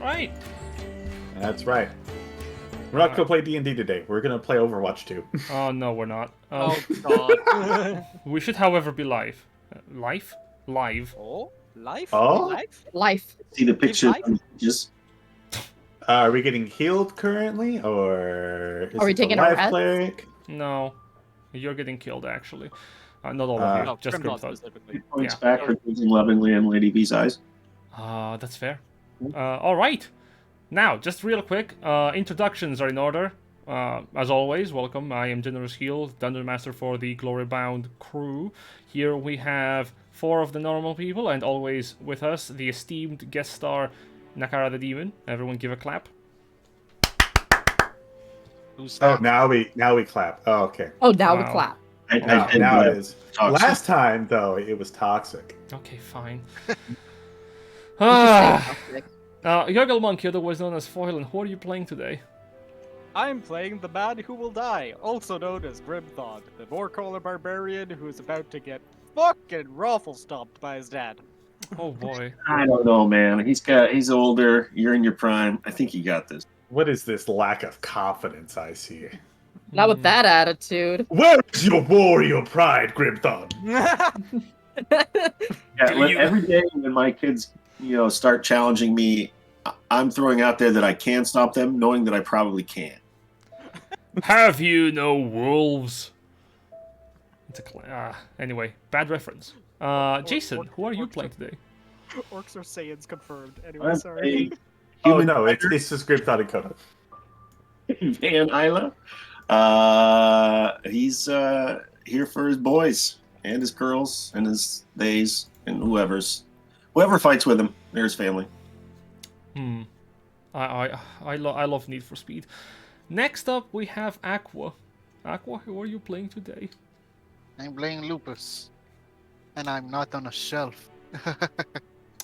right. That's right. We're not gonna play D&D today. We're gonna play Overwatch 2. Oh no, we're not. Oh god. We should, however, be live. Live? Live. Oh, life? Oh? Life? Life. See the pictures. life? Just Are we getting healed currently, or is Are we it taking a a live rest? cleric? No, you're getting killed actually. Not all of you, No, just Grimdawn Grimthod. specifically. points Yeah. back for using lovingly in Lady V's eyes. That's fair. All right. Now, just real quick, introductions are in order. As always, welcome. I am Generous Heel, Dungeon Master for the Glorybound crew. Here we have 4 of the normal people, and always with us, the esteemed guest star, Nakara the Demon. Everyone give a clap. Who's Oh, that? now we clap. Oh, okay. Oh, now we Wow. clap. I Now, did now it that. is. Toxic. Last time, though, it was toxic. Okay, fine. Ah. Yogelmonk, otherwise known as Foil, and who are you playing today? I'm playing the man who will die, also known as Grimthod, the Warcaller barbarian who is about to get fucking raffle stomped by his dad. Oh boy. I don't know, man. He's older. You're in your prime. I think you got this. What is this lack of confidence I see? Not with that attitude. Where's your warrior pride, Grimthon? Yeah, Do you- every day when my kids, start challenging me, I'm throwing out there that I can stop them, knowing that I probably can't. Have you no wolves? It's a anyway, bad reference. Jason, who are you playing today? Orcs or Saiyans confirmed. Anyway, I'm sorry. Oh human no, it's just Grimthon and Kodo. Van Isla. He's here for his boys and his girls and his theys and whoever fights with him. They're his family. I love Need for Speed. Next up, we have Aqua. Aqua, who are you playing today? I'm playing Lupus, and I'm not on a shelf.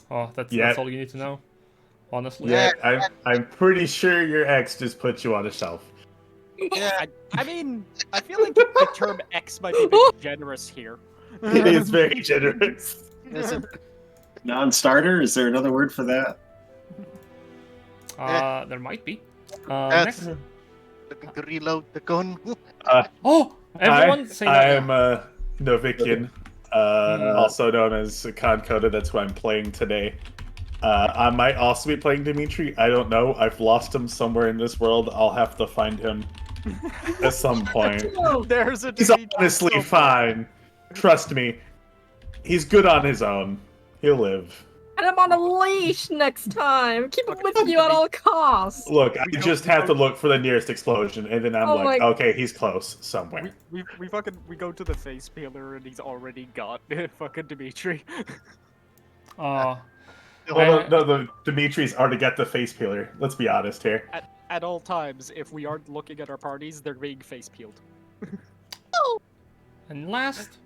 Oh, that's Yeah. all you need to know. Honestly. Yeah, I'm pretty sure your ex just put you on a shelf. Yeah, I mean, I feel like the term X might be a bit generous here. It is very generous. listen, Non-starter? Is there another word for that? There might be. that's Next. looking to reload the gun. Oh, everyone say that. I'm Novikian, also known as Khan Koda. That's who I'm playing today. I might also be playing Dimitri. I don't know. I've lost him somewhere in this world. I'll have to find him at some point. There's a He's Dimitri honestly somewhere. fine. Trust me. He's good on his own. He'll live. And I'm on a leash next time. Keep him with you at all costs. Look, I just have to look for the nearest explosion, and then I'm Oh like, my- okay, he's close somewhere. We go to the face peeler and he's already got fucking Dimitri. Uh, Well, no, the Dimitri's already got the face peeler. Let's be honest here. At all times, if we aren't looking at our parties, they're being face peeled. and last,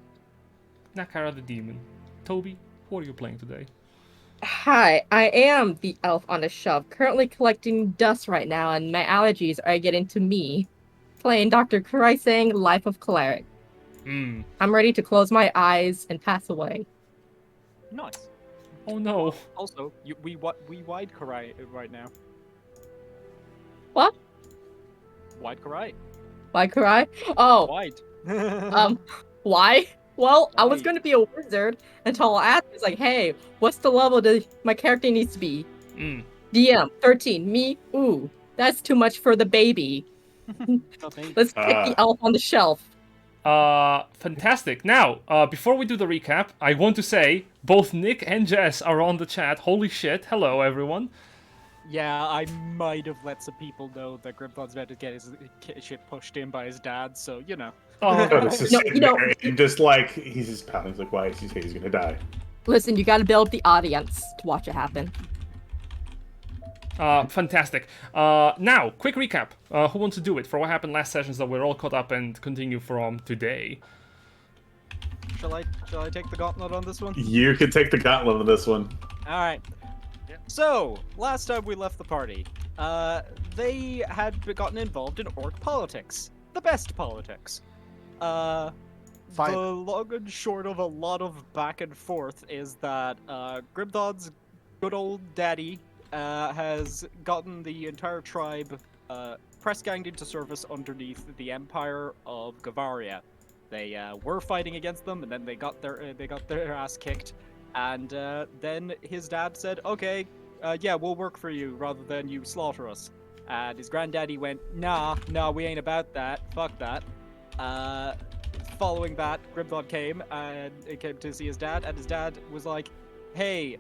Nakara the Demon. Toby, who are you playing today? Hi, I am the elf on the shelf, currently collecting dust right now, and my allergies are getting to me. Playing Dr. Kreising, Life of Cleric. Hmm. I'm ready to close my eyes and pass away. Nice. Oh no. Also, we wide Karai right now. What? Wide Karai. Why cry? Oh, Wide. why? Well, I was Why? going to be a wizard until I asked, it's like, hey, what's the level that my character needs to be? Hmm. DM, 13. Me, ooh, that's too much for the baby. Let's pick the elf on the shelf. Fantastic. Now, before we do the recap, I want to say both Nick and Jess are on the chat. Holy shit. Hello, everyone. Yeah, I might have let some people know that Grimthon's about to get his shit pushed in by his dad, so, you know. Oh, Notice just No, sitting you know- there and just like he's just pounding. He's like, why is he saying he's gonna die? Listen, you gotta build the audience to watch it happen. fantastic. Now, quick recap. Who wants to do it for what happened last session so that we're all caught up and continue from today? Shall I take the gauntlet on this one? You can take the gauntlet on this one. Alright. So, last time we left the party, they had gotten involved in orc politics. The best politics. The long and short of a lot of back and forth is that Grimdod's good old daddy has gotten the entire tribe press ganged into service underneath the Empire of Gavaria. They were fighting against them, and then they got their ass kicked. And then his dad said, "Okay, yeah, we'll work for you rather than you slaughter us." And his granddaddy went, "Nah, we ain't about that. Fuck that." Following that, Grimthod came and he came to see his dad, and his dad was like, "Hey,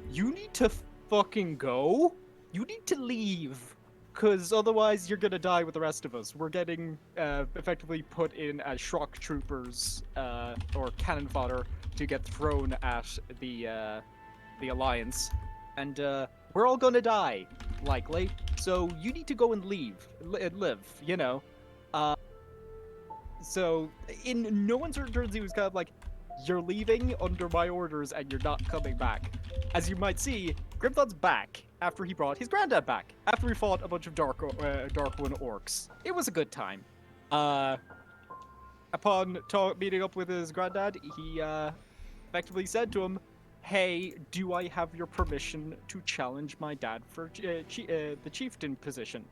you need to fucking go. You need to leave, cause otherwise you're gonna die with the rest of us. We're getting effectively put in as shock troopers or cannon fodder to get thrown at the Alliance, and we're all gonna die, likely. So you need to go and live, you know." So in no uncertain terms, he was kind of like, "You're leaving under my orders, and you're not coming back." As you might see, Grimthod's back after he brought his granddad back. After he fought a bunch of Darkwood orcs, it was a good time. Upon meeting up with his granddad, he effectively said to him, "Hey, do I have your permission to challenge my dad for the chieftain position?"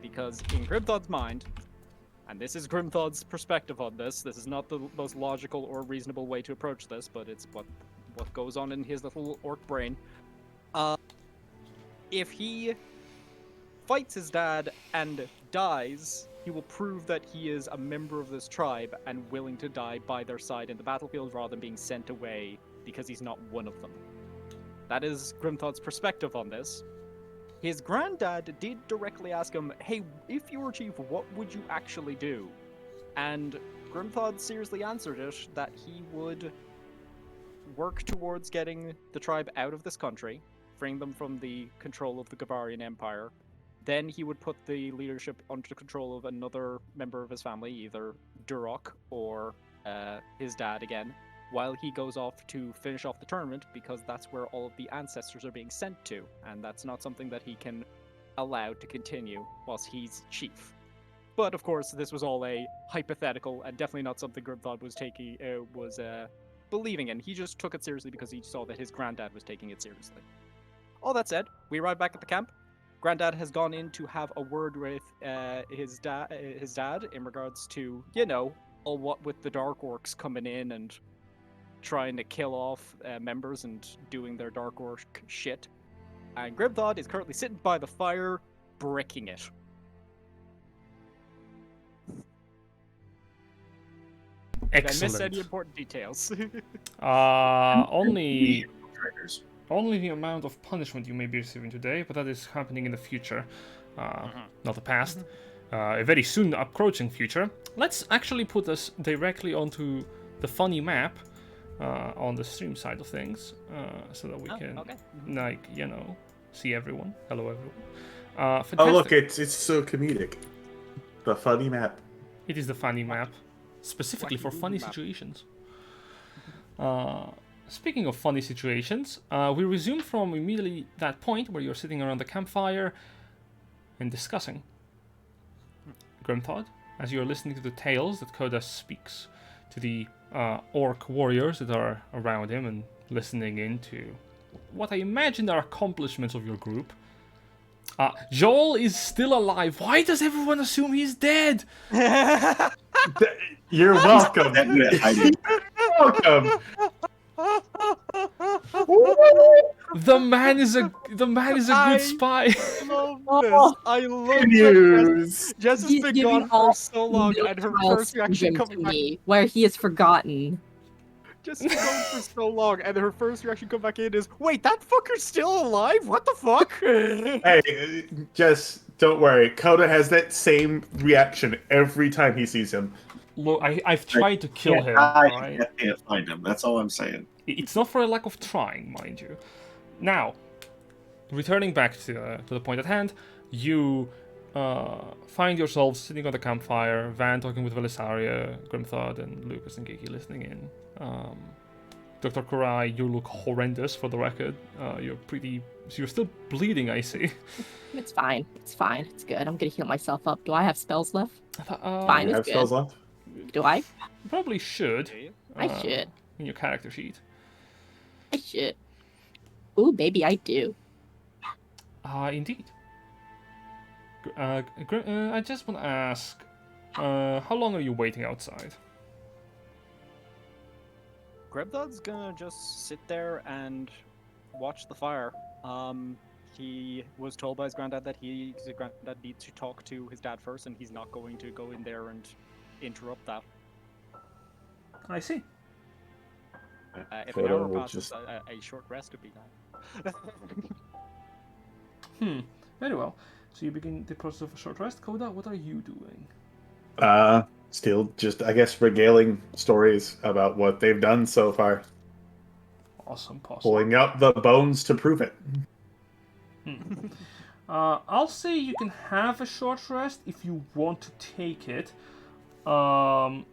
Because in Grimthod's mind, and this is Grimthod's perspective on this, this is not the most logical or reasonable way to approach this, but it's what goes on in his little orc brain. If he fights his dad and dies, he will prove that he is a member of this tribe and willing to die by their side in the battlefield rather than being sent away because he's not one of them. That is Grimthod's perspective on this. His granddad did directly ask him, "Hey, if you were chief, what would you actually do?" And Grimthod seriously answered it that he would work towards getting the tribe out of this country, freeing them from the control of the Gavarian Empire. Then he would put the leadership under control of another member of his family, either Durok or his dad again, while he goes off to finish off the tournament, because that's where all of the ancestors are being sent to, and that's not something that he can allow to continue whilst he's chief. But of course, this was all a hypothetical, and definitely not something Grimthod was believing in. He just took it seriously because he saw that his granddad was taking it seriously. All that said, we arrive back at the camp. Granddad has gone in to have a word with his dad in regards to, you know, all what with the Dark Orcs coming in and trying to kill off members and doing their Dark Orc shit. And Grimthod is currently sitting by the fire, bricking it. Did I miss any Excellent. important details? Only Triggers. the amount of punishment you may be receiving today, but that is happening in the future, not the past. A very soon approaching future. Let's actually put us directly onto the funny map on the stream side of things, so that we can, like, you know, see everyone. Hello, everyone. Fantastic. Oh, look, it's so comedic. The funny map. It is the funny map, specifically for funny situations. Speaking of funny situations, we resume from immediately that point where you're sitting around the campfire and discussing. Grimthod, as you're listening to the tales that Koda speaks to the orc warriors that are around him and listening into what I imagine are accomplishments of your group. Joel is still alive. Why does everyone assume he's dead? You're welcome. I Welcome. The man is a good spy. I love this. I love that News. Jess has He's been giving gone all for so long, and her trial first reaction syndrome coming to back. me, where he is forgotten. Jess has been gone for so long, and her first reaction coming back in is, "Wait, that fucker's still alive? What the fuck?" Hey, just don't worry. Coda has that same reaction every time he sees him. Look, I've tried to kill him. I Right? can't find him. That's all I'm saying. It's not for a lack of trying, mind you. Now, returning back to the point at hand, you find yourselves sitting on the campfire, Van talking with Velisaria, Grimthod, and Lucas and Geki listening in. Dr. Kurai, you look horrendous for the record. You're still bleeding, I see. It's fine. It's fine. It's good. I'm gonna heal myself up. Do I have spells left? You Fine. You It's have good. spells left? Do I? probably should. I should. In your character sheet. I should. Ooh, baby, I do. Indeed. I just want to ask, how long are you waiting outside? Grebdod's gonna just sit there and watch the fire. He was told by his granddad that his granddad needs to talk to his dad first, and he's not going to go in there and interrupt that. I see. If Photo an hour will passes, just- a short rest would be nice. Very well. So you begin the process of a short rest. Koda, what are you doing? Still just, I guess, regaling stories about what they've done so far. Awesome, possible. Pulling out the bones to prove it. I'll say you can have a short rest if you want to take it. Now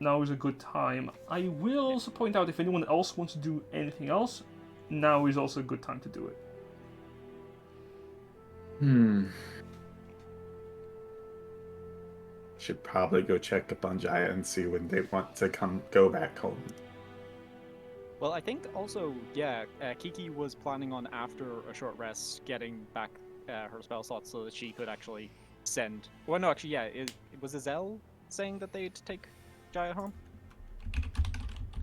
is a good time. I will also point out if anyone else wants to do anything else, now is also a good time to do it. Should probably go check up on Jaya and see when they want to go back home. Well, I think also, yeah, Kiki was planning on, after a short rest, getting back her spell slots so that she could actually send. Well, no, actually, yeah, it was Izel saying that they'd take Jaya home?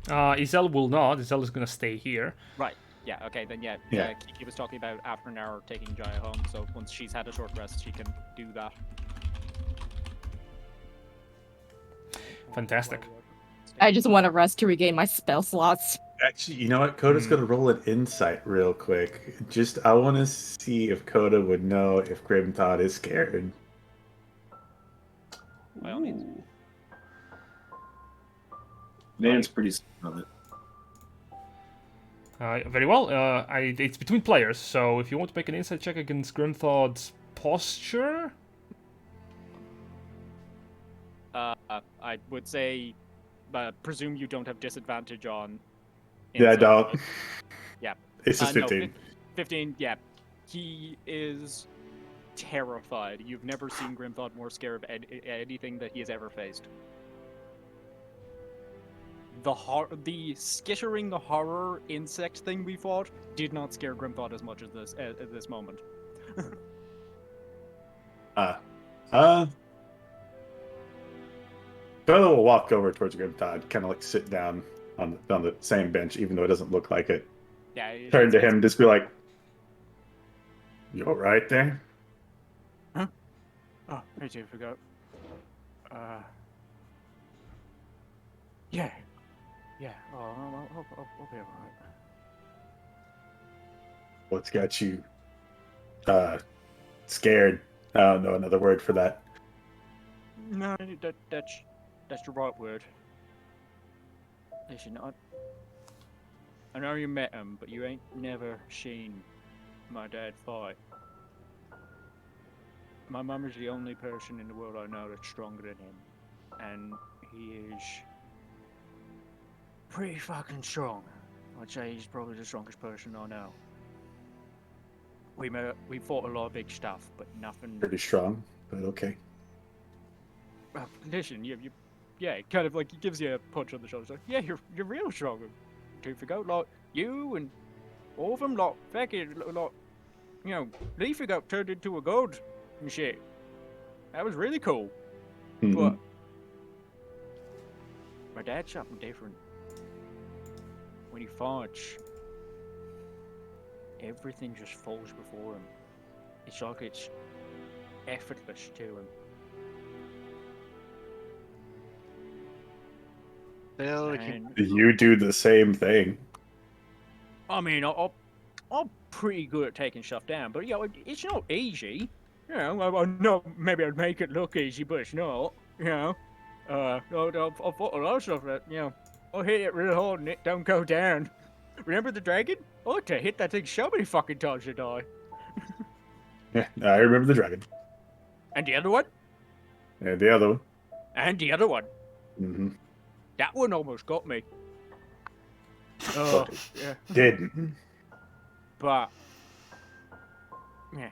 Izel will not. Izel is gonna stay here. Right. Yeah, okay, then yeah. Yeah. Kiki was talking about after an hour taking Jaya home, so once she's had a short rest, she can do that. Fantastic. I just want to rest to regain my spell slots. Actually, you know what? Coda's gonna roll an insight real quick. I want to see if Coda would know if Grimthod is scared. By all means. Ooh. Dan's pretty scared of it. Very well. It's between players, so if you want to make an insight check against Grimthod's posture, I would say, presume you don't have disadvantage on. Yeah, I insight, don't. right? Yeah. It's just No, 15. 15, yeah. He is terrified. You've never seen Grimthod more scared of anything that he has ever faced. The skittering, the horror insect thing we fought did not scare Grimthod as much as this at this moment. Coda will walk over towards Grimthod, kind of like sit down on the same bench, even though it doesn't look like it. Yeah. Turn to him, just be like, "You all right there?" Oh, I do forgot. Yeah. Yeah. Oh, I'll be alright. What's got you scared? I don't know another word for that. No, that's the right word. Listen, I know you met him, but you ain't never seen my dad fight. My mum is the only person in the world I know that's stronger than him, and he is pretty fucking strong. I'd say he's probably the strongest person I know. We fought a lot of big stuff, but nothing. Pretty strong, but okay. Listen, yeah, it kind of like he gives you a punch on the shoulder. Like, yeah, you're real strong. Don't forget, like you and all of them, like fucking, like you know, Leafy got turned into a god and shit. That was really cool. Mhm. But my dad's something different. When he fights, everything just falls before him. It's like it's effortless to him. Still, And, You do the same thing. I mean, I'm pretty good at taking stuff down, but it's not easy. You know, I know maybe I'd make it look easy, but it's not. You know, I've fought a lot of stuff that I hit it real hard and it don't go down. Remember the dragon? I had to hit that thing so many fucking times to die. Yeah, I remember the dragon. And the other one? And the other one. And the other one. Mm-hmm. That one almost got me. Oh, yeah. Didn't. But yeah.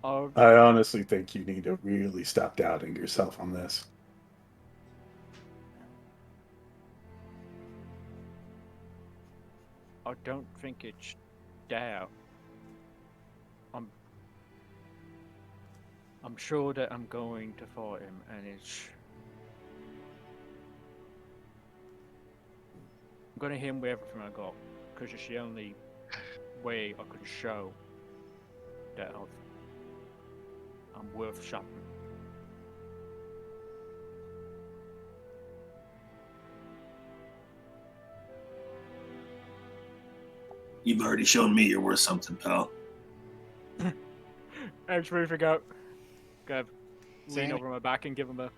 I honestly think you need to really stop doubting yourself on this. I don't think it's there. I'm sure that I'm going to fight him, and it's. I'm gonna hit him with everything I got, because it's the only way I can show that I'm worth something. You've already shown me you're worth something, pal. Edge moving out. Go lean Same. over my back and give him a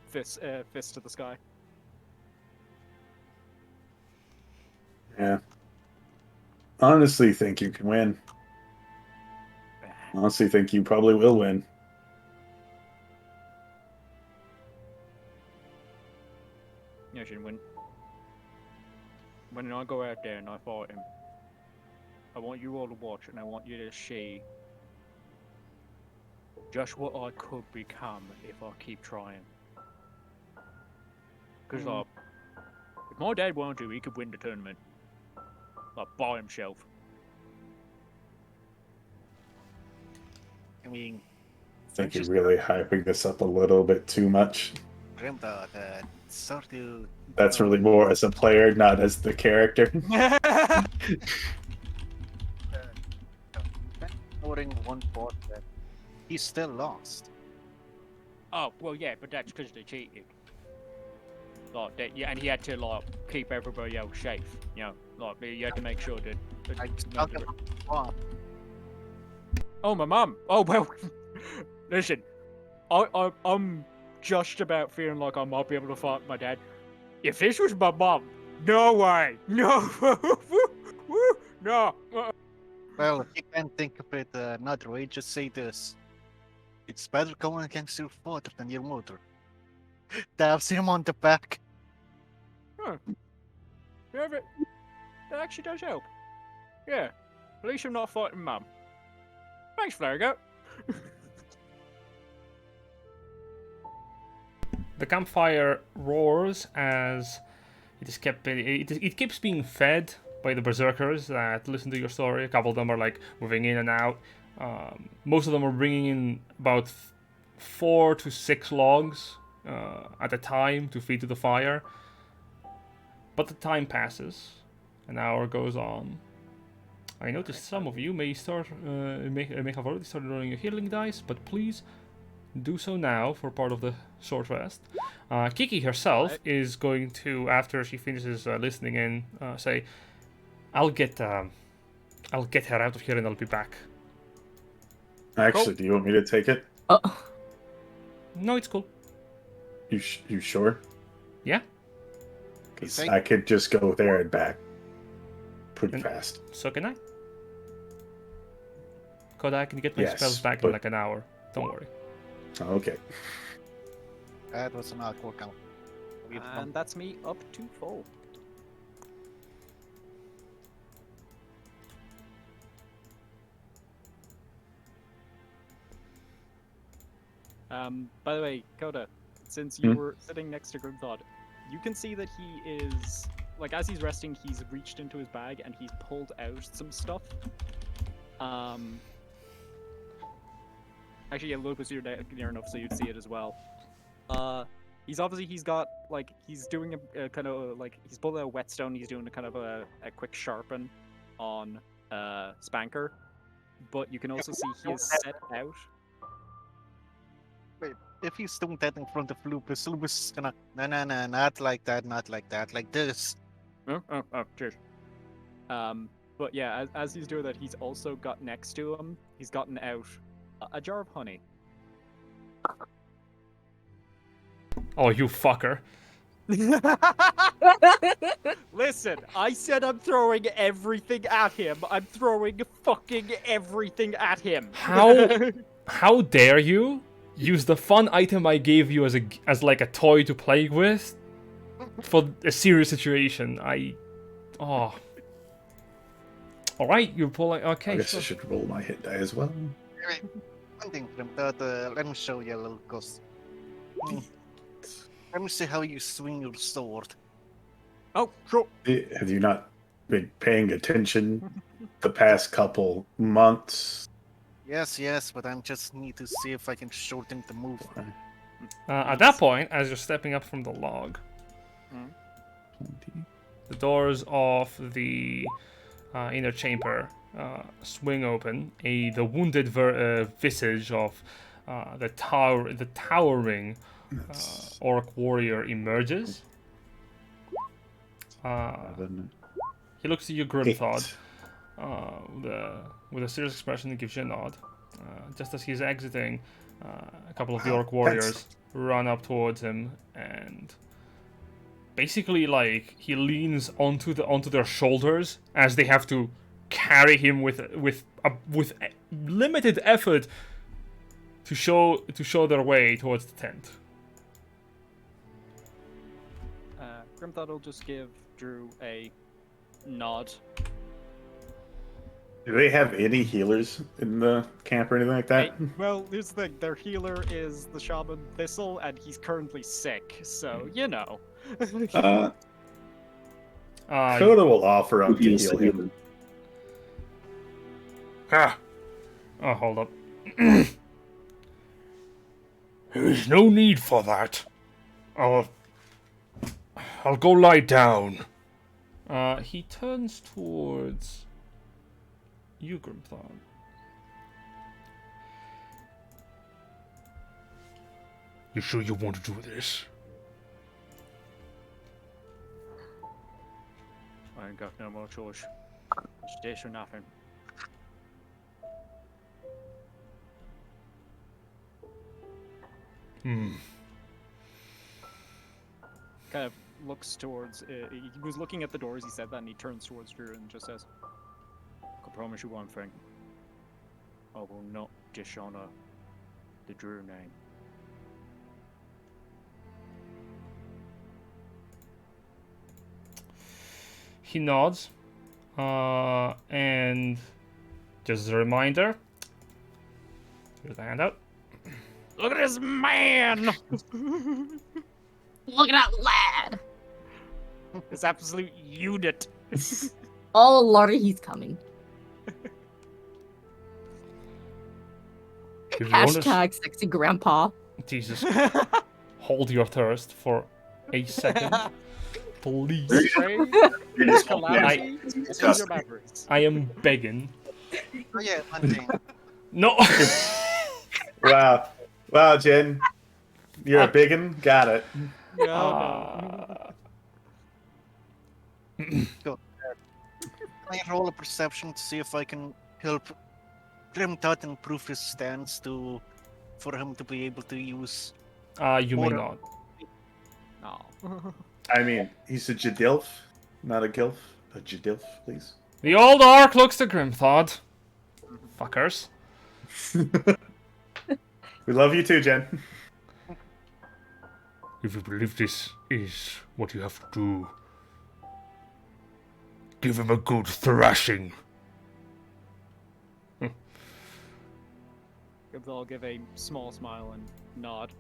fist to the sky. Yeah. Honestly, think you can win. Honestly, think you probably will win. Yeah, Shin, when I go out there and I fight him, I want you all to watch, and I want you to see just what I could become if I keep trying. Because, if my dad wanted to, he could win the tournament. Like, by himself. I mean, I think you're really hyping this up a little bit too much. remember the sort of That's really more as a player, not as the character. ignoring one part that he still lost. Oh, well, yeah, but that's because they cheated. Like, that, yeah, and he had to, like, keep everybody else safe. You know, like, you had to make sure that. I was talking about Bob. Oh, my mum. Oh, well, listen, I'm just about feeling like I might be able to fight my dad. If this was my mum, no way. No. No. Well, if you can't think of it another way, just say this. It's better going against your father than your mother. Dabs him on the back. Yeah, but that actually does help. Yeah. At least I'm not fighting mum. Thanks, Flarigo. The campfire roars as it keeps being fed by the berserkers that listen to your story. A couple of them are like moving in and out. Most of them are bringing in about 4 to 6 logs at a time to feed to the fire. But the time passes, an hour goes on. I noticed some of you may have already started rolling your healing dice, but please do so now for part of the short rest. Kiki herself is going to, after she finishes listening in, say, I'll get her out of here and I'll be back. Actually, do you want me to take it? No, it's cool. You sure? Yeah. Because I could just go there and back pretty And- fast. So can I. Koda, I can get my Yes, spells back in but- like an hour. Don't worry. Okay. That was an awkward count. And that's me up to full. By the way, Coda, since you were sitting next to Grimthod, you can see that he is, like, as he's resting, he's reached into his bag and he's pulled out some stuff. Actually, yeah, Lupus, you're near enough so you'd see it as well. He's got, like, he's doing a kind of, like, he's pulled out a whetstone, he's doing a kind of a quick sharpen on Spanker, but you can also see he is set out. If he's doing that in front of Lupus, Lupus is gonna no, not like that, like this. Oh, cheers. But yeah, as he's doing that, he's also got next to him, he's gotten out a jar of honey. Oh, you fucker. Listen, I said I'm throwing everything at him. I'm throwing fucking everything at him. How dare you use the fun item I gave you as like a toy to play with for a serious situation? Oh. Alright, you're pulling. Okay. I guess sure. I should roll my hit die as well. Anyway, one thing from let me show you a little ghost. Let me see how you swing your sword. Oh, sure. Have you not been paying attention the past couple months. Yes, but I just need to see if I can show them the move. At that point, as you're stepping up from the log, the doors of the inner chamber swing open. The wounded visage of the towering orc warrior emerges. He looks at you, Grimthod, with a serious expression and gives you a nod. Just as he's exiting, a couple of the orc warriors run up towards him, and basically, like, he leans onto their shoulders as they have to carry him with limited effort to show their way towards the tent. Grimthod will just give Drew a nod. Do they have any healers in the camp or anything like that? Well, here's the thing. Their healer is the Shaman Thistle, and he's currently sick, so, you know. Coda will offer up to heal him. Oh, hold up. There is no need for that. I'll go lie down. He turns towards you, Grimthon. You sure you want to do this? I ain't got no more choice. It's this or nothing. Kind of looks towards. He was looking at the door as he said that, and he turns towards Drew and just says, "I can promise you one thing. I will not dishonor the Drew name." He nods, and just as a reminder, here's the handout. Look at this man! Look at that lad! This absolute unit. Oh lordy, he's coming. If you Hashtag sexy grandpa. Jesus. Hold your thirst for a second, please. It is Calamity is your disgusting. memories. I am begging. Oh yeah, one thing. No. Wow, Jen. You're a biggin? Got it. No. Can I roll a perception to see if I can help Grimthod improve his stance for him to be able to use? You may not. No. I mean, he's a Jadilf, not a Gilf. A Jadilf, please. The old orc looks to Grimthod. Fuckers. We love you too, Jen. If you believe this is what you have to do, give him a good thrashing. They'll give a small smile and nod.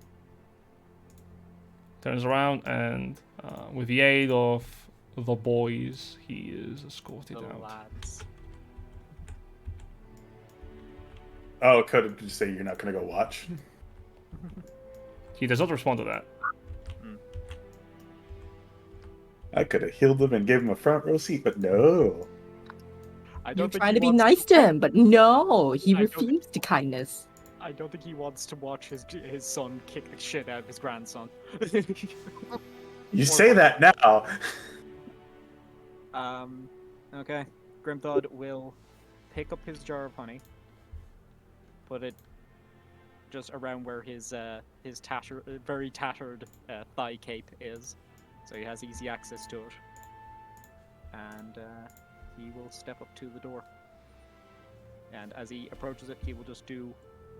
Turns around and, with the aid of the boys, he is escorted The out. lads. Oh, Coda, did you say you're not going to go watch? He does not respond to that. I could have healed him and gave him a front row seat, but no. I You're don't think trying he to be wants nice to him, but no, he I don't- refused to kindness. I don't think he wants to watch his son kick the shit out of his grandson. You say that now. Okay. Grimthod will pick up his jar of honey, put it just around where his very tattered thigh cape is, so he has easy access to it. And he will step up to the door. And as he approaches it, he will just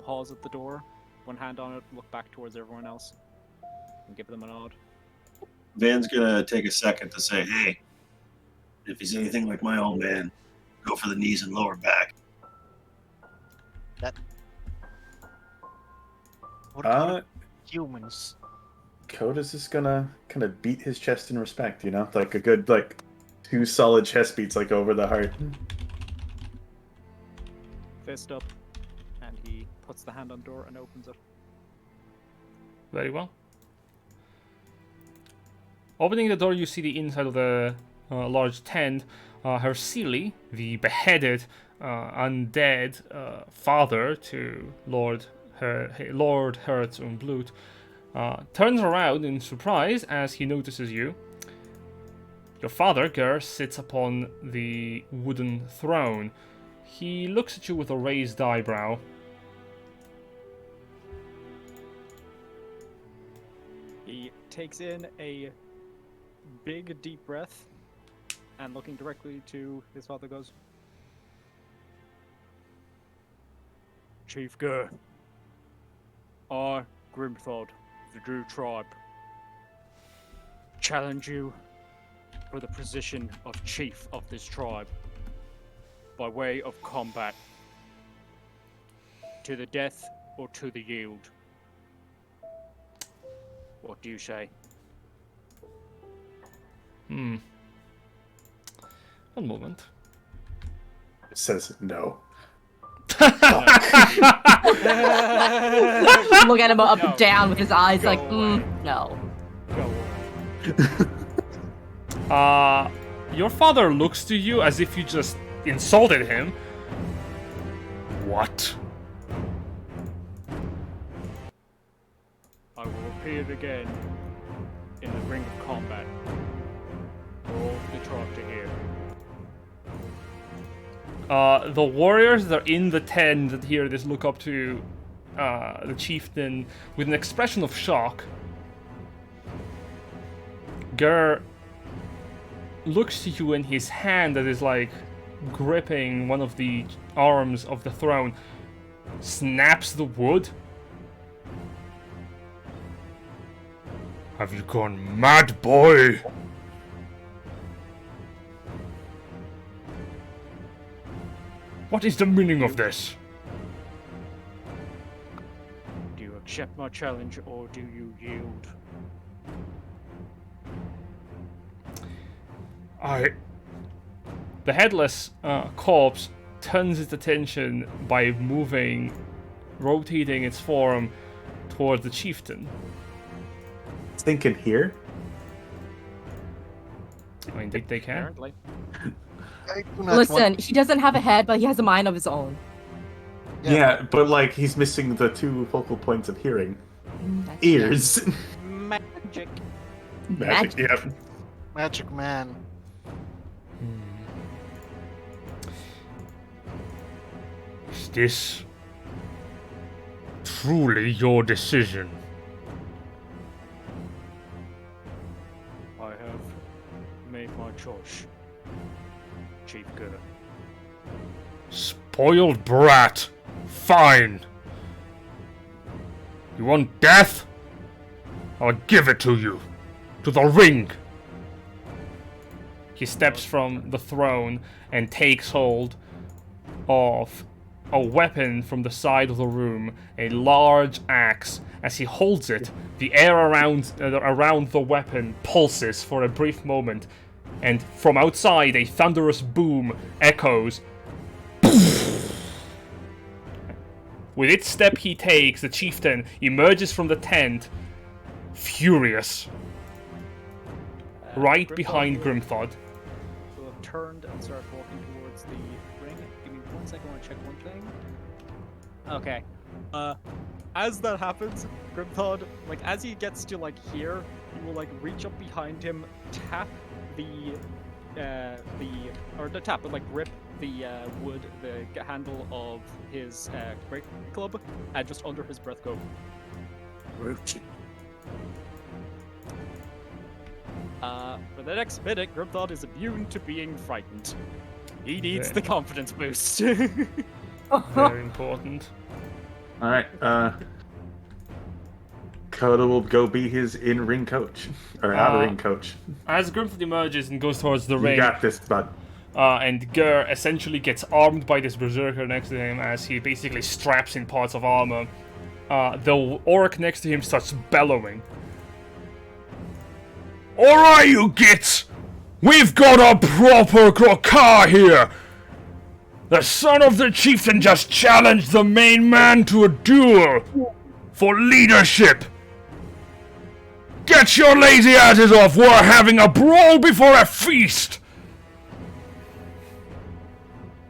pause at the door, one hand on it, look back towards everyone else, and give them a nod. Van's gonna take a second to say, "Hey, if he's anything like my old man, go for the knees and lower back." What kind Uh, of humans? Coda's just gonna kind of beat his chest in respect, you know? Like a good, like, 2 solid chest beats like over the heart. Fist up, and he puts the hand on the door and opens it. Very well. Opening the door, you see the inside of the large tent. Hercili, the beheaded undead father to Lord Hertz und Blut, turns around in surprise as he notices you. Your father, Ger, sits upon the wooden throne. He looks at you with a raised eyebrow. He takes in a big, deep breath, and looking directly to his father goes, Chief Ger, I, Grimthod, the Drew tribe, challenge you for the position of chief of this tribe by way of combat, to the death or to the yield. What do you say? One moment. It says no. Look at him up No. and down with his eyes Go like, away. no. Go. Your father looks to you as if you just insulted him. What? I will repeat it again in the ring of combat for all the tribe to hear. The warriors that are in the tent that hear this look up to the chieftain with an expression of shock. Ger looks to you, and his hand that is like gripping one of the arms of the throne snaps the wood. Have you gone mad, boy? What is the meaning of this? Do you accept my challenge or do you yield? The headless corpse turns its attention by rotating its form towards the chieftain. Thinking here. I mean, they can. Apparently. I do not Listen, want... he doesn't have a head, but he has a mind of his own. Yeah, but like he's missing the 2 focal points of hearing. That's- Ears. Magic. Magic, yeah. Magic man. Is this truly your decision? I have made my choice. Chief Ger. Spoiled brat. Fine. You want death? I'll give it to you. To the ring. He steps from the throne and takes hold of a weapon from the side of the room, a large axe. As he holds it, the air around the weapon pulses for a brief moment, and from outside a thunderous boom echoes. With each step he takes, the chieftain emerges from the tent, furious, right Grimthod behind will- Grimthod. will have turned and started walking towards the ring. Give me 1 second, I want to check one thing. Okay. As that happens, Grimthod, like, as he gets to, like, here, he will, like, reach up behind him, tap but, like, grip the wood, the handle of his great club, and just under his breath go, Root. For the next minute, Grimthod is immune to being frightened. He needs Okay. the confidence boost. Very important. Alright, Coda will go be his in-ring coach. Or out-of-ring coach. As Grimthod emerges and goes towards the You ring, got this, bud. and Ger essentially gets armed by this berserker next to him as he basically straps in parts of armor. The orc next to him starts bellowing. Alright, you gits! We've got a proper car here! The son of the chieftain just challenged the main man to a duel for leadership! Get your lazy asses off! We're having a brawl before a feast!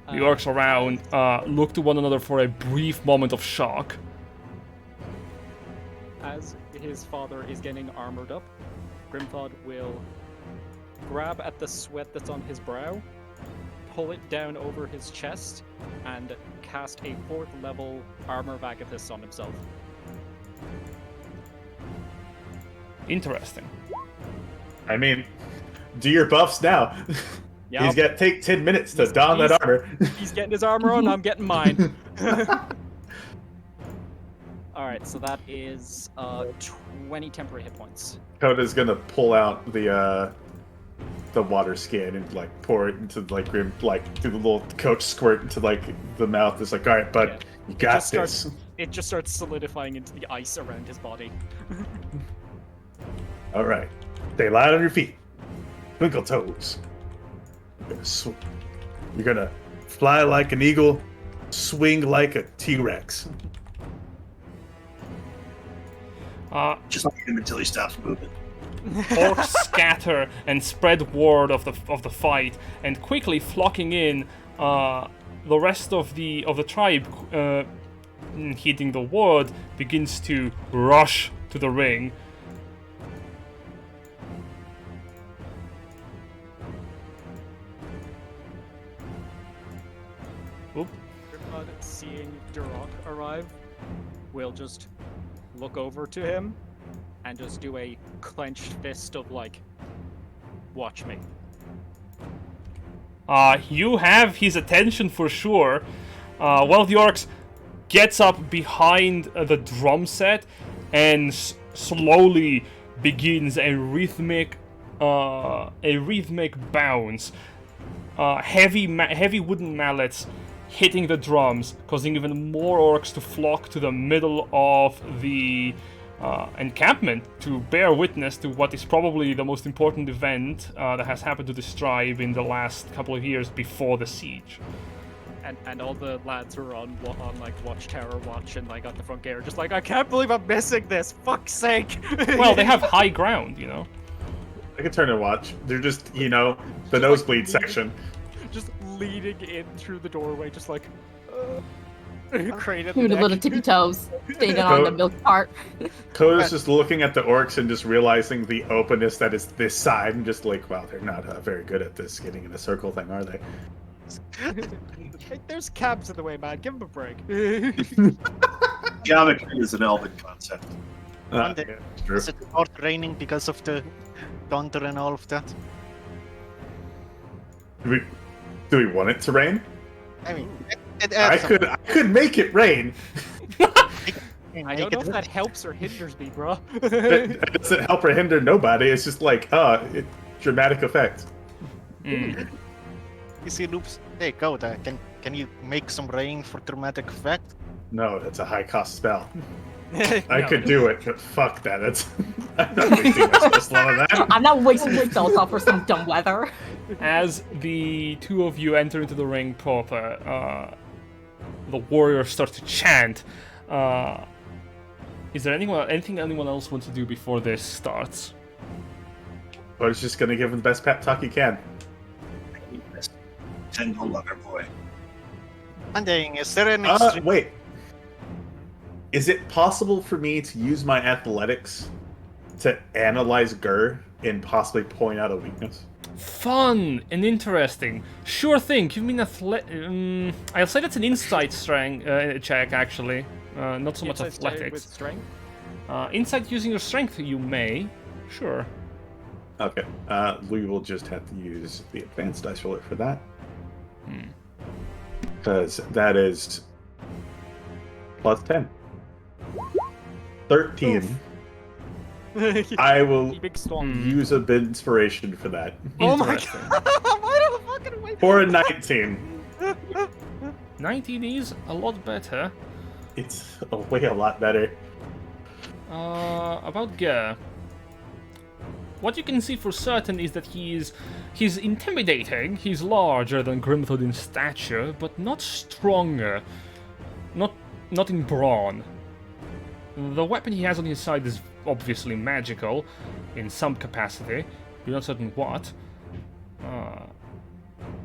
The orcs around look to one another for a brief moment of shock. As his father is getting armored up, Grimthod will grab at the sweat that's on his brow, pull it down over his chest, and cast a 4th level Armor of Agathis on himself. Interesting. I mean, do your buffs now. Yep. He's got to take 10 minutes to don that armor. He's getting his armor on, I'm getting mine. Alright, so that is 20 temporary hit points. Coda's gonna pull out the water skin and like pour it into like Grim, like do the little coach squirt into like the mouth. It's like, all right, bud, Yeah. you got Just this. starts- It just starts solidifying into the ice around his body. All right, stay light on your feet, twinkle toes. You're gonna fly like an eagle, swing like a T-Rex. Just like him until he stops moving. Orcs scatter and spread word of the fight, and quickly flocking in, the rest of the tribe, heeding the word, begins to rush to the ring. Oop. Grimthod, seeing Duroc arrive, will just look over to him and just do a clenched fist of like, watch me. You have his attention for sure. One of the orcs gets up behind the drum set and slowly begins a rhythmic bounce. Heavy wooden mallets hitting the drums, causing even more orcs to flock to the middle of the encampment to bear witness to what is probably the most important event that has happened to this tribe in the last couple of years before the siege. And all the lads who are on like Watchtower watch and like at the front gate are just like, I can't believe I'm missing this. Fuck's sake. Well, they have high ground, you know. I can turn and watch. They're just, you know, the nosebleed section. Just leading in through the doorway, just like crane at the Doing a neck. little tippy toes, standing on the milk cart. Coda's just looking at the orcs and just realizing the openness that is this side, and just like, wow, they're not very good at this getting in a circle thing, are they? Hey, there's cabs in the way, man. Give him a break. Geometry is an elven concept. And Yeah, true. Is it not raining because of the thunder and all of that? Do we want it to rain? I mean, it I adds could make it rain. I don't know if that helps or hinders me, bro. It doesn't help or hinder nobody. It's just like, dramatic effect. Mm. You see, loops. Hey, Coda, can you make some rain for dramatic effect? No, that's a high cost spell. No. I could do it, but fuck that. That's I'm not wasting my spell slot on that. I'm not wasting my spell slot for some dumb weather. As the two of you enter into the ring proper, the warriors start to chant. Is there anything anyone else wants to do before this starts? I was just gonna give him the best pep talk he can. Tender lover boy. And then, is there an extreme... Wait. Is it possible for me to use my athletics to analyze Gur and possibly point out a weakness? Fun and interesting. Sure thing. Give me an I'll say that's an insight strength check, actually. Not so much Insight check athletics. with strength. Insight using your strength, you may. Sure. Okay. We will just have to use the advanced dice roller for that. Because that is plus 10. 13. I will Big storm. use a bit inspiration for that. Oh my Interesting. god! Why the fucking way? For a 19. 19 is a lot better. It's a lot better. About Ger. what you can see for certain is that he's intimidating. He's larger than Grimthod in stature, but not stronger. Not in brawn. The weapon he has on his side is obviously magical, in some capacity. You're not certain what.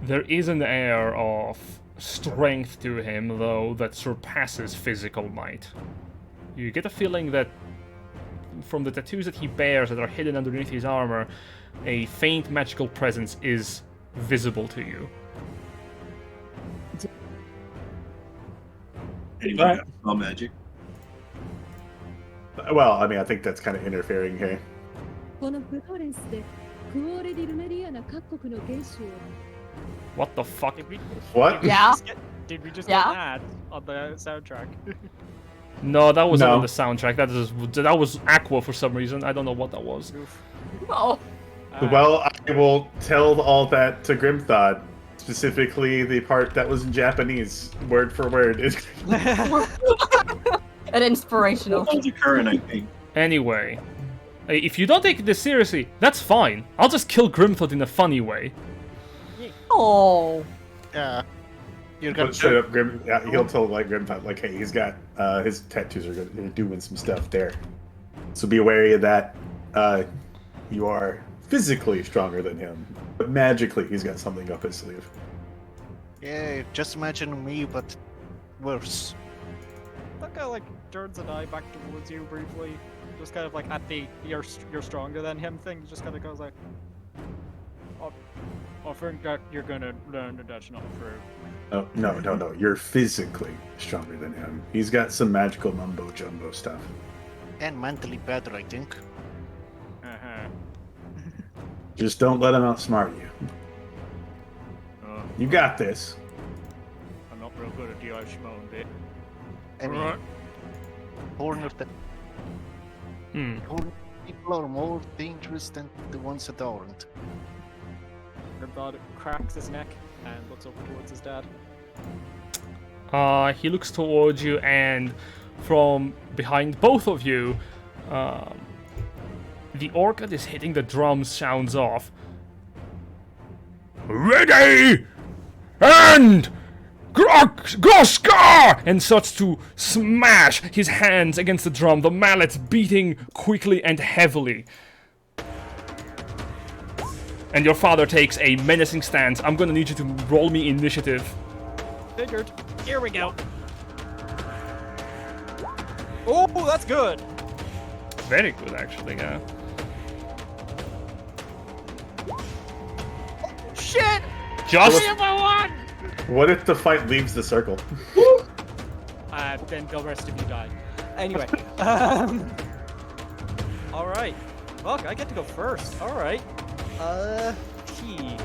There is an air of strength to him, though, that surpasses physical might. You get a feeling that from the tattoos that he bears that are hidden underneath his armor, a faint magical presence is visible to you. Anybody got magic? Well, I mean, I think that's kind of interfering here. このプロレスでクオーレディルメリアな各国の元首を What the fuck? What? Yeah. Did we just Yeah. get that on the soundtrack? No, that wasn't No. on the soundtrack. That was Aqua for some reason. I don't know what that was. Oof. Oh. Well, I will tell all that to Grimthod. Specifically, the part that was in Japanese, word for word. An inspirational. What's occurring, I think. Anyway, if you don't take this seriously, that's fine. I'll just kill Grimthod in a funny way. Oh. Yeah. You're gonna But straight up, he'll tell like Grimthod, like, hey, he's got his tattoos are they're doing some stuff there. So be wary of that. You are physically stronger than him, but magically he's got something up his sleeve. Yeah, just imagine me, but worse. That guy like turns an eye back towards you briefly, just kind of like at the you're stronger than him thing. Just kind of goes like, I think that you're gonna learn that that's not true. Oh, no. You're physically stronger than him. He's got some magical mumbo jumbo stuff. And mentally better, I think. Just don't let him outsmart you. You got this. I'm not real good at the Irishman bit. I mean, born of the born people are more dangerous than the ones that aren't. Grimthod cracks his neck and looks over towards his dad. He looks towards you, and from behind both of you, the orc that is hitting the drums sounds off. Ready! And Groskar! And starts to smash his hands against the drum, the mallets beating quickly and heavily. And your father takes a menacing stance. I'm gonna need you to roll me initiative. Figured. Here we go. Oh, that's good. Very good, actually, yeah. Shit! Just What if the fight leaves the circle? Then the rest of you died. Anyway. All right. Fuck, I get to go first. All right. Key.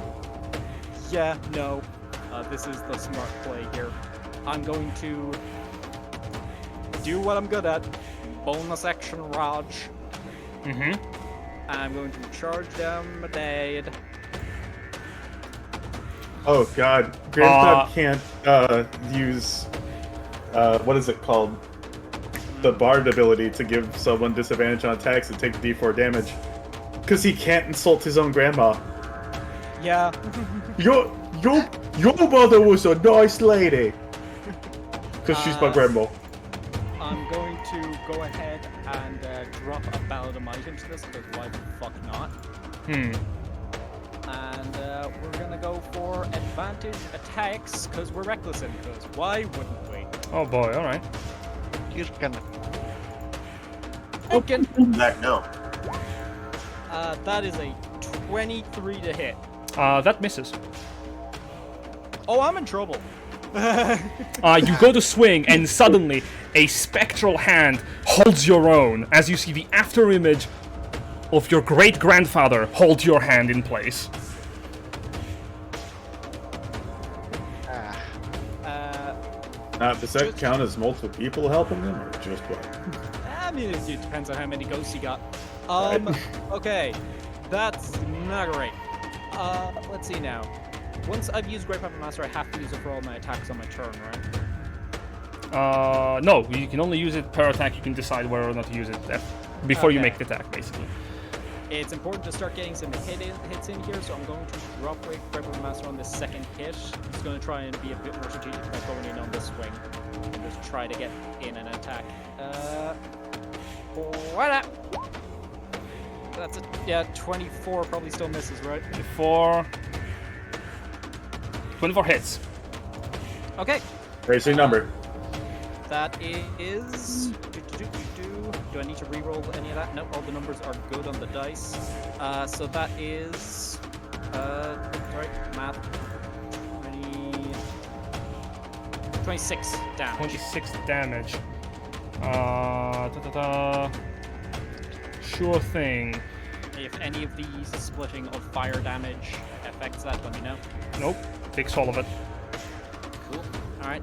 Yeah, no. This is the smart play here. I'm going to do what I'm good at. Bonus action Raj. Mm-hmm. I'm going to charge down my dad. Oh god, Grimthod can't use what is it called? The Bard ability to give someone disadvantage on attacks and take D4 damage. Because he can't insult his own grandma. Yeah. Your mother was a nice lady. Because she's my grandma. I'm going to go ahead and drop a Ballad of Might into this, because why the fuck not? And we're gonna go for advantage attacks, because we're reckless in this. Why wouldn't we? Oh boy, alright. You're gonna. Okay. Back now. That is a 23 to hit. That misses. Oh, I'm in trouble. You go to swing, and suddenly a spectral hand holds your own as you see the after image of your great-grandfather hold your hand in place. Does that count as multiple people helping him, or just what? I mean, it depends on how many ghosts you got. Right. Okay. That's not great. Let's see now. Once I've used Great Puppet Master, I have to use it for all my attacks on my turn, right? No, you can only use it per attack. You can decide whether or not to use it before you Okay. make the attack, basically. It's important to start getting some hits in here, so I'm going to drop Wake Rebel Master on this second hit. I'm just going to try and be a bit more strategic by going in on this swing and just try to get in an attack. What? That's it. Yeah, 24 probably still misses, right? 24 hits. Okay. Racing number. That is. Do I need to re-roll any of that? No, all the numbers are good on the dice. So that is. Sorry, math. 26 damage. 26 damage. Sure thing. If any of these splitting of fire damage affects that, let me know. Nope. Takes all of it. Cool. Alright,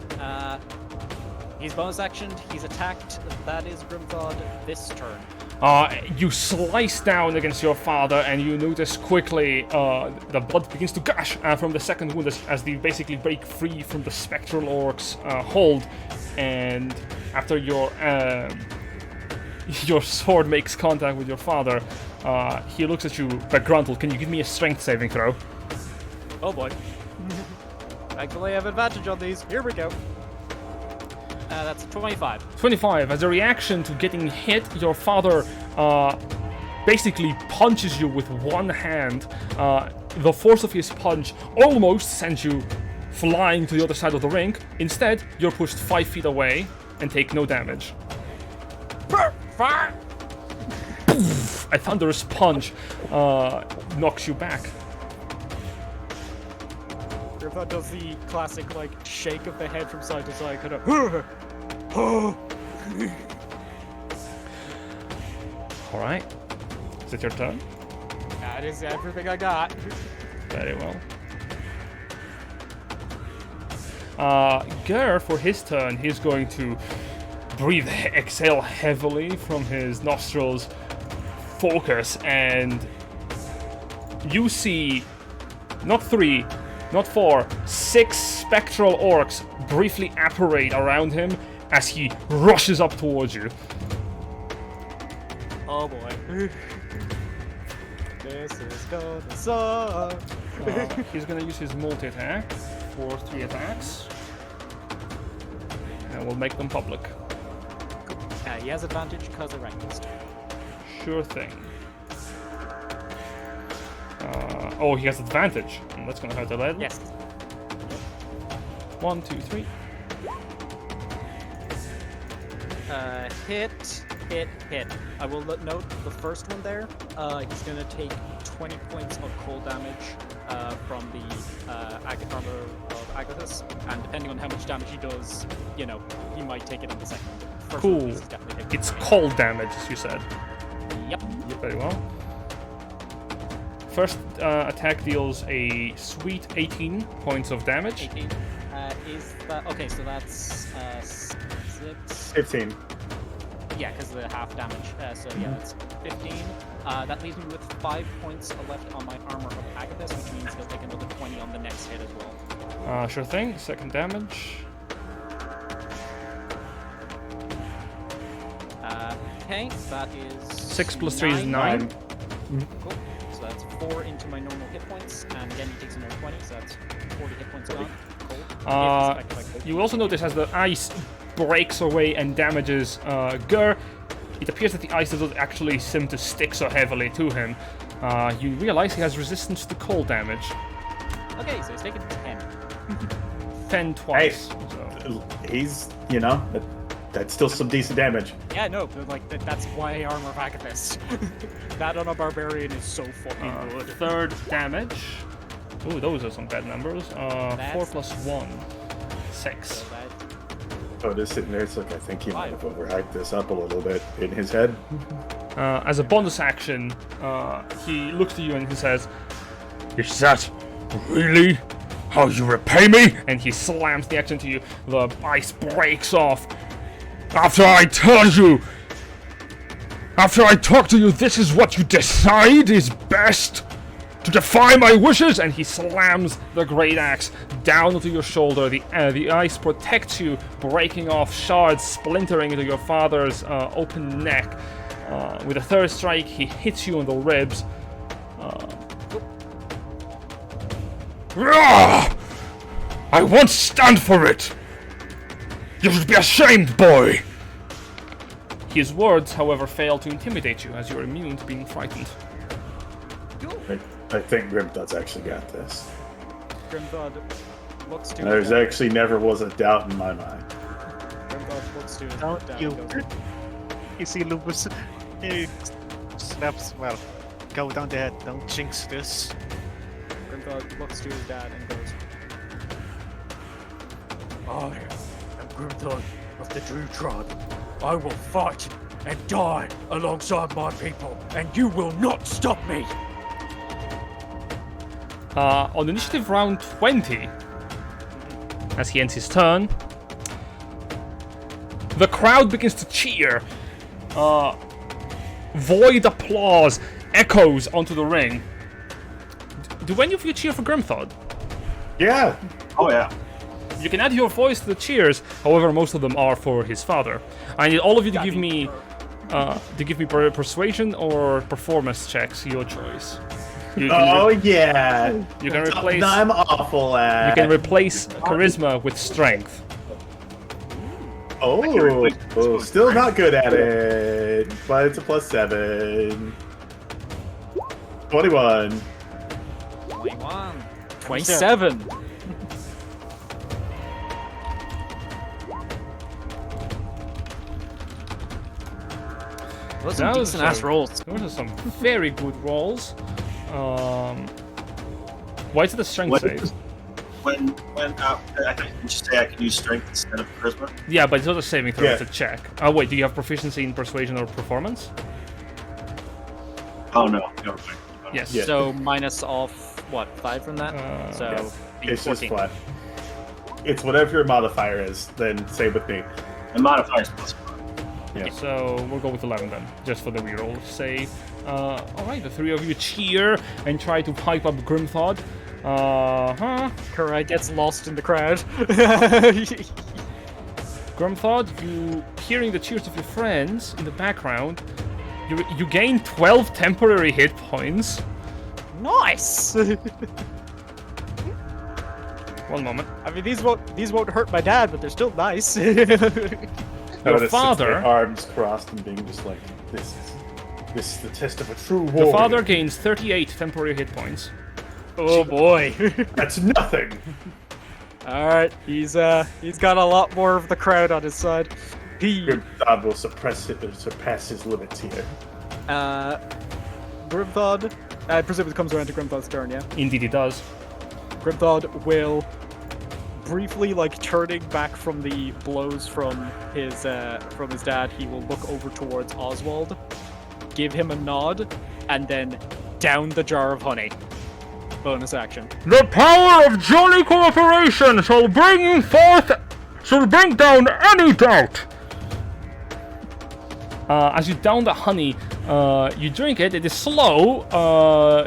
he's bonus actioned, he's attacked. That is Grimthawed this turn. You slice down against your father, and you notice quickly the blood begins to gush from the second wound as they basically break free from the spectral orc's hold. And after your sword makes contact with your father, he looks at you, begruntled. Can you give me a strength saving throw? Oh boy. Thankfully I have advantage on these. Here we go. That's 25. 25. As a reaction to getting hit, your father basically punches you with one hand. The force of his punch almost sends you flying to the other side of the ring. Instead, you're pushed 5 feet away and take no damage. A thunderous punch knocks you back. Grimthawed does the classic, like, shake of the head from side to side, kind of. Alright. Is it your turn? That is everything I got. Very well. Ger, for his turn, he's going to exhale heavily from his nostrils, focus, and you see not 3, not 4, 6 spectral orcs briefly apparate around him as he rushes up towards you. Oh boy. This is gonna suck. He's gonna use his multi-attack for 3 attacks. And we'll make them public. He has advantage because of Rankist. Sure thing. Oh, he has advantage. That's gonna hurt a little. Yes. 1, 2, 3. Hit. I will note the first one there. He's gonna take 20 points of cold damage from the armor of Agathis, and depending on how much damage he does, you know, he might take it on the second. First one, Cool. he's definitely taking It's cold damage, as you said. Yep. Very well. First attack deals a sweet 18 points of damage. 18. Is that okay? So that's 6. 15. Yeah, because of the half damage. So yeah, that's 15. That leaves me with 5 points left on my armor of Agathis, which means he'll take another 20 on the next hit as well. Sure thing. Second damage. Okay, that is 6 plus 3 is 9. Cool. So that's 4 into my normal hit points, and again he takes another 20, so that's 40 hit points gone. Cold. You also notice as the ice breaks away and damages Ger, it appears that the ice doesn't actually seem to stick so heavily to him. You realize he has resistance to cold damage. Okay, so he's taking 10. 10 twice. Hey. So. He's, you know, that's still some decent damage. Yeah, no, but like that's why armor of Agathis. That on a barbarian is so fucking good. Third damage. Ooh, those are some bad numbers. 4 plus 1. 6. So that, Oh, just sitting there, it's like, I think he might have overhyped this up a little bit in his head. As a bonus action, he looks to you and he says, "Is that really how you repay me?" And he slams the action to you. The ice breaks off. After I talk to you, this is what you decide is best? To defy my wishes? And he slams the great axe down onto your shoulder. The ice protects you, breaking off shards, splintering into your father's open neck. With a third strike, he hits you on the ribs. Rah! I won't stand for it! You should be ashamed, boy! His words, however, fail to intimidate you, as you are immune to being frightened. I think Grimthud's actually got this. Grimthud looks to There's his dad. actually never was a doubt in my mind. Grimthud looks to his Don't dad you. and goes, You see Lupus, he snaps, well, go down the head, don't jinx this. Grimthud looks to his dad and goes, I am Grimthud of the Drew tribe. I will fight and die alongside my people, and you will not stop me! On initiative round 20, as he ends his turn, the crowd begins to cheer. Void applause echoes onto the ring. Do any of you cheer for Grimthud? Yeah. Oh yeah. You can add your voice to the cheers. However, most of them are for his father. I need all of you to give me, persuasion or performance checks. Your choice. You can yeah. you can replace. I'm awful at. You can replace charisma with strength. Oh, still not good at it, but it's a +7. 21. 21. 27. Those are Those decent ass are- rolls. Those are some very good rolls. Why is it a strength What- save? When I think you should say I can use strength instead of charisma. Yeah, but it's not a saving throw, Yeah. it's a check. Oh wait, do you have proficiency in persuasion or performance? Oh no, never mind. Yes. Yeah. So minus off, what, 5 from that? So yes. be It's just 14. flat. It's whatever your modifier is, then say with me. And modifiers plus. Yeah. So we'll go with 11 then, just for the reroll save. Alright, the three of you cheer and try to pipe up Grimthod. Kurai gets lost in the crowd. Grimthod, you hearing the cheers of your friends in the background, you gain 12 temporary hit points. Nice! One moment. I mean, these won't hurt my dad, but they're still nice. Your Notice father- their arms crossed and being just like, this is the test of a true warrior. The father gains 38 temporary hit points. Oh boy. That's nothing. Alright, he's got a lot more of the crowd on his side. Grimthod will surpass his limits here. Grimthod, I presume it comes around to Grimthod's turn, yeah? Indeed, it does. Grimthod will briefly, like, turning back from the blows from his dad, he will look over towards Oswald, give him a nod, and then down the jar of honey. Bonus action. The power of jolly cooperation shall bring down any doubt! As you down the honey, you drink it. It is slow,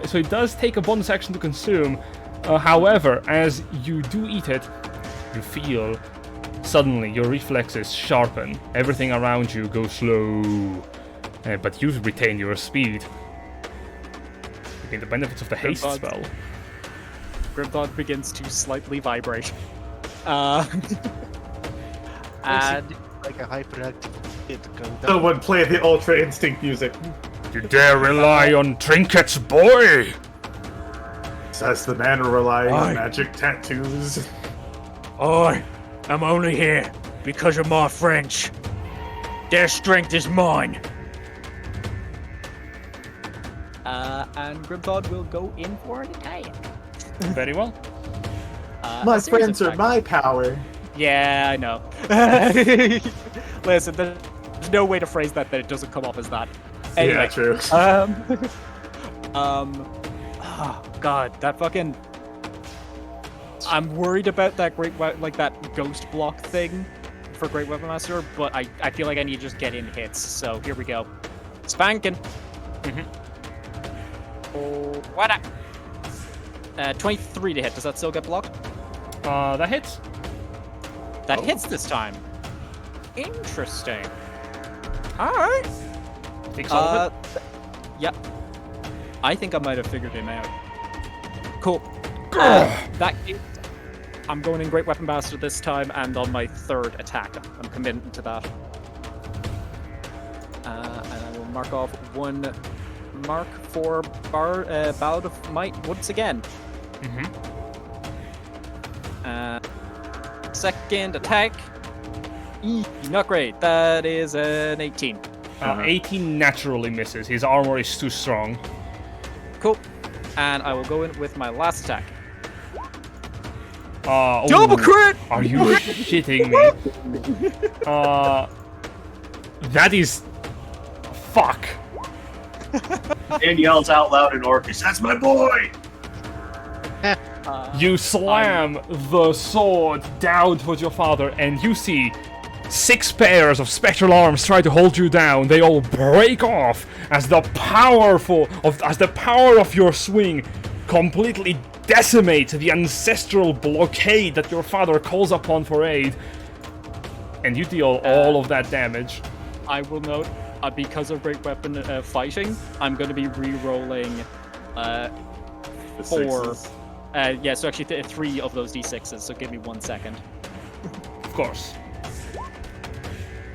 so it does take a bonus action to consume. However, as you do eat it, you feel suddenly your reflexes sharpen. Everything around you goes slow, but you retain your speed. You gain the benefits of the haste Grimthod. spell. Grimthod begins to slightly vibrate. And Like a hyperactive kid go down. Someone play the Ultra Instinct music. You dare rely on trinkets, boy! Says the man relying Aye. on magic tattoos. I am only here because of my French. Their strength is mine. and Grimthod will go in for an attack. Very well. My A series of friends are attacks. my power. Yeah, I know. Listen, there's no way to phrase that it doesn't come off as that. Anyway, Yeah, true. Oh god, that fucking. I'm worried about that that ghost block thing for Great Weapon Master, but I feel like I need to just get in hits. So here we go. Spanking. Oh, what up? 23 to hit. Does that still get blocked? That hits. That hits this time. Interesting. Alright. Takes all of it? Yep. I think I might have figured him out. Cool. That case, I'm going in Great Weapon Bastard this time, and on my third attack, I'm committing to that. And I will mark off one mark for Ballad of Might once again. Second attack. Not great. That is an 18. 18 naturally misses. His armor is too strong. Cool. And I will go in with my last attack. Double crit! Are you shitting me? That is... Fuck. Dan yells out loud in Orcish, "That's my boy!" You slam the sword down towards your father, and you see 6 pairs of spectral arms try to hold you down. They all break off as the power of your swing completely decimates the ancestral blockade that your father calls upon for aid, and you deal all of that damage. I will note, because of Great Weapon fighting, I'm going to be re-rolling 4. Yeah, so actually 3 of those d6s, so give me 1 second. Of course.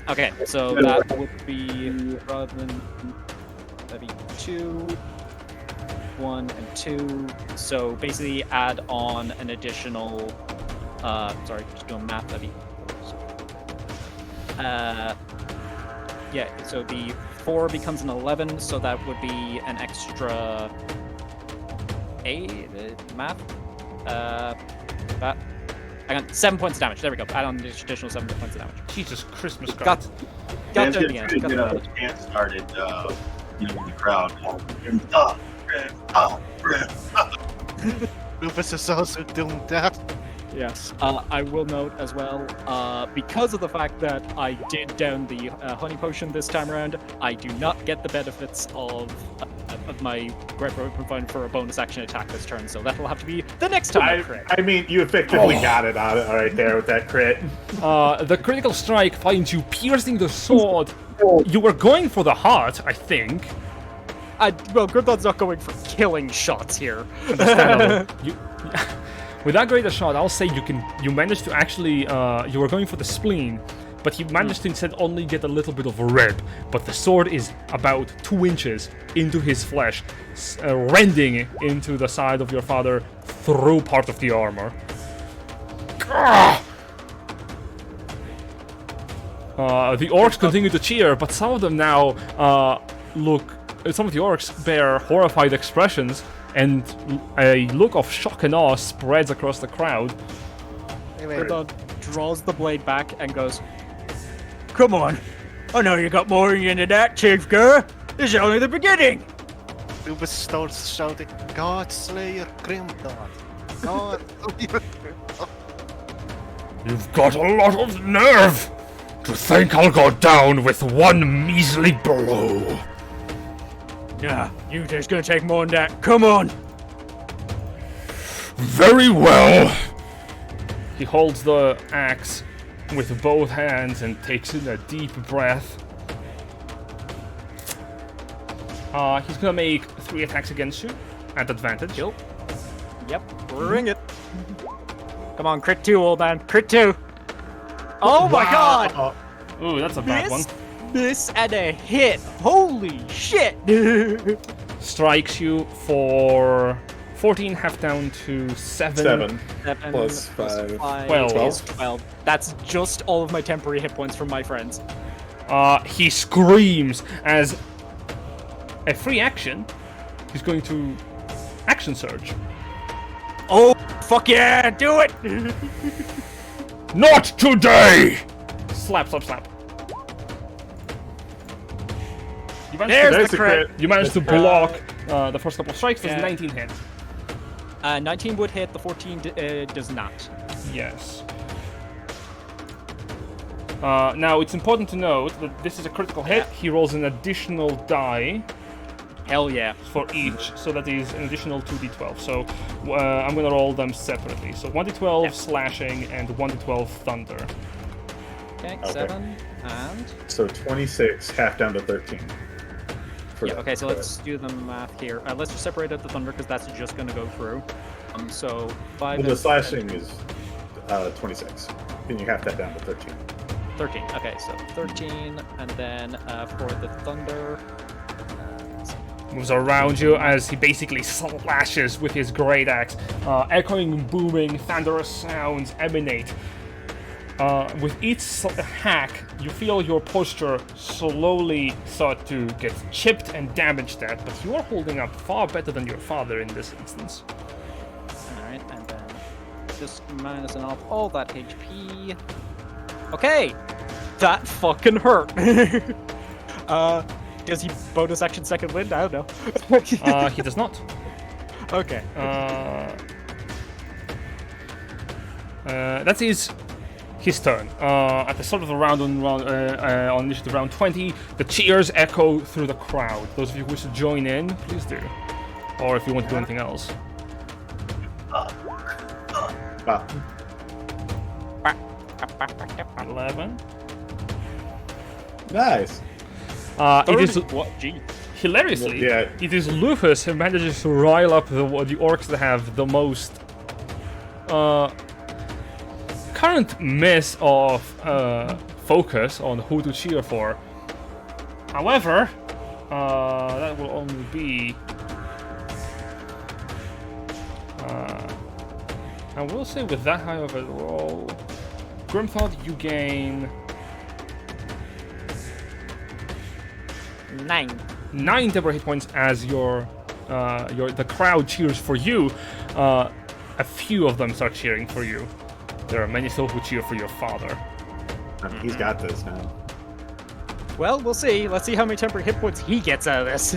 Okay, so that would be, rather than, that'd be 2, 1, and 2. So basically add on an additional, sorry, just doing math, that'd be, yeah, so the 4 becomes an 11, so that would be an extra 8, math, that, I got 7 points of damage, there we go, add on the additional 7 points of damage. Jesus Christmas Christ. Got to the end. Get a chant started, in the crowd. Rufus is also doing that. Yes. I will note as well, because of the fact that I did down the honey potion this time around, I do not get the benefits of my Great Weapon Find for a bonus action attack this turn, so that'll have to be the next time I crit. I mean, you effectively got it on it right there with that crit. The critical strike finds you piercing the sword. You were going for the heart, I think. Well, Grimdon's not going for killing shots here. Understandable. With that great a shot, I'll say you managed to actually, you were going for the spleen, but he managed to instead only get a little bit of a rib, but the sword is about 2 inches into his flesh, rending into the side of your father through part of the armor. The orcs continue to cheer, but some of them now some of the orcs bear horrified expressions, and a look of shock and awe spreads across the crowd. Grimdon draws the blade back and goes, "Come on, I know you got more in you than that, Chief Girl. This is only the beginning." Rufus starts shouting, "God Slayer Grimdon! God Slayer Grimdon!" You've got a lot of nerve to think I'll go down with one measly blow. Nah, you just gonna take more than that. Come on! Very well. He holds the axe with both hands and takes in a deep breath. He's gonna make 3 attacks against you at advantage. Kill. Yep, bring it. Come on, crit 2, old man. Crit 2. Oh my god! Ooh, that's a bad one. Miss and a hit. Holy shit! Strikes you for 14, half down to 7. 7 plus 5. 12. That's just all of my temporary hit points from my friends. He screams as a free action. He's going to action surge. Oh, fuck yeah, do it! Not today! Slap, slap, slap. There's the crit. You managed to block the first couple of strikes. Does Yeah. 19 hit? 19 would hit, the 14 does not. Yes. Now, it's important to note that this is a critical hit. He rolls an additional die Hell yeah. for each, so that is an additional 2d12. So I'm going to roll them separately. So 1d12 slashing and 1d12 thunder. Okay, Okay. 7 and... So 26, half down to 13. Yeah, okay, so let's do the math here. Let's just separate out the thunder because that's just going to go through. So 5 Well, the and slashing is 26. Then you have that down to 13. 13. Okay, so 13, and then for the thunder, Moves around you as he basically slashes with his great axe. Echoing, booming, thunderous sounds emanate. With each hack, you feel your posture slowly start to get chipped and damaged at, but you are holding up far better than your father in this instance. Alright, and then just minusing off all that HP. Okay! That fucking hurt! Does he bonus action second wind? I don't know. He does not. Okay. That is his turn. At the start of the round on initiative round 20, the cheers echo through the crowd. Those of you who wish to join in, please do. Or if you want to do anything else. 11. Nice. It is What? Gee. hilariously. Yeah. It is Lupus who manages to rile up the orcs that have the most current mess of focus on who to cheer for. However, that will only be. I will say with that high of a roll, Grimthought, you gain 9 temporary hit points as the crowd cheers for you. A few of them start cheering for you. There are many still who cheer for your father. He's got this now. Well, we'll see. Let's see how many temporary hit points he gets out of this.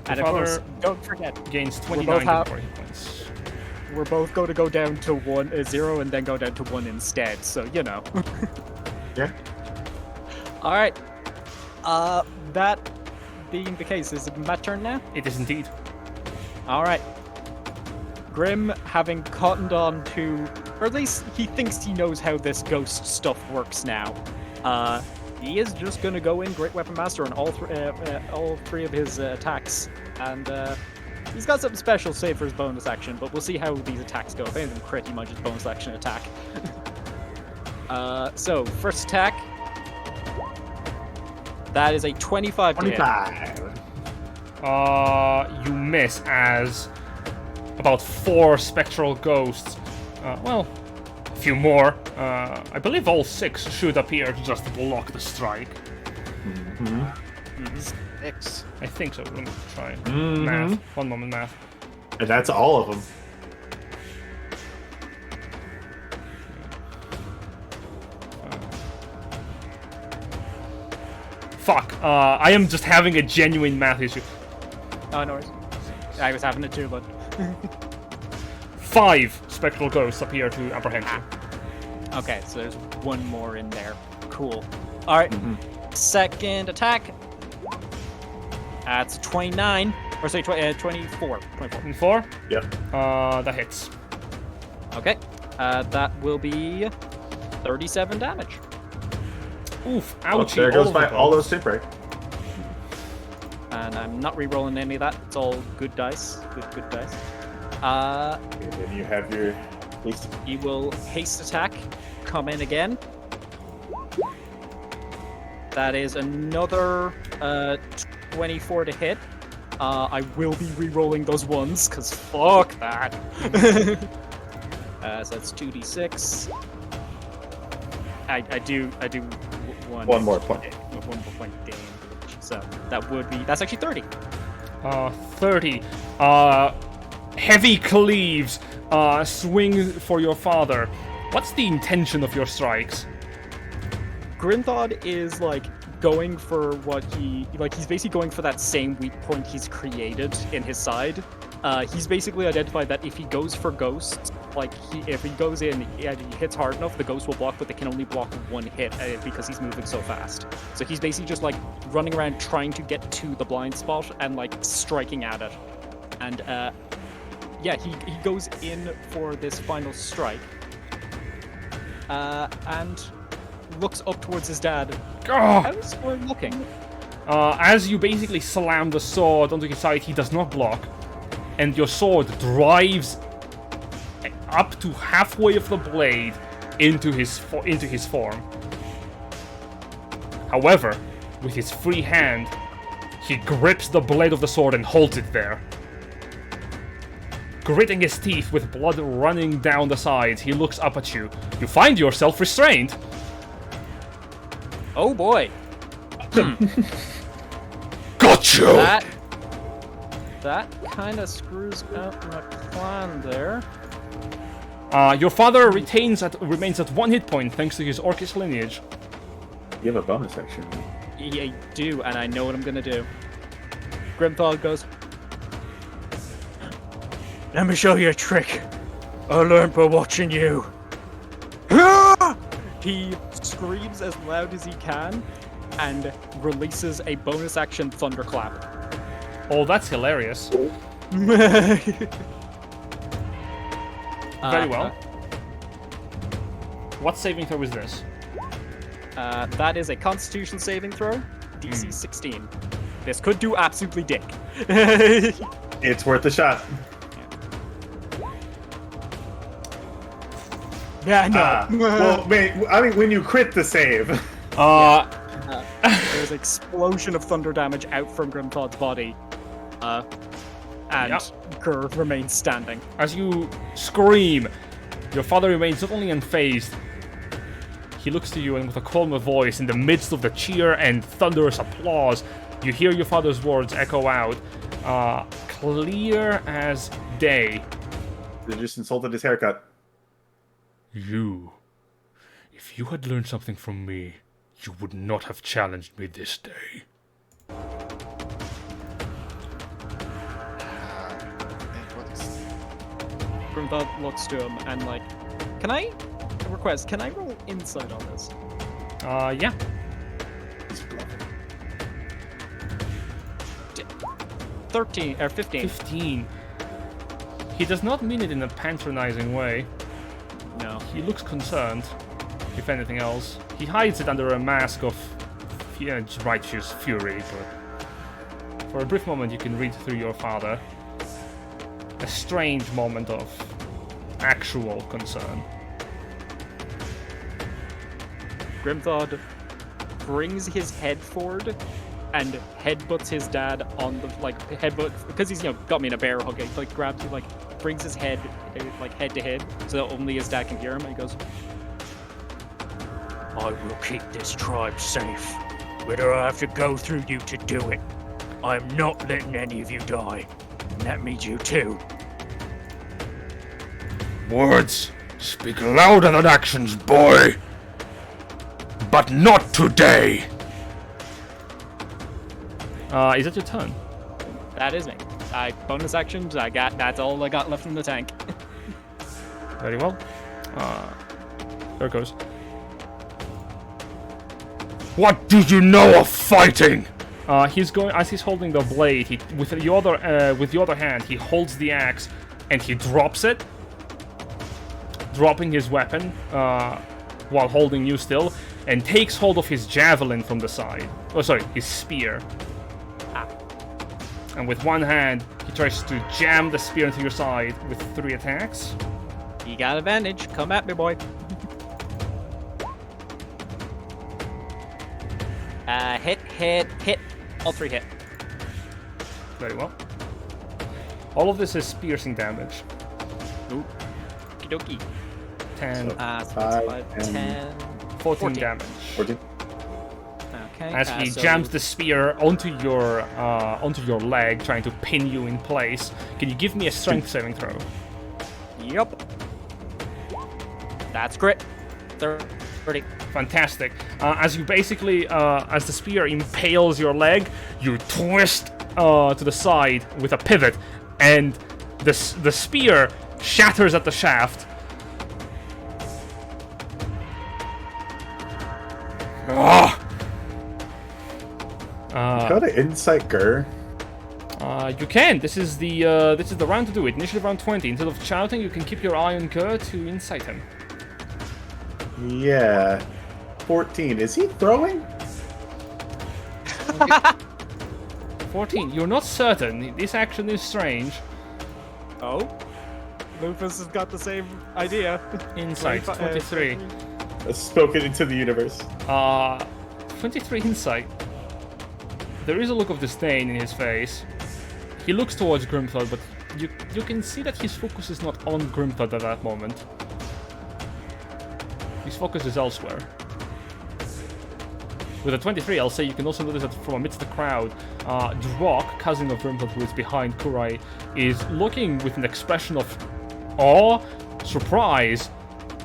And of course, don't forget, Gains both 29 have- temporary hit points. we're both going to go down to 0 and then go down to 1 instead, so you know. Yeah. Alright. That being the case, is it my turn now? It is indeed. Alright. Grim, having cottoned on to, or at least he thinks he knows how this ghost stuff works now, he is just gonna go in Great Weapon Master on all three of his attacks, and he's got something special saved for his bonus action, but we'll see how these attacks go. If anything crit, he might just bonus action attack. So, first attack. That is a 25 to hit. 25. You miss as about 4 spectral ghosts, well, a few more, I believe all 6 should appear to just block the strike. X. I think so. Let me try math. One moment, math. And that's all of them. Fuck, I am just having a genuine math issue. Oh, no worries. I was having it too, but... 5 spectral ghosts appear to apprehend you. Okay, so there's one more in there. Cool. Alright, second attack. That's 29. Or say 24. 4? Yep. That hits. Okay. That will be 37 damage. Oof, Oh, ouchie. there goes of all them. those tip break. And I'm not re-rolling any of that. It's all good dice. Good dice. And then you have your haste. He will haste attack. Come in again. That is another 24 to hit. I will be re-rolling those ones, because fuck that. So that's 2d6. I do One more point. 1 more point damage. So that would be, that's actually 30. 30. Heavy cleaves swing for your father. What's the intention of your strikes? Grimthod is like going for what he's basically going for that same weak point he's created in his side. He's basically identified that if he goes for ghosts, like if he goes in and he hits hard enough, the ghost will block, but they can only block 1 hit because he's moving so fast. So he's basically just like running around trying to get to the blind spot and like striking at it. And yeah, he goes in for this final strike. And looks up towards his dad. Ah! How's Scorn looking? As you basically slam the sword onto his side, he does not block. And your sword drives up to halfway of the blade into his form. However, with his free hand, he grips the blade of the sword and holds it there. Gritting his teeth with blood running down the sides, he looks up at you. You find yourself restrained. Oh boy. Gotcha! That kind of screws up my plan there. Your father remains at 1 hit point thanks to his orcish lineage. You have a bonus action. Yeah, I do, and I know what I'm gonna do. Grimthog goes, Let me show you a trick I learned by watching you. he screams as loud as he can and releases a bonus action thunderclap. Oh, that's hilarious. Very well. What saving throw is this? That is a Constitution saving throw, DC 16. This could do absolutely dick. It's worth a shot. Yeah, no. Well, I mean, when you crit the save. There's an explosion of thunder damage out from Grimthog's body. And Gur remains standing. As you scream, your father remains not only unfazed, he looks to you and with a calmer voice, in the midst of the cheer and thunderous applause, you hear your father's words echo out, clear as day. They just insulted his haircut. If you had learned something from me, you would not have challenged me this day. Grimthog looks to him and like, can I roll insight on this? Yeah. He's bluffing. 13 or 15. 15. He does not mean it in a patronizing way. No. He looks concerned, if anything else. He hides it under a mask of righteous fury, but for a brief moment you can read through your father. A strange moment of actual concern. Grimthog brings his head forward and headbutts his dad on the headbutt because he's got me in a bear hug. He grabs you brings his head head to head so that only his dad can hear him. And he goes, I will keep this tribe safe, whether I have to go through you to do it. I'm not letting any of you die. And that means you too. Words speak louder than actions, boy. But not today. Is it your turn? that is me. Bonus actions, that's all I got left in the tank. Very well. There it goes. What do you know of fighting? He's going as he's holding the blade. With the other hand, he holds the axe and he drops it, dropping his weapon while holding you still, and takes hold of his javelin from the side. Oh, sorry, his spear. And with one hand, he tries to jam the spear into your side with 3 attacks. You got advantage. Come at me, boy. Hit. All 3 hit. Very well. All of this is piercing damage. Ooh. Okie dokie. 10, So that's 5, 10, 14 damage. 14. Okay. As he so jams the spear onto your leg, trying to pin you in place. Can you give me a strength saving throw? Yep. That's crit. 30. Fantastic. As you basically, as the spear impales your leg, you twist to the side with a pivot, and the spear shatters at the shaft. Ah! Got an insight, Gur. You can. This is the round to do it. Initiative round 20. Instead of shouting, you can keep your eye on Gur to incite him. Yeah. 14. Is he throwing? 14. You're not certain. This action is strange. Oh? Lupus has got the same idea. Insight, 23. Spoken into the universe. 23 insight. There is a look of disdain in his face. He looks towards Grimthod, but you can see that his focus is not on Grimthod at that moment. His focus is elsewhere. With a 23, I'll say you can also notice that from amidst the crowd, Drock, cousin of Grimthod, who is behind Kurai, is looking with an expression of awe, surprise,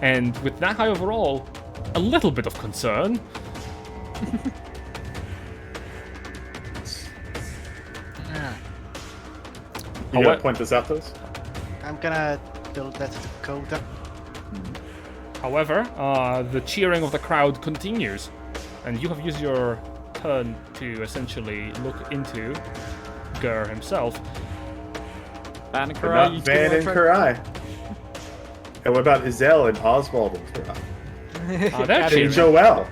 and with that high overall, a little bit of concern. You gotta point this out to us? I'm gonna build that Dakota. However, the cheering of the crowd continues, and you have used your turn to essentially look into Gur himself. Van and What Kurai, about Van and Kurai? And what about Izel and Oswald and Kurai? They're And cheering. Joel?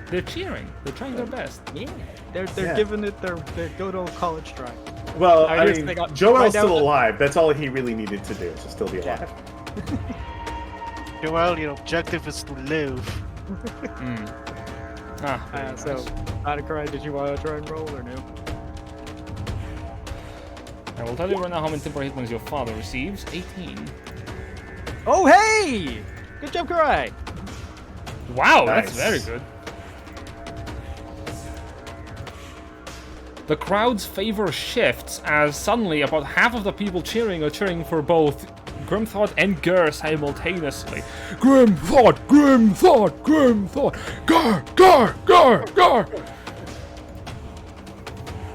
They're cheering. They're trying their best. Yeah, they're Yeah. giving it their good old college try. Well, I I just mean, think Joel's right still now- alive. That's all he really needed to do, to still be alive. Well, your objective is to live. So, Van and Kurai, did you want to try and roll or no? I will tell you right now how many temporary hit points your father receives. 18. Oh, hey! Good job, Kurai! Wow, that's Nice. very good. The crowd's favor shifts as suddenly about half of the people cheering are cheering for both Grimthod and Gur simultaneously. Grimthod! Grimthod! Grimthod! Gur! Gur! Gur! Gur!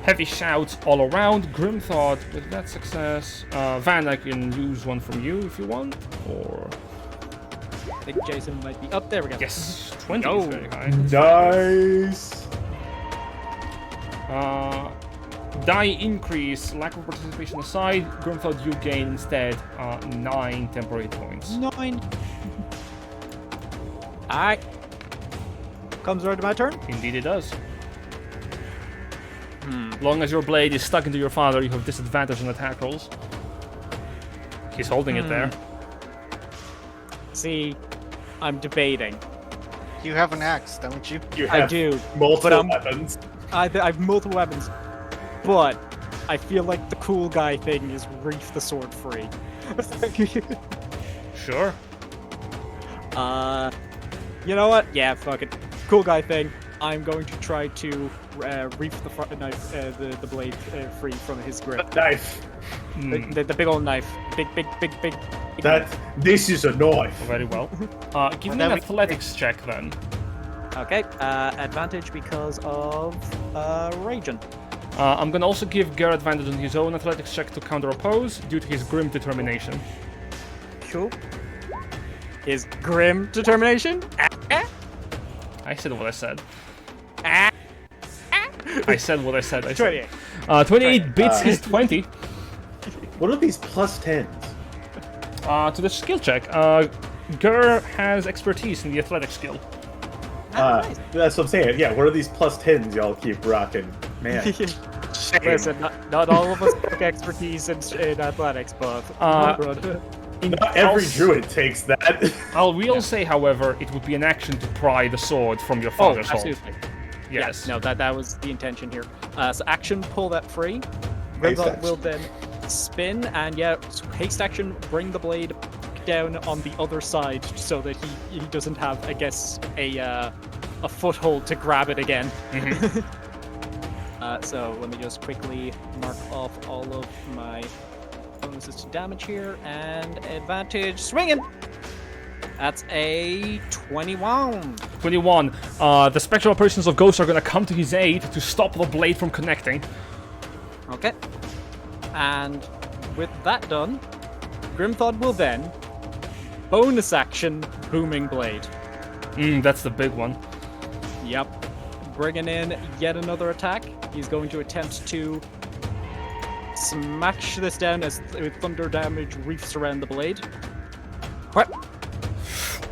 Heavy shouts all around. Grimthod with that success. Van, I can use one from you if you want, or... I think Jason might be up. There we go. Yes, 20 Oh. is very high. Nice! Die increase, lack of participation aside, Grimthod, you gain instead 9 temporary hit points. 9. Alright. Comes right to my turn. Indeed it does. Long as your blade is stuck into your father, you have disadvantage on attack rolls. He's holding it there. See, I'm debating. You have an axe, don't you? You I have do. multiple I'm- weapons. I have multiple weapons, but I feel like the cool guy thing is reef the sword free. Sure. You know what? Yeah, fuck it. Cool guy thing. I'm going to try to reef the knife, the blade free from his grip. Knife. The big old knife. Big. This is a knife. Very well. Give me an athletics check then. Okay. Advantage because of raging. I'm gonna also give Gur advantage on his own athletics check to counter oppose due to his grim determination. Cool. His grim determination. I said what I said. I said what I said. 28. 28 beats his 20. What are these plus 10s? To the skill check, Gur has expertise in the athletic skill. That's what I'm saying. Yeah, what are these plus 10s y'all keep rocking? Man. Listen, not all of us have expertise in athletics, but Not every druid takes that. I will say, however, it would be an action to pry the sword from your father's hold. absolutely. Yes. No, that was the intention here. So action, pull that free. Haste Grimthod action. will then spin and haste action, bring the blade down on the other side so that he doesn't have, I guess, a foothold to grab it again. So let me just quickly mark off all of my bonuses to damage here and advantage swinging. That's a 21. 21. The spectral apparitions of ghosts are going to come to his aid to stop the blade from connecting. Okay. And with that done, Grimthod will then bonus action Booming Blade. That's the big one. Yep. Bringing in yet another attack. He's going to attempt to smash this down as thunder damage reefs around the blade. What?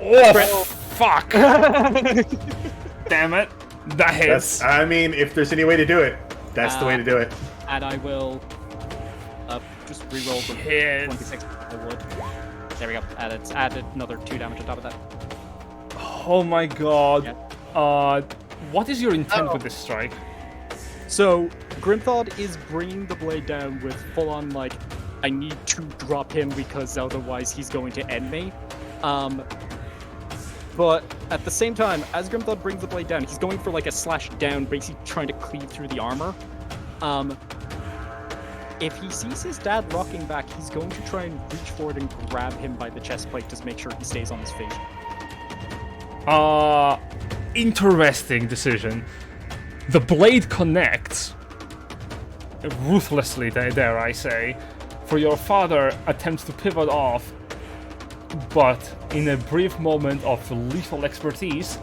Oh, Fuck! Damn it. That hits. I mean, if there's any way to do it, that's the way to do it. And I will just re-roll the Hit. 26 I would. There we go. And it's added another 2 damage on top of that. Oh my god. Yeah. What is your intent with this strike? So, Grimthod is bringing the blade down with full-on, like, I need to drop him because otherwise he's going to end me. But at the same time, as Grimthod brings the blade down, he's going for, like, a slash down, basically trying to cleave through the armor. If he sees his dad rocking back, he's going to try and reach forward and grab him by the chest plate to make sure he stays on his feet. Interesting decision. The blade connects ruthlessly, dare I say, for your father attempts to pivot off, but in a brief moment of lethal expertise,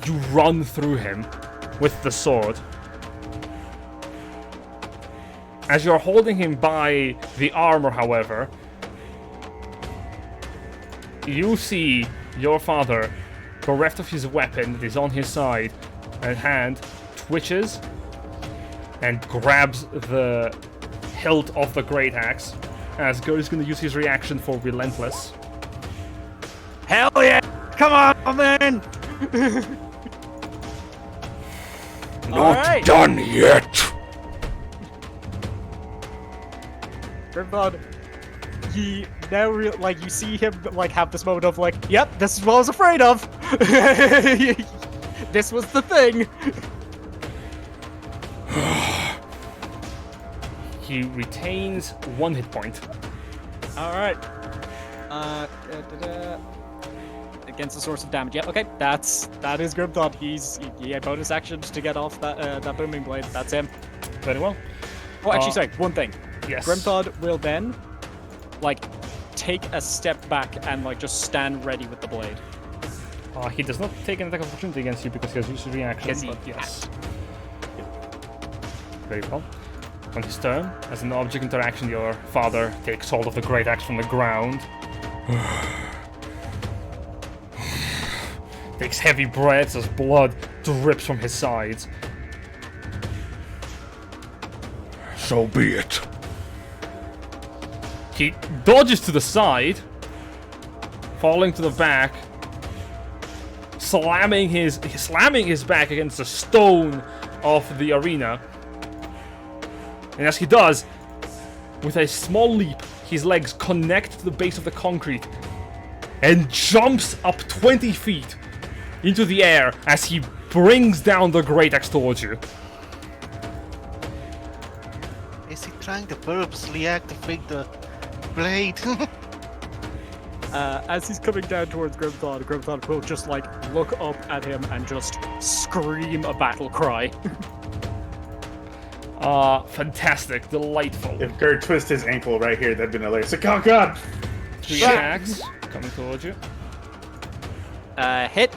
you run through him with the sword. As you're holding him by the armor, however, you see your father, bereft of his weapon that is on his side, and hand twitches and grabs the hilt of the great axe, as Gory's going to use his reaction for Relentless. Hell yeah! Come on, man! Not done yet. Grimthod, he now you see him like have this moment of like, yep, this is what I was afraid of. This was the thing. He retains 1 hit point. All right. Against the source of damage. Yeah, okay. That is Grimthod. He had bonus actions to get off that booming blade. That's him. Very well. Oh, actually, sorry. One thing. Yes. Grimthod will then, like, take a step back and like just stand ready with the blade. He does not take an attack of opportunity against you because he has used his reaction, Yes, he but yes. Very well. On his turn, as an object interaction, your father takes hold of the great axe from the ground. Takes heavy breaths as blood drips from his sides. So be it. He dodges to the side, falling to the back, slamming his back against the stone of the arena. And as he does, with a small leap, his legs connect to the base of the concrete and jumps up 20 feet into the air as he brings down the great axe towards you. Is he trying to purposely activate the blade? As he's coming down towards Grimthod, Grimthod will just like look up at him and just scream a battle cry. Fantastic, delightful. If Gerd twists his ankle right here, that'd been hilarious. Like, oh god! 3 attacks coming towards you. Hit.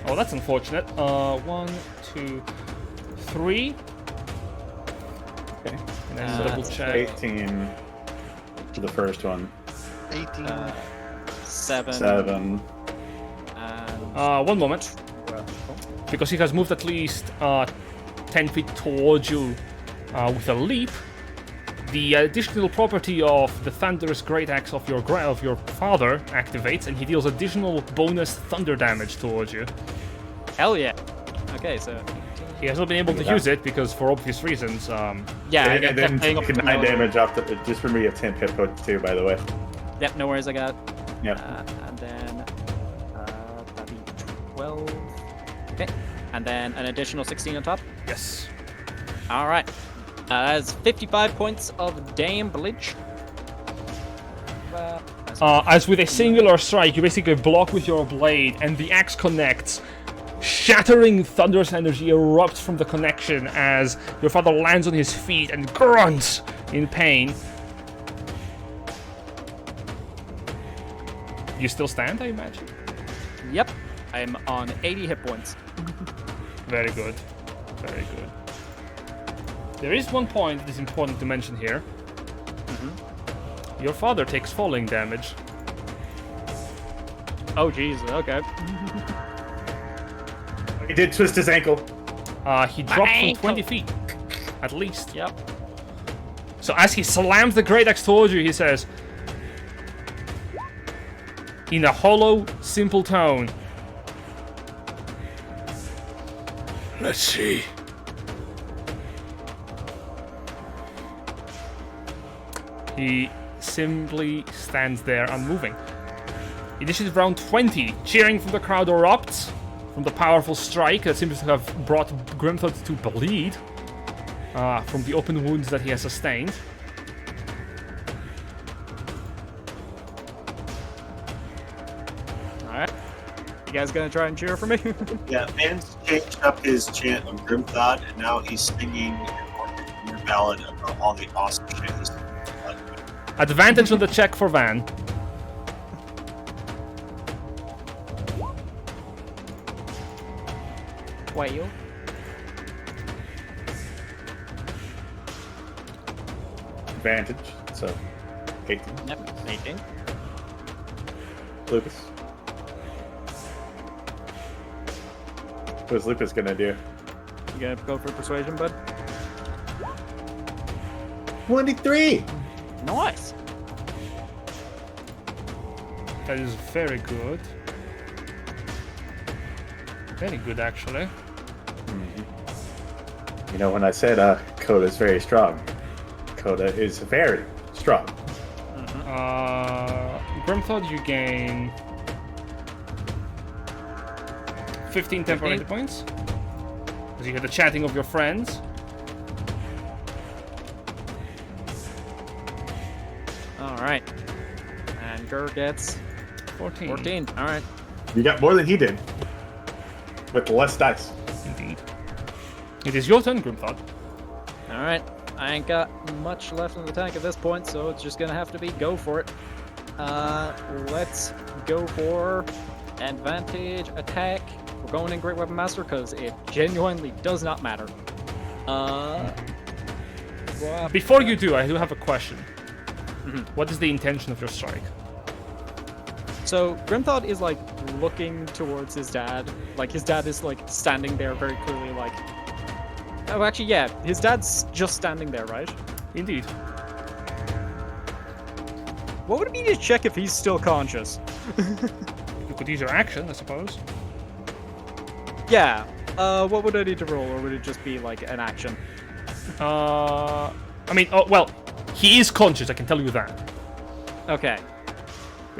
Oh, that's unfortunate. 1, 2, 3. Okay. And then double check. 18 to the first one. 18. 7. And 1 moment. Because he has moved at least 10 feet towards you with a leap. The additional property of the Thunderous Great Axe of your father activates, and he deals additional bonus thunder damage towards you. hell yeah. Okay, so He has not been able to use it because, for obvious reasons, yeah, I And got then playing up take the 9 roll. damage off the. Just remember you have 10 hit points too, by the way. Yep, no worries, I got. Yep. And then that'd be 12. Okay, and then an additional 16 on top. yes. All right. That's 55 points of damage. As with a singular strike, you basically block with your blade, and the axe connects. Shattering thunderous energy erupts from the connection as your father lands on his feet and grunts in pain. You still stand, I imagine? Yep, I'm on 80 hit points. Very good. Very good. There is one point that is important to mention here. Your father takes falling damage. Oh, jeez. Okay. He did twist his ankle. He dropped from 20 feet, at least. Yep. So as he slams the great axe towards you, he says, in a hollow, simple tone, Let's see. he simply stands there unmoving. Initiative round 20. Cheering from the crowd erupts from the powerful strike that seems to have brought Grimthod to bleed from the open wounds that he has sustained. Alright. You guys gonna try and cheer for me? Yeah, Man's changed up his chant of Grimthod, and now he's singing a ballad about all the awesome shit he's done. Advantage on the check for Van. Whale. Advantage. So, 18. Yep. 18. Lucas. What's Lucas gonna do? You gonna go for persuasion, bud? 23! Nice. That is very good. Very good, actually. You know, when I said Coda is very strong, Coda is very strong. Grimthod, you gain 15 temporary hit points. As you hear the chatting of your friends. Alright. And Gur gets 14. 14. Alright. You got more than he did. With less dice. Indeed. It is your turn, Grimthod. Alright. I ain't got much left in the tank at this point, so it's just gonna have to be go for it. Let's go for advantage attack. We're going in Great Weapon Master because it genuinely does not matter. Before you do, I do have a question. What is the intention of your strike? So Grimthod is like looking towards his dad. Like his dad is like standing there very clearly like... Oh, actually, yeah. His dad's just standing there, right? Indeed. What would it be to check if he's still conscious? You could use your action, I suppose. Yeah. What would I need to roll, or would it just be like an action? I mean, oh, well, he is conscious, I can tell you that. Okay.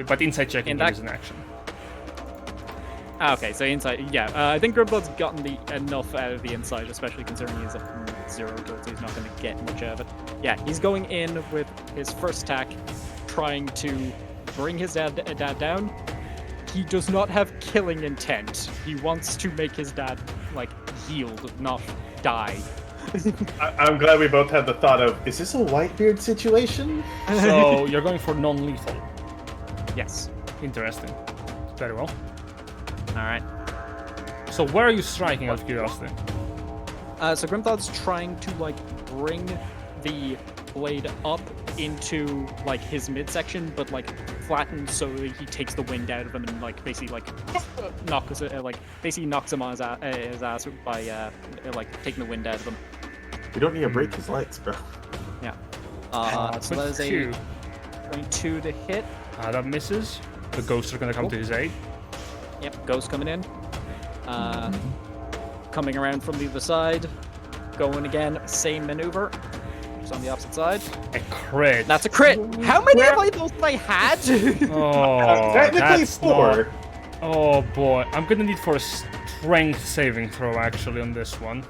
But inside checking is an action. Okay, so inside, yeah. I think Grimblood's gotten enough out of the inside, especially considering he's a 0 build, so he's not going to get much out of it. Yeah, he's going in with his first attack, trying to bring his dad down. He does not have killing intent. He wants to make his dad, like, healed, not die. I'm glad we both had the thought of, is this a Whitebeard situation? So, you're going for non-lethal. Yes. Interesting. Very well. Alright. So where are you striking, out of curiosity? So Grimthod's trying to, like, bring the blade up into, like, his midsection, but, like, flatten so that he takes the wind out of him and, like, basically, like, knocks him on his ass by, like, taking the wind out of him. You don't need to break his legs, bro. Yeah. So that is a 22 to hit. That misses. The ghosts are going to come to his aid. Yep, ghost coming in. Coming around from the other side. Going again, same maneuver. Just on the opposite side. A crit. That's a crit! How many of those have I had? Oh, technically that's 4. Not... Oh boy, I'm gonna need for a strength saving throw actually on this one.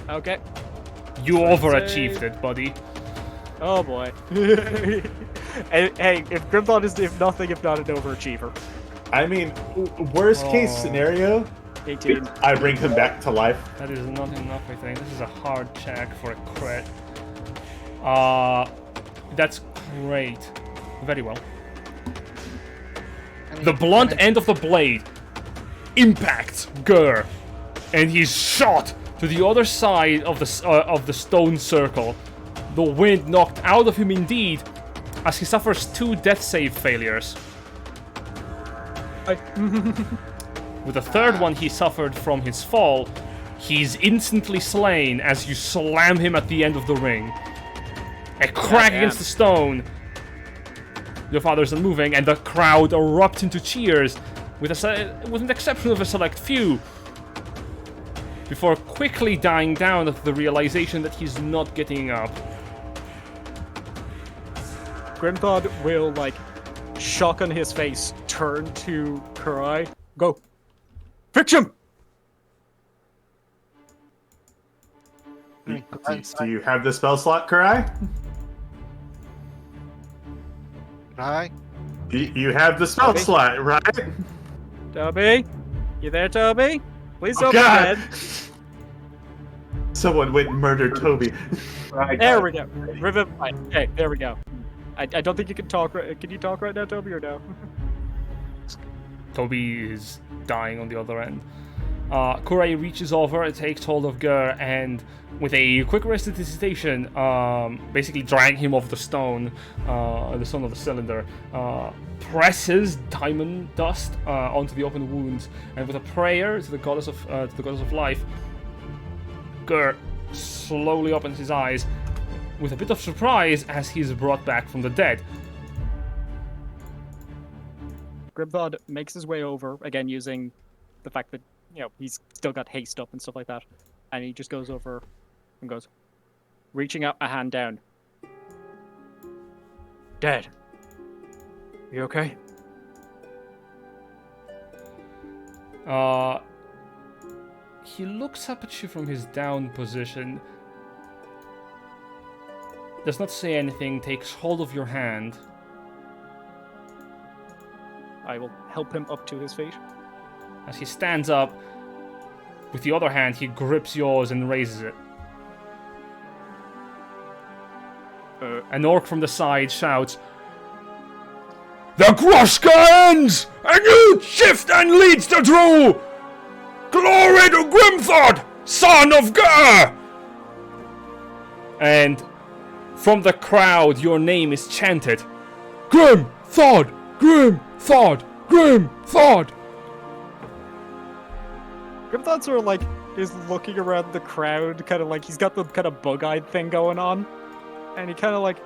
Okay. You overachieved it, buddy. Oh boy. Hey, if Grimthod is if not an overachiever. I mean, worst case scenario, 18. I bring him back to life. That is not enough, I think. This is a hard check for a crit. That's great. Very well. The blunt end of the blade impacts Gur, and he's shot to the other side of the stone circle. The wind knocked out of him indeed, as he suffers 2 death save failures. With the third one he suffered from his fall, he's instantly slain as you slam him at the end of the ring. A crack against the stone. Your father's unmoving, and the crowd erupts into cheers, with an exception of a select few, before quickly dying down at the realization that he's not getting up. Grimthod will, like, shock on his face, turn to Kurai, go, fix him! Do you have the spell slot, Kurai? Right? You have the spell slot, right? Toby? You there, Toby? Please don't God. be dead. Someone went and murdered Toby. There we go. Revivify. Okay, there we go. I don't think you can talk. Can you talk right now, Toby, or no? Toby is dying on the other end. Kurai reaches over and takes hold of Gur, and with a quick resuscitation, basically dragging him off the stone of the cylinder, presses diamond dust onto the open wounds, and with a prayer to the goddess of life, Gur slowly opens his eyes with a bit of surprise as he's brought back from the dead. Grimthod makes his way over, again using the fact that, you know, he's still got haste up and stuff like that. And he just goes over and goes, reaching out a hand down. Dad, you okay? He looks up at you from his down position, does not say anything, takes hold of your hand. I will help him up to his feet. As he stands up, with the other hand, he grips yours and raises it. An orc from the side shouts, The Grushka ends! A new chieftain leads the Drew! Glory to Grimthod, son of Gur! And from the crowd, your name is chanted. Grimthod! Grimthod! Grimthod! Grimthod sort of like is looking around the crowd, kind of like he's got the kind of bug-eyed thing going on, and he kind of like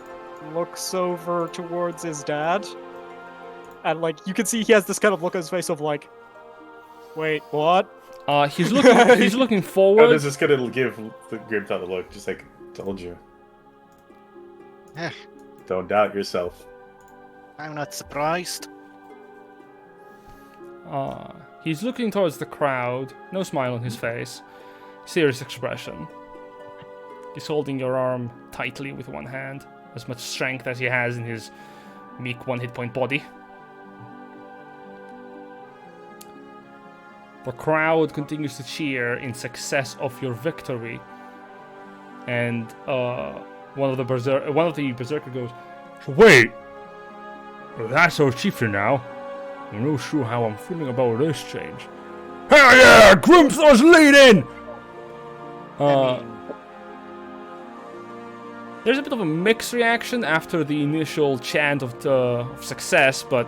looks over towards his dad, and like you can see he has this kind of look on his face of like, wait, what? He's looking forward. How is this gonna give the Grimthod a look? Just like, told you. Don't doubt yourself. I'm not surprised. He's looking towards the crowd, no smile on his face, serious expression. He's holding your arm tightly with one hand, as much strength as he has in his meek 1 hit point body. The crowd continues to cheer in success of your victory, and one of the berserker goes, Wait! That's our chieftain now. I'm not sure how I'm feeling about this change. Hell yeah! Grimthor's leading! There's a bit of a mixed reaction after the initial chant of success, but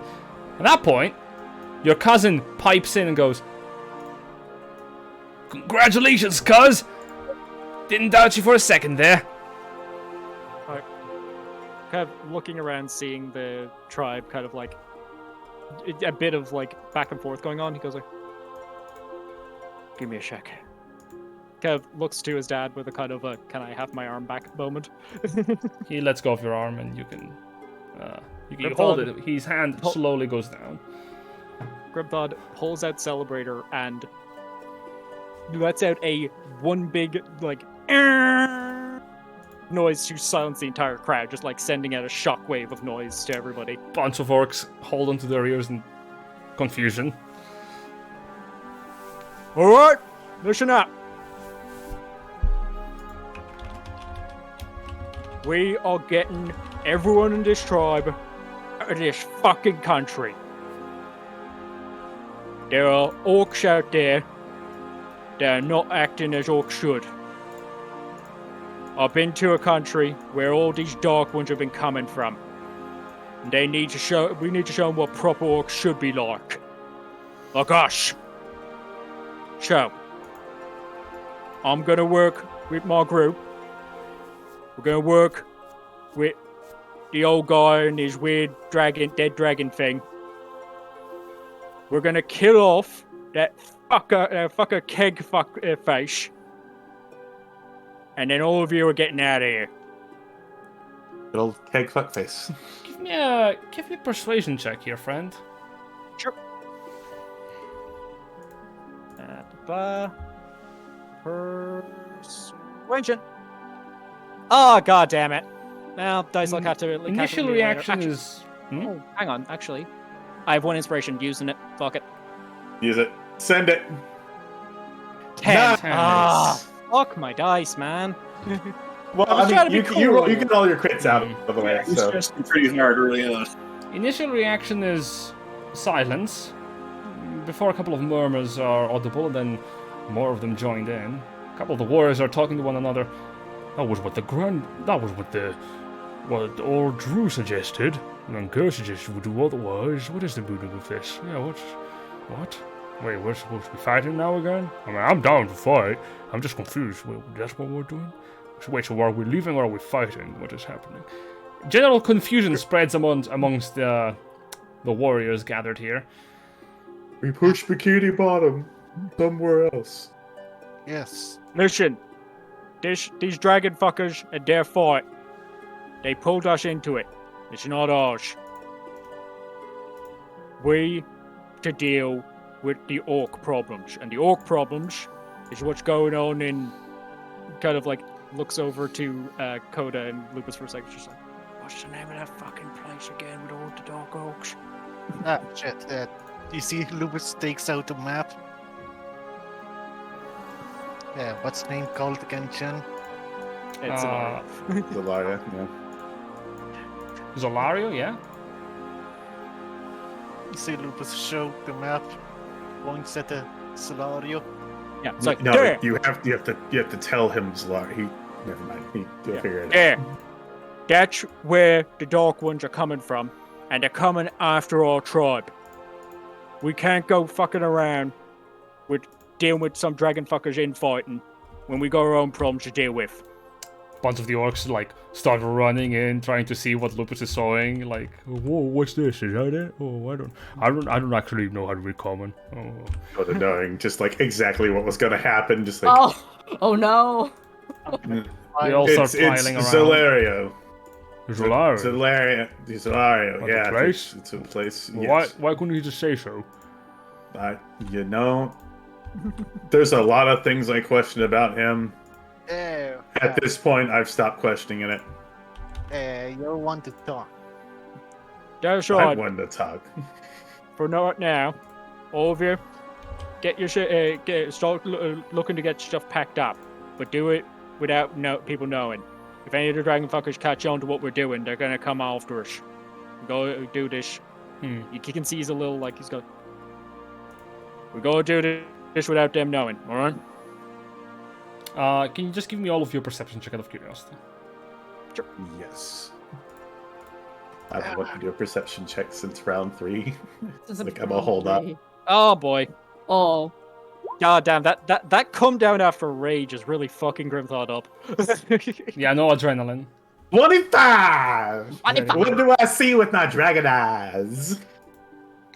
at that point, your cousin pipes in and goes, Congratulations, cuz! Didn't doubt you for a second there. Kind of looking around, seeing the tribe kind of like a bit of like back and forth going on. He goes like, give me a check. Kind of looks to his dad with a kind of a can I have my arm back moment. He lets go of your arm and you can hold it. His hand slowly goes down. Grimthod pulls out Celebrator and lets out a one big like noise to silence the entire crowd, just like sending out a shockwave of noise to everybody. Bunch of orcs hold onto their ears in confusion. Alright, listen up. We are getting everyone in this tribe out of this fucking country. There are orcs out there that are not acting as orcs should. I've been to a country where all these dark ones have been coming from. And we need to show them what proper orcs should be like. Oh gosh. So, I'm gonna work with my group. We're gonna work with the old guy and his weird dead dragon thing. We're gonna kill off that fucker keg face. And then all of you are getting out of here. Good old keg fuckface. Give me a persuasion check here, friend. Sure. Persuasion. Oh, god damn it. Well, dice luck have to... Initial reaction is... Oh, hang on, actually. I have 1 inspiration using it. Fuck it. Use it. Send it. 10. Nice. Ah, fuck my dice, man. Well, I was trying to you, be you cool. get all your crits out of the way. He's So. stressing pretty hard early on. Initial reaction is silence. Before a couple of murmurs are audible, then more of them joined in. A couple of the warriors are talking to one another. That was what what old Drew suggested. And Kerr suggested we do otherwise. What is the meaning of this? Yeah, what? Wait, we're supposed to be fighting now again? I mean, I'm down to fight. I'm just confused. Wait, that's what we're doing? So wait, so are we leaving or are we fighting? What is happening? General confusion spreads amongst the warriors gathered here. We pushed Bikini Bottom somewhere else. Yes. Listen, these dragon fuckers and their fight, they pulled us into it. It's not ours. We to deal with the orc problems, and the orc problems is what's going on in kind of like looks over to Coda and Lupus for a second. She's like, "What's the name of that fucking place again with all the dark orcs?" Ah, shit. You see Lupus takes out the map. Yeah, what's the name called again, Jen? It's Zalaria, yeah. Zolario, yeah? You see Lupus show the map, points at the Solario. yeah, it's like, No, there! you have to tell him Zalaria. Never mind. He'll figure it out. There. That's where the Dark Ones are coming from, and they're coming after our tribe. We can't go fucking around with dealing with some dragon fuckers infighting when we got our own problems to deal with. Bunch of the orcs like start running in, trying to see what Lupus is sawing. Like, whoa, what's this? Is that it? Oh, I don't actually know how to read common. Oh, Coda knowing just like exactly what was gonna happen, just like Oh no. they all start piling around. Zalario. Zolario. Zalario, What, yeah. the place? It's a place. Well, Yes. why couldn't you just say so? You know, there's a lot of things I question about him. Yeah. At this point, I've stopped questioning it. You want to talk. That's I right. wanted to talk. For now, all of you, get your shit. Start looking to get stuff packed up, but do it without people knowing. If any of the dragon fuckers catch on to what we're doing, they're gonna come after us. Go do this. You can see he's a little like he's going. We're gonna do this without them knowing. All right. Can you just give me all of your perception check out of curiosity? Yes. I haven't wanted to do a perception check since round 3. Like, I'm a hold up. oh boy. Oh. God damn, that come down after rage is really fucking Grimthought up. Yeah, no adrenaline. 25! 25. What do I see with my dragon eyes?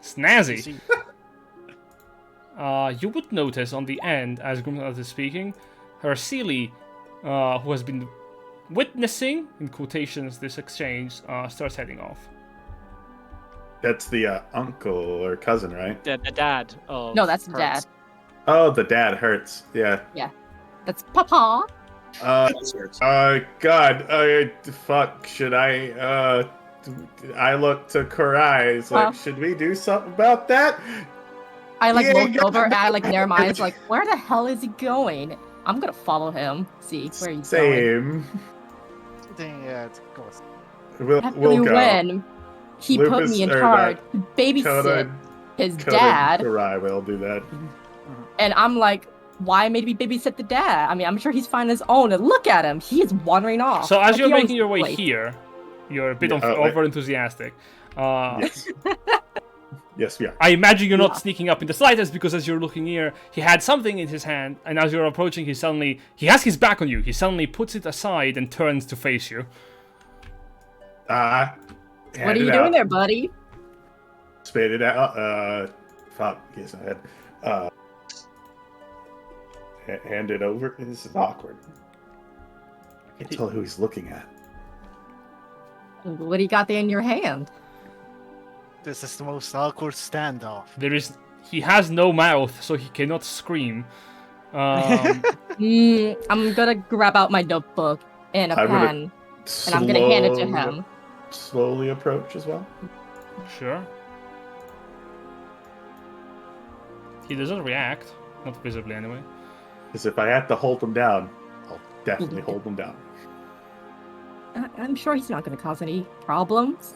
Snazzy. You would notice on the end, as Grimthought is speaking, Hercili, who has been witnessing, in quotations, this exchange, starts heading off. That's the uncle or cousin, right? the dad of No, that's the Hertz. dad. Oh, the dad hurts. Yeah. That's Papa. God. Fuck. Should I look to Karai. It's like, should we do something about that? I like Yeah, look yeah. over and I like near my eyes like, where the hell is he going? I'm gonna follow him. See where he's going. Same. Yeah, of course. We'll Actually, go. when he put Lupus me in or charge to babysit Coda, his Coda dad, Karai will do that. and I'm like, why made me babysit the dad? I mean, I'm sure he's fine on his own. And look at him, he is wandering off. So as Like, you're he owns making your the way place. here, you're a bit Yeah, over enthusiastic. Yes. Yes, we are. I imagine you're not sneaking up in the slightest, because as you're looking here, he had something in his hand, and as you're approaching, he has his back on you. He suddenly puts it aside and turns to face you. What are you doing there, buddy? Spit it out. Fuck. Yes, I had. Hand it over. This is awkward. I can't tell who he's looking at. What do you got there in your hand? This is the most awkward standoff. He has no mouth, so he cannot scream. I'm gonna grab out my notebook and a pen, and I'm gonna hand it to him. Slowly approach as well. Sure. He doesn't react, not visibly anyway. Because if I have to hold him down, I'll definitely hold him down. I'm sure he's not gonna cause any problems.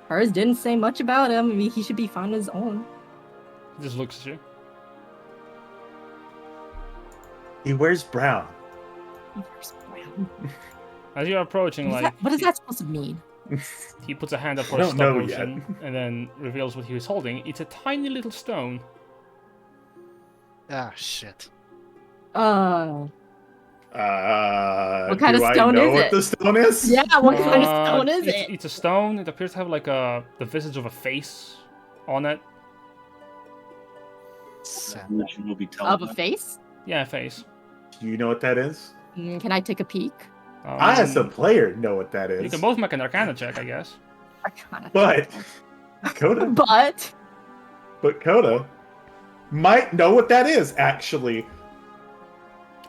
Hers didn't say much about him. I mean, he should be fine on his own. He just looks at you. He wears brown. He wears brown. As you're approaching, What is that supposed to mean? He puts a hand up for a stop motion, and then reveals what he was holding. It's a tiny little stone. Ah, shit. What What kind of stone is it? What the stone is? Yeah, what kind of stone is it? It's a stone. It appears to have like the visage of a face on it. Of a face? Yeah, a face. Do you know what that is? Can I take a peek? I, as a player, know what that is. You can both make an Arcana check, I guess. Arcana. But Coda. But Coda might know what that is, actually.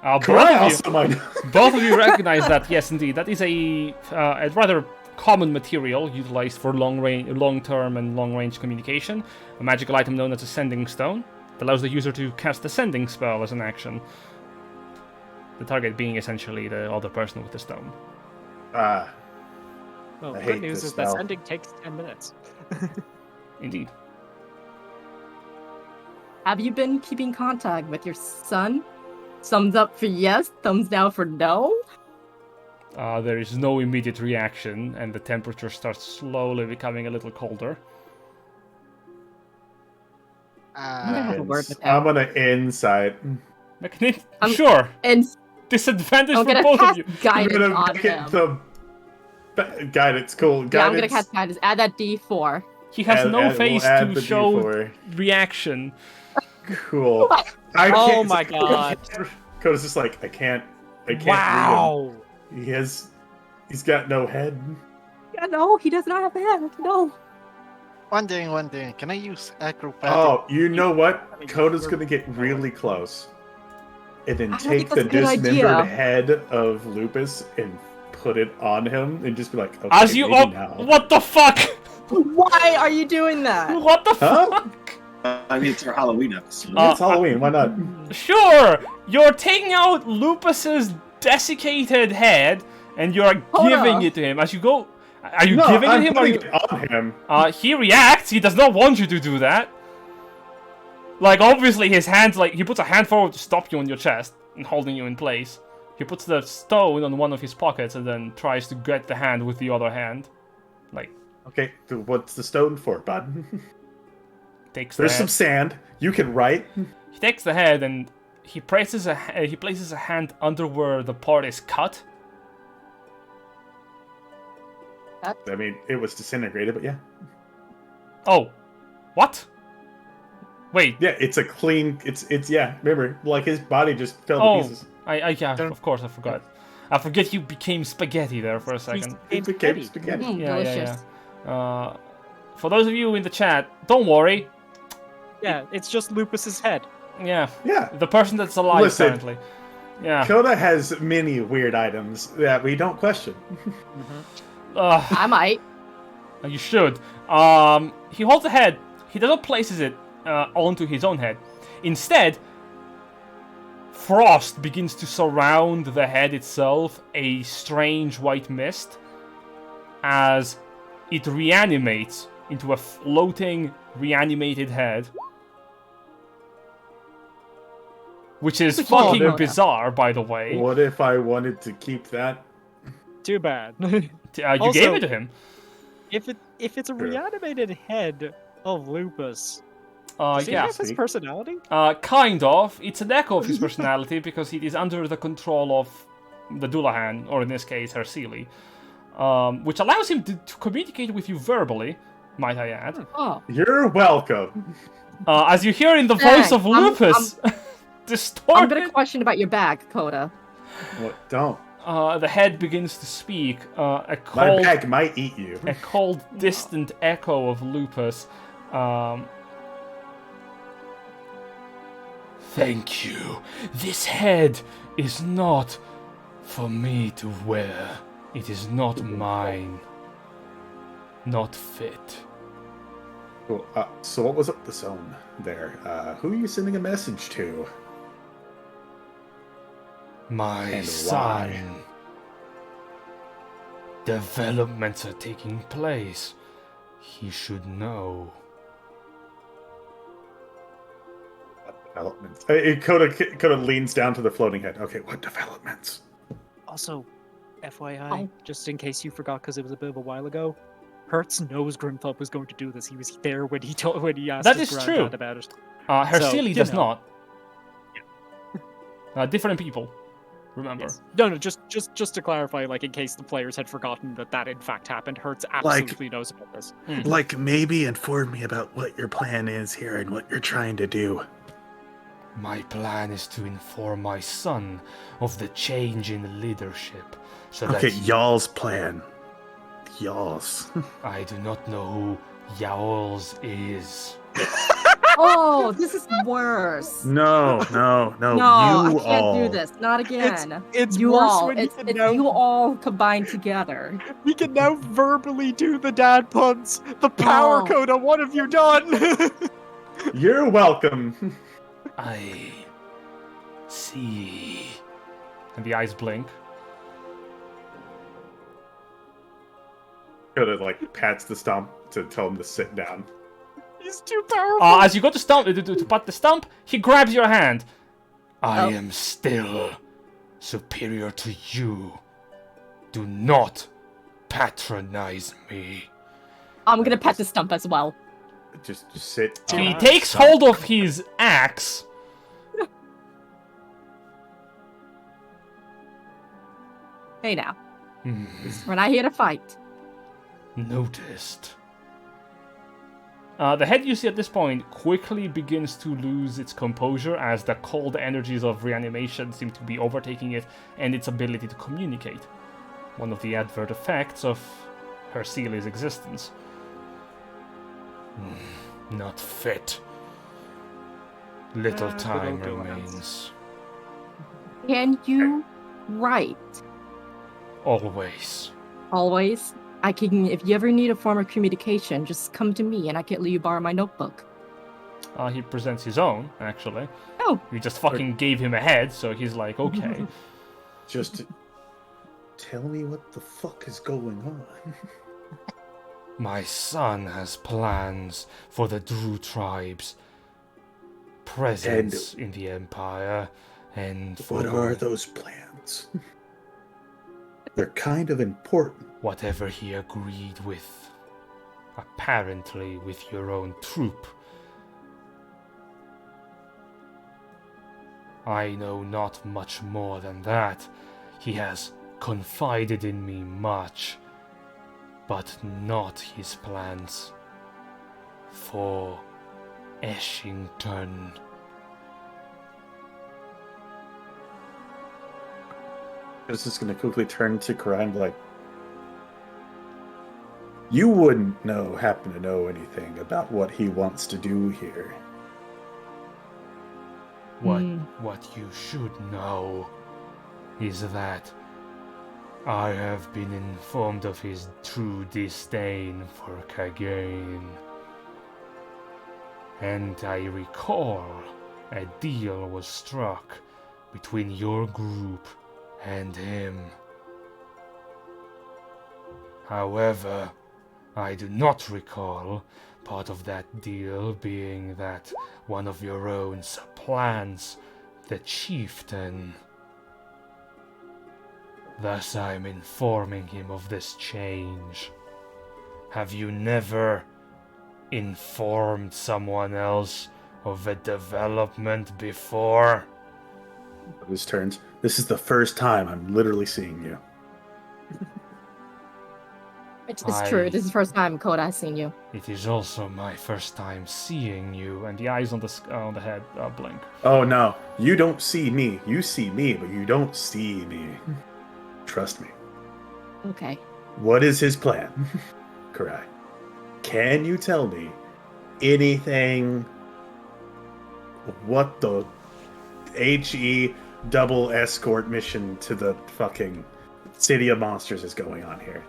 Both of you recognize that, yes, indeed. That is a rather common material utilized for long-term and long-range communication. A magical item known as a sending stone that allows the user to cast a sending spell as an action. The target being essentially the other person with the stone. Well, good news is that sending takes 10 minutes. Indeed. Have you been keeping contact with your son? Thumbs up for yes, thumbs down for no? There is no immediate reaction, and the temperature starts slowly becoming a little colder. I'm gonna have a word with him. I'm gonna insight. Sure. Disadvantage for both of you. Guidance on him. Guidance, cool. Guidance. Yeah, I'm gonna cast guidance. Add that D4. He has no face to show D4. reaction. Cool. Oh my god. Coda's just like, I can't wow. read him. He's got no head. Yeah, no, he does not have a head. No. One thing. Can I use acrobatic? Oh, you know what? Coda's gonna get really close. And then take the dismembered head of Lupus and put it on him and just be like, okay, as you now. What the fuck? Why are you doing that? What the fuck? I mean, it's our Halloween episode. It's Halloween, why not? Sure! You're taking out Lupus's desiccated head and you're giving it to him. As you go... Are you giving it to him? Or it on him. He reacts. He does not want you to do that. Like, obviously his hands, like, he puts a hand forward to stop you on your chest and holding you in place. He puts the stone on one of his pockets and then tries to get the hand with the other hand. Like... Okay, what's the stone for, bud? There's some sand. You can write. He takes the head and he places a hand under where the part is cut. I mean, it was disintegrated, but yeah. Oh, what? Wait. Yeah, it's a clean. It's yeah. Remember, like his body just fell to pieces. Yeah. Of course, I forgot. I forget you became spaghetti there for a second. He became spaghetti. Delicious. Yeah. For those of you in the chat, don't worry. Yeah, it's just Lupus's head. Yeah. Yeah. The person that's alive currently. Yeah. Coda has many weird items that we don't question. I might. You should. He holds the head. He doesn't places it onto his own head. Instead, frost begins to surround the head itself, a strange white mist, as it reanimates into a floating, reanimated head. Which is fucking bizarre, by the way. What if I wanted to keep that? Too bad. You gave it to him. If it's a reanimated head of Lupus. Does he Yeah. have his personality? Kind of. It's an echo of his personality because it is under the control of the Dullahan, or in this case, Hercili, which allows him to communicate with you verbally, might I add. Oh, You're welcome. As you hear in the voice of I'm- Lupus, I'm distorted. gonna question about your bag, Coda. What? Don't. The head begins to speak. A My cold, bag might eat you. a cold, distant echo of Lupus. Thank you. This head is not for me to wear. It is not mine. Not fit. Cool. So what was up the zone there? Who are you sending a message to? My And son. why? Developments are taking place. He should know. What developments? Coda leans down to the floating head. Okay, what developments? Also, FYI, Oh. just in case you forgot because it was a bit of a while ago, Hertz knows Grimthop was going to do this. He was there when he asked That his is granddad true. about it. Hercili you does know. not. Different people. Remember. Yes. No, just to clarify, like in case the players had forgotten that in fact happened, Hertz absolutely knows about this. Like, maybe inform me about what your plan is here and what you're trying to do. My plan is to inform my son of the change in leadership, so Okay, that y'all's plan. Y'all's. I do not know who Yaols is. Oh, this is worse. No. No, You I can't all. do this. Not again. It's you worse all. when you It's can now you all combined together. we can now verbally do the dad puns. The power Oh. Coda, what have you done? You're welcome. I see. And the eyes blink. Coda pats the stump to tell him to sit down. He's too powerful. As you go to stump to pat the stump, he grabs your hand. I am still superior to you. Do not patronize me. I'm gonna pet the stump as well. Just sit. He on takes the stump. hold of his axe. Hey now, we're not here to fight. Noticed. The head you see at this point quickly begins to lose its composure as the cold energies of reanimation seem to be overtaking it and its ability to communicate. One of the adverse effects of Hercili's existence. Not fit. Little time good old remains. Can you write? Always. Always. I can. If you ever need a form of communication, just come to me, and I can let you borrow my notebook. He presents his own, actually. Oh. You just fucking gave him a head, so he's like, okay. Just tell me what the fuck is going on. My son has plans for the Drew tribe's presence in the Empire, and for What are those plans? They're kind of important. whatever he agreed with, apparently with your own troop. I know not much more than that. He has confided in me much, but not his plans for Eshington. I was just gonna quickly turn to Karai and be like, you wouldn't happen to know anything about what he wants to do here. What you should know is that I have been informed of his true disdain for Kagain. And I recall a deal was struck between your group and him. However, I do not recall part of that deal being that one of your own supplants the chieftain. Thus I'm informing him of this change. Have you never informed someone else of a development before? His turns. This is the first time I'm literally seeing you. It's true. This is the first time Coda has seen you. It is also my first time seeing you. And the eyes on the head blink. Oh no, you don't see me. You see me, but you don't see me. Trust me. Okay. What is his plan? Karai, can you tell me anything? What the HE double escort mission to the fucking City of Monsters is going on here?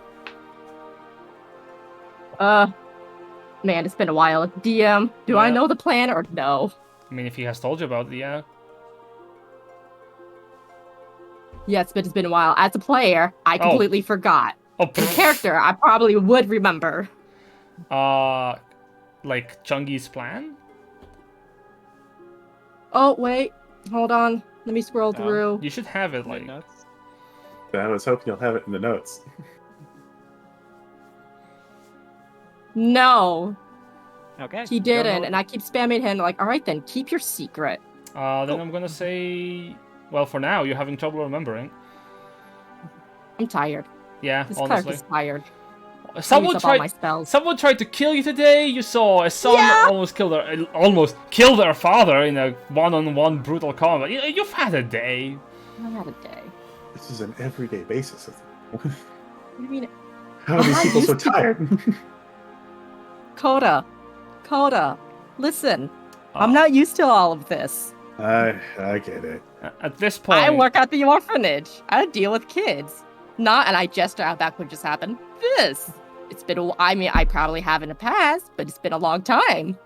Man, it's been a while. DM, do I know the plan or no? I mean, if he has told you about it, yeah. Yes, but it's been a while. As a player, I completely forgot. As a character, I probably would remember. Like Chungi's plan? Oh, wait. Hold on. Let me scroll through. You should have it, like... I was hoping you'll have it in the notes. No. Okay. He didn't, and I keep spamming him like, all right then, keep your secret. Then I'm gonna say... Well, for now, you're having trouble remembering. I'm tired. Yeah, this honestly. This character's tired. Someone tried to kill you today. You saw a son almost killed their father in a one-on-one brutal combat. You've had a day. I had a day. This is an everyday basis. What do you mean? How are these people so tired? Coda, listen. I'm not used to all of this. I get it. At this point, I work at the orphanage. I deal with kids. And I gesture out back what just happened. It's been I probably have in the past, but it's been a long time.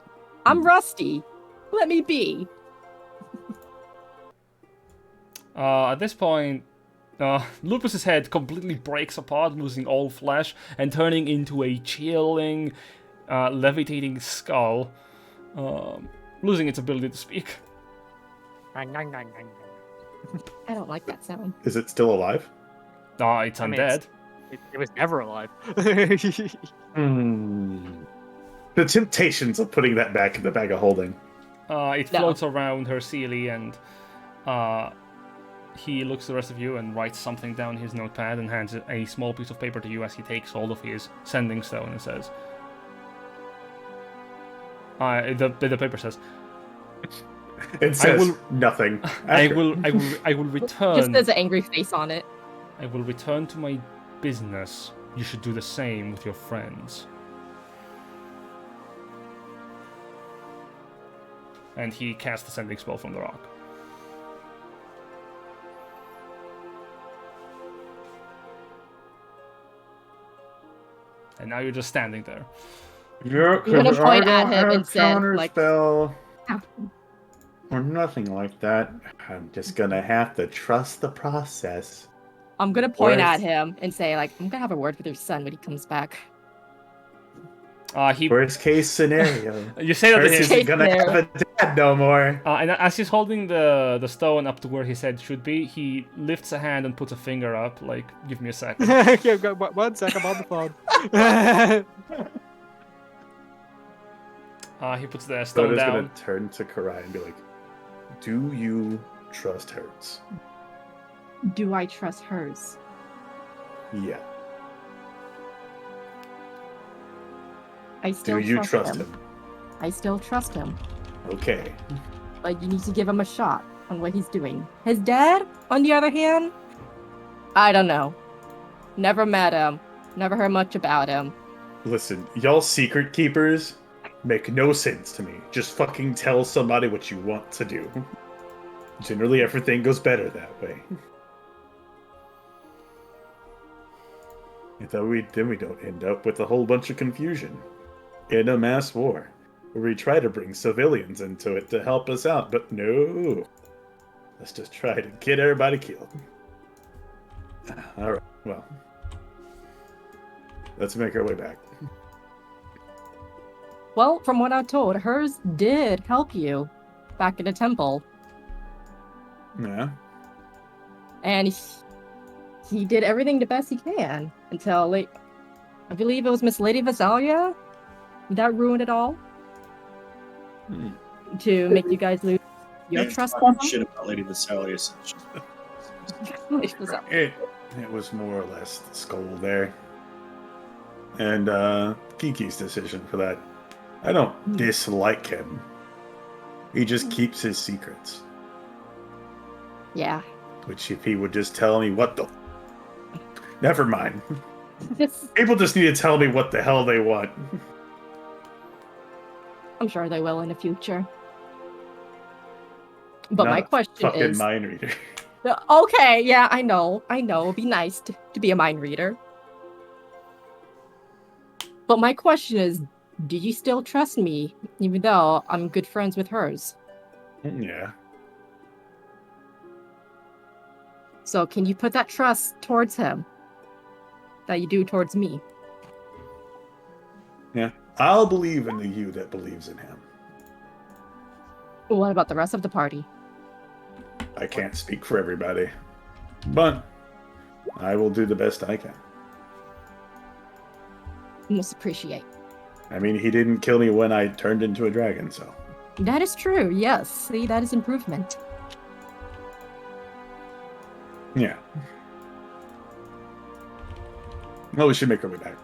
I'm rusty. Let me be. At this point, Lupus's head completely breaks apart, losing all flesh and turning into a chilling, levitating skull, losing its ability to speak. I don't like that sound. Is it still alive? It's undead. It was never alive. The temptations of putting that back in the bag of holding. It floats around her Sealy, and he looks at the rest of you and writes something down his notepad and hands a small piece of paper to you as he takes hold of his sending stone and says, the paper says, it says nothing. I will return. Just there's an angry face on it. I will return to my business. You should do the same with your friends. And he casts the sending spell from the rock. And now you're just standing there. You're gonna point at him and say, like, spell or nothing like that. I'm just gonna have to trust the process. I'm gonna point at him and say, like, I'm gonna have a word with your son when he comes back. Worst case scenario. You say that to him. Isn't gonna have a dad no more. And as he's holding the stone up to where his head should be, he lifts a hand and puts a finger up, like, give me a second. Okay, 1 sec, I'm on the phone. He puts the stone down. Gonna turn to Karai and be like, do you trust hers? Do I trust hers? Yeah. I still do you trust him? I still trust him. Okay. But you need to give him a shot on what he's doing. His dad, on the other hand, I don't know. Never met him. Never heard much about him. Listen, y'all secret keepers make no sense to me. Just fucking tell somebody what you want to do. Generally, everything goes better that way. Then we don't end up with a whole bunch of confusion in a mass war where we try to bring civilians into it to help us out, but no. Let's just try to get everybody killed. Alright, well. Let's make our way back. Well, from what I'm told, hers did help you back in the temple. Yeah. And he did everything the best he can until, like, I believe it was Miss Lady Vasalia Would that ruin it all? Hmm. To make you guys lose your Man's trust? talking shit about Lady Visalia. It was more or less the skull there. And Kiki's decision for that. I don't dislike him. He just keeps his secrets. Yeah. Which if he would just tell me what the... Never mind. Just, People just need to tell me what the hell they want. I'm sure they will in the future. But Not my a question fucking is... mind reader. Okay, yeah, I know. It'd be nice to be a mind reader. But my question is, do you still trust me, even though I'm good friends with hers? Yeah. So can you put that trust towards him that you do towards me? Yeah. I'll believe in the you that believes in him. What about the rest of the party? I can't speak for everybody. But I will do the best I can. Most appreciate. I mean, he didn't kill me when I turned into a dragon, so... That is true, yes. See, that is improvement. Yeah. Well, we should make our way back.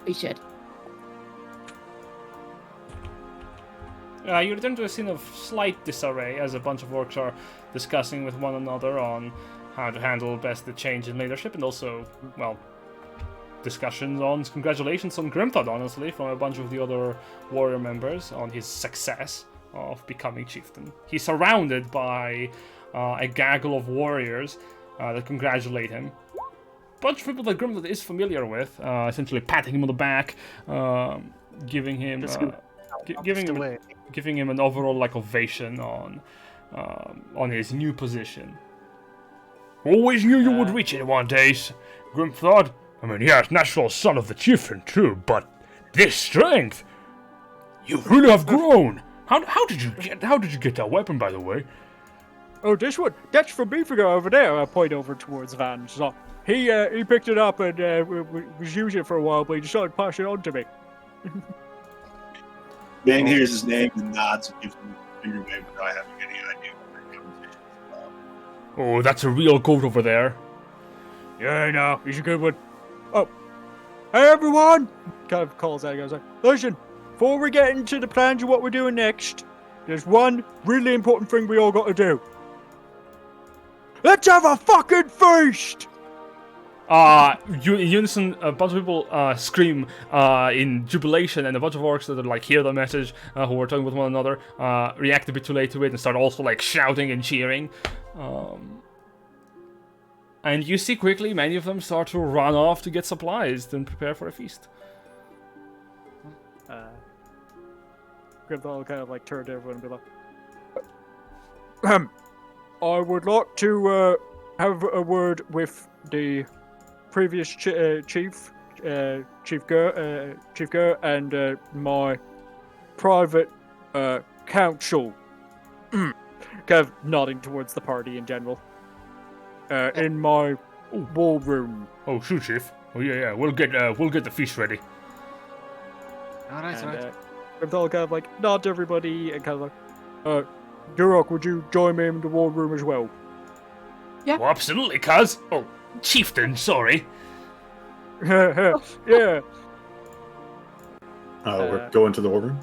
We should. You return to a scene of slight disarray as a bunch of orcs are discussing with one another on how to handle best the change in leadership, and also, well, discussions on congratulations on Grimthod, honestly, from a bunch of the other warrior members on his success of becoming chieftain. He's surrounded by a gaggle of warriors that congratulate him. Bunch of people that Grimthod is familiar with, essentially patting him on the back, giving him giving him an overall like ovation on his new position. Always knew you would reach it one day, Grimthod. I mean, yes, natural son of the chieftain too, but this strength, you really have grown. How did you get that weapon, by the way? Oh, this one, that's from Beefinger over there. I point over towards Van. So he picked it up and was using it for a while, but he decided to pass it on to me. Man hears his name and nods and gives him a finger wave without having any idea what the conversation is about. Oh, that's a real goat over there. Yeah, I know. He's a good one. Oh, hey everyone! Kind of calls out and goes like, listen, before we get into the plans of what we're doing next, there's one really important thing we all got to do. Let's have a fucking feast! In unison, a bunch of people scream in jubilation, and a bunch of orcs that like hear the message, who are talking with one another, react a bit too late to it and start also like shouting and cheering. And you see quickly many of them start to run off to get supplies and prepare for a feast. Grimthal kind of like turn to everyone and be like, I would like to have a word with the previous Chief Gur, and my private council. Kind of nodding towards the party in general. In my war room. Oh, shoot, Chief. Oh yeah, we'll get the feast ready. Alright. Grimthal kind of like nod to everybody and kind of like, Durok, would you join me in the war room as well? Yeah. Well, absolutely, cuz. Oh, chieftain, sorry. Yeah. We're going to the war room?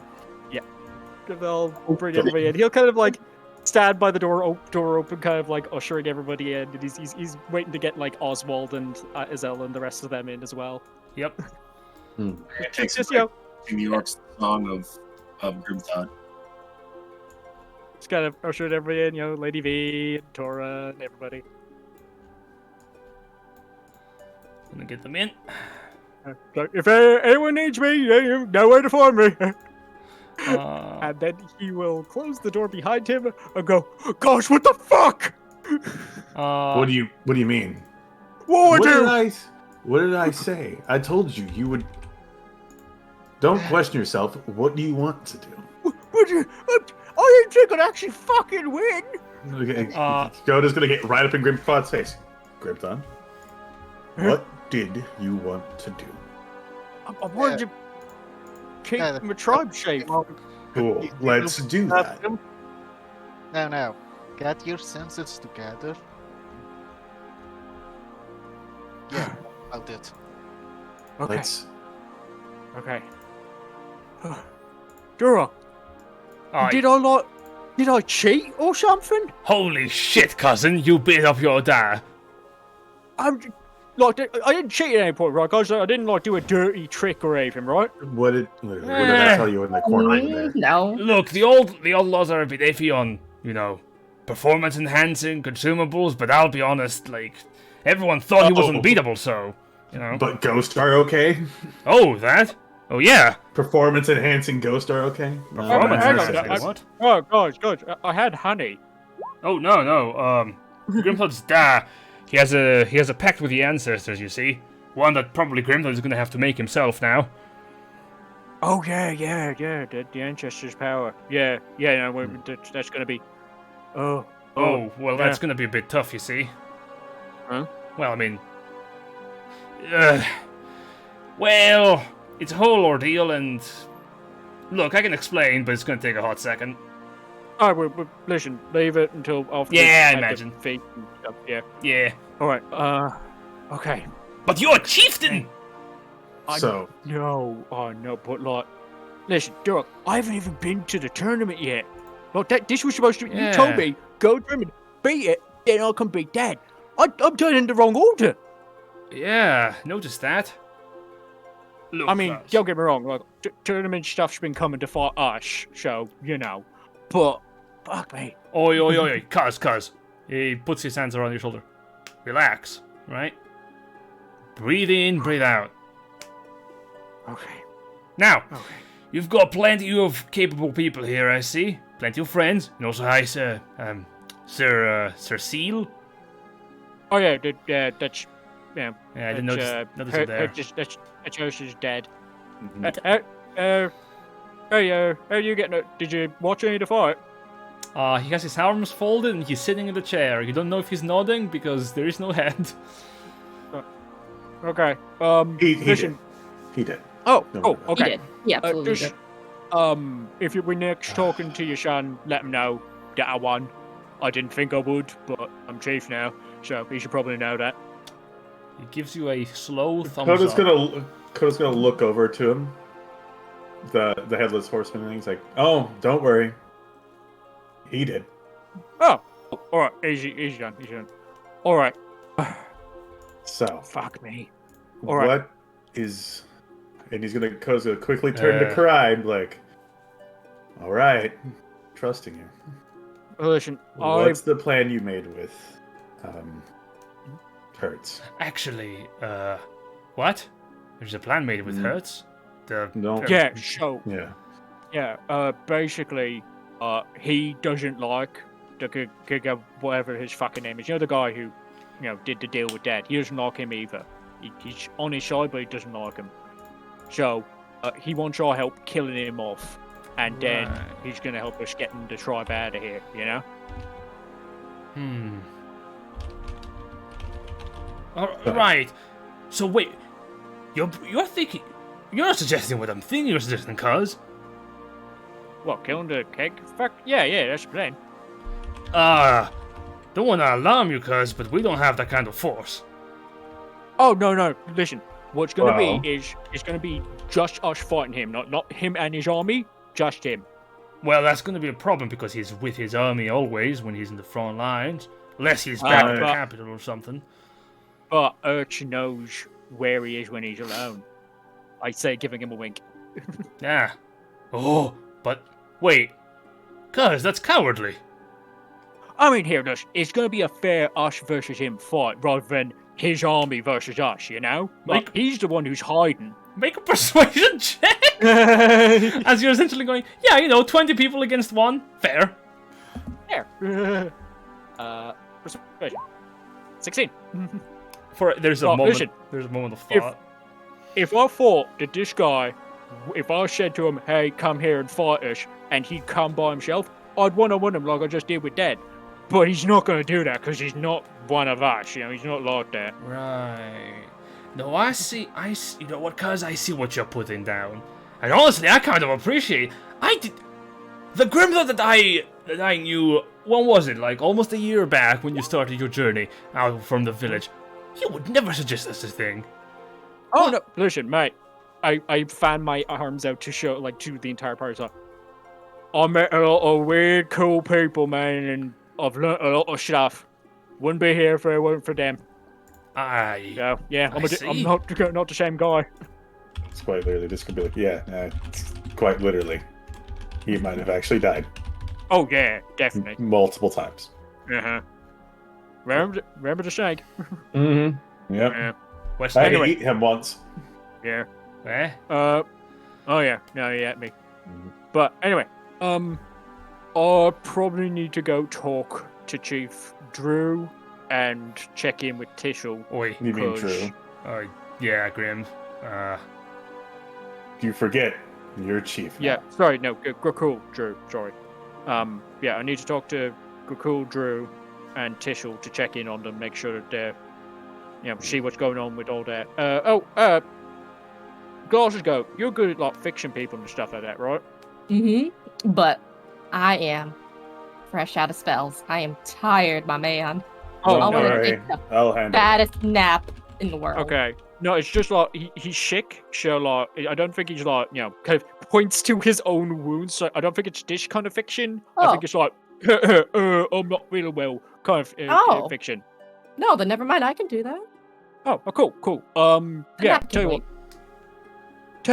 They'll bring everybody in. He'll kind of like stand by the door open, kind of like ushering everybody in. And he's waiting to get like Oswald and Isel and the rest of them in as well. Yep. It takes Just, like New York's song of Grimthod. Just kind of ushered everybody in, Lady V, and Tora, and everybody. Gonna get them in. If anyone needs me, you know where to find me. And then he will close the door behind him and go, "Gosh, what the fuck?" What do you mean? What did I say? I told you you would. Don't question yourself. What do you want to do? I didn't think I'd actually fucking win. Okay. Goda's gonna get right up in Grimthon's face. Grimthon, what did you want to do? I wanted to. keep Yeah, my tribe safe. Cool. Let's do that. Now, get your senses together. Yeah, I'll do it. Okay. Let's. Okay. Dura, Aye. did I cheat or something? Holy shit, cousin, you beat up your dad. I'm like I didn't cheat at any point, right? Guys, I didn't like do a dirty trick or anything, right? What did I tell you in the corner over there? No. Look, the old laws are a bit iffy on, performance enhancing consumables, but I'll be honest, like, everyone thought he was unbeatable, so, But ghost are okay? Oh, that? Oh, yeah. Performance enhancing ghost are okay? Performance hang on, enhancing, what? Oh, guys, I had honey. Oh, no. Grimthud's dad, he has a pact with the ancestors, you see. One that probably Grimthud is gonna have to make himself now. Oh yeah, the ancestors' power. Yeah, no, that's gonna be. Oh, well, that's yeah. gonna be a bit tough, you see. Huh? Well, I mean... well, it's a whole ordeal, and... Look, I can explain, but it's gonna take a hot second. Alright, well, listen, leave it until after. Yeah, I we had the imagine. feast and stuff, yeah. Yeah. Alright, okay. But you're a chieftain! So, No, but like, listen, Durk, I haven't even been to the tournament yet. Like, this was supposed to. Yeah. You told me, go tournament, beat it, then I can beat Dad. I'm doing it in the wrong order. Yeah, noticed that. Look, I mean, Klaus. don't get me wrong, like, tournament stuff's been coming to fight us, so, But, fuck me. Oi, cuz. He puts his hands around your shoulder. Relax, right? Breathe in, breathe out. Okay. Now, Okay. you've got plenty of capable people here, I see. Plenty of friends. And also, hi, Sir Seal. Oh, yeah, that's, yeah. Yeah, I didn't notice it there. That house is dead. Mhm. Hey, how you getting it? Did you watch any of the fight? He has his arms folded and he's sitting in the chair. You don't know if he's nodding because there is no head. Okay. he listen. did. He did. Oh, No, oh, no. He okay. did. He absolutely Just, did. if you were next talking to your son, let him know that I won. I didn't think I would, but I'm chief now, so you should probably know that. He gives you a slow thumbs Coda's up. gonna look over to him. The headless horseman, and he's like, "Oh, don't worry. He did." Oh, all right, easy done. All right. So, Fuck me. All right. what is? And Coda's gonna quickly turn to Karai and be like, "All right, trusting you. Listen, What's the plan you made with Hertz?" Actually, what? There's a plan made with Hertz? No. Yeah, so Yeah. basically, he doesn't like the whatever his fucking name is. The guy who, did the deal with Dad. He doesn't like him either. He's on his side, but he doesn't like him. So, he wants our help killing him off, and then Right. he's gonna help us getting the tribe out of here. Right. So wait, you're thinking, you're not suggesting what I'm thinking. You're suggesting, cuz. What, killing the keg? Fuck yeah, that's the plan. Don't want to alarm you, cuz, but we don't have that kind of force. Oh no! Listen, what's gonna Well. be is it's gonna be just us fighting him, not him and his army, just him. Well, that's going to be a problem because he's with his army always when he's in the front lines, unless he's back in the but- capital or something. But Urch knows where he is when he's alone. I say, giving him a wink. Yeah. Oh, but wait, cuz that's cowardly. I mean, here, look, it's gonna be a fair us versus him fight rather than his army versus us. Like he's the one who's hiding. Make a persuasion check. As you're essentially going, 20 people against one. Fair. There. Persuasion. 16. There's a Oh, moment. listen, There's a moment of if- thought. If I thought that this guy, if I said to him, hey, come here and fight us, and he'd come by himself, I'd one-on-one him like I just did with Dad. But he's not going to do that because he's not one of us, he's not like that. Right. No, I see. You know what, cuz? I see what you're putting down. And honestly, I kind of appreciate. I did the Grimthor that I knew. When was it? Like almost a year back when you started your journey out from the village. He would never suggest such a thing. Oh no! Listen, mate. I fan my arms out to show to the entire party. So I met a lot of weird, cool people, man, and I've learnt a lot of stuff. Wouldn't be here if it weren't for them. So yeah, I'm not the same guy. It's quite literally. This could be like, quite literally. He might have actually died. Oh yeah, definitely. Multiple times. Uh-huh. Remember the snake? Mm-hmm. Yep. Yeah. I had to eat him once. Yeah. Eh? Oh yeah. No, he ate me. But anyway, I probably need to go talk to Chief Drew and check in with Tishel. Oi. You mean Drew? Yeah, Grim. You forget, you're Chief. Yeah, sorry, no, Grakul Drew, sorry. Yeah, I need to talk to Grakul Drew and Tishel to check in on them, make sure that they're, see what's going on with all that. Glasses go, you're good at, fiction people and stuff like that, right? Mm-hmm. But I am fresh out of spells. I am tired, my man. Oh, I want to worry. take the I'll handle it. baddest nap in the world. Okay. No, it's just he's sick, so I don't think he's kind of points to his own wounds. So I don't think it's this kind of fiction. I think it's I'm not feeling well kind of fiction. No, then never mind. I can do that. Oh, cool. Yeah. Tell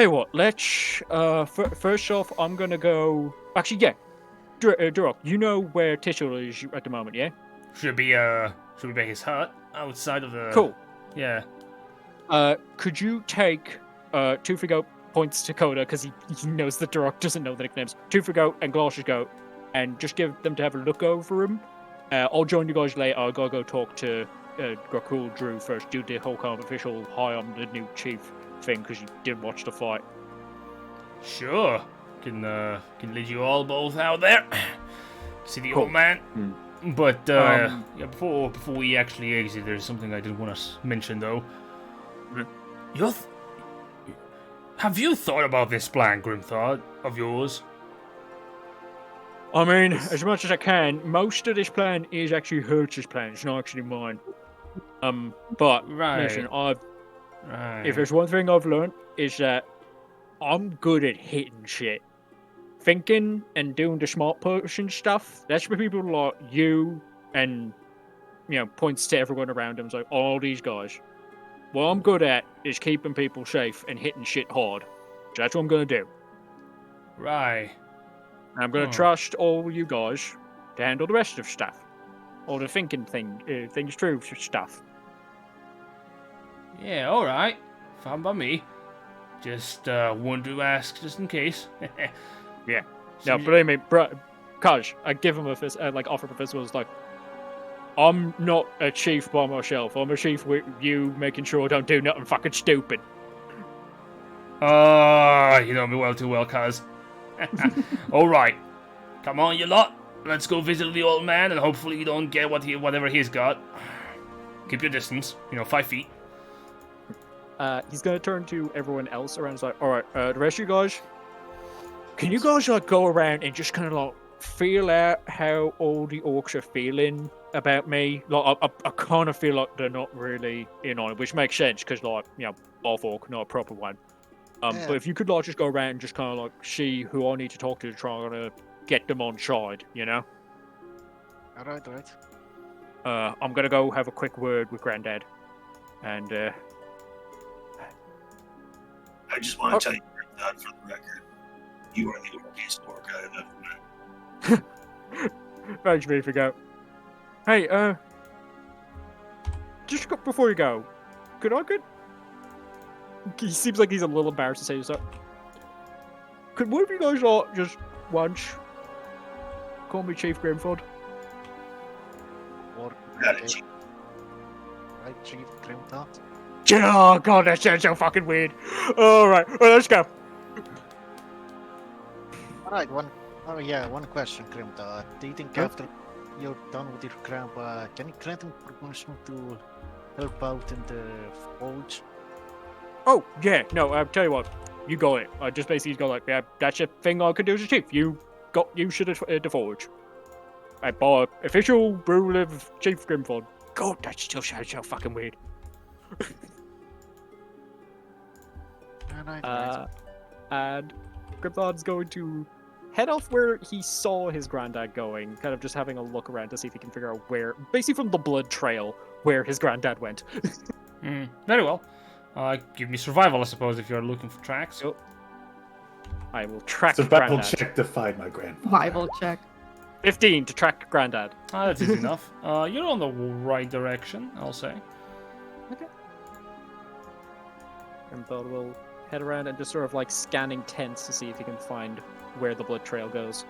you what. Let's first off, I'm gonna go. Actually, yeah. Durok, you know where Tishel is at the moment, yeah? Should be by his hut outside of the. Cool. Yeah. Could you take 2 for Goat points to Coda because he knows that Durok doesn't know the nicknames. 2 for Goat and Gloshes Goat, and just give them to have a look over him. I'll join you guys later. I'll go talk to Grakul Drew first. Do the whole kind of official hi, I'm the new chief thing because you did watch the fight. Sure. Can lead you all both out there. See the old man. But yeah, before we actually exit, there's something I did want to mention though. Have you thought about this plan, Grimthor, of yours? I mean, as much as I can, most of this plan is actually Hertz's plan. It's not actually mine. But listen, if there's one thing I've learned is that I'm good at hitting shit. Thinking and doing the smart person stuff, that's for people like you and, points to everyone around him. It's like, all these guys. What I'm good at is keeping people safe and hitting shit hard. So that's what I'm going to do. Right. And I'm going to trust all you guys to handle the rest of stuff. All the thinking things true stuff. Yeah, alright. Fine by me. Just wanted to ask just in case. Yeah. No, believe me, Kaj, I give him a fist, offer him a fist was like, I'm not a chief by myself. I'm a chief with you making sure I don't do nothing fucking stupid. You know me well too well, cuz. Alright. Come on, you lot. Let's go visit the old man and hopefully you don't get whatever he's got. Keep your distance. 5 feet. He's gonna turn to everyone else around. He's like, alright, the rest of you guys, can you guys go around and just kind of feel out how all the orcs are feeling about me? I kind of feel like they're not really in on it, which makes sense because off orc, not a proper one. But if you could just go around and just kind of see who I need to talk to try to get them on side, Alright. I'm gonna go have a quick word with Granddad, and I just want to tell you that for the record, you are the orkiest orc I have ever met. Thanks, me for go. Hey, just before you go, could I he seems like he's a little embarrassed to say this. Could one of you guys just once call me Chief Grimford? Or Chief. Right, Chief Grimthor? Oh god, that sounds so fucking weird. Alright, well, let's go. Alright, one question, Grimthor. Do you think after you're done with your crown, can you grant him permission to help out in the forge? Oh, yeah, no, I'll tell you what. You got it. I just basically go like, yeah, that's a thing I could do as a chief. You should have the forge. And by official rule of Chief Grimford. God, that still sounds so fucking weird. And Grimford's going to head off where he saw his granddad going, kind of just having a look around to see if he can figure out where, basically from the blood trail, where his granddad went. Very well. Give me survival, I suppose, if you're looking for tracks. Yep. I will track Survival granddad. check to find my grandfather. Survival check. 15 to track granddad. That's easy enough. You're on the right direction, I'll say. Okay. Grimford will head around and just sort of like scanning tents to see if he can find where the blood trail goes.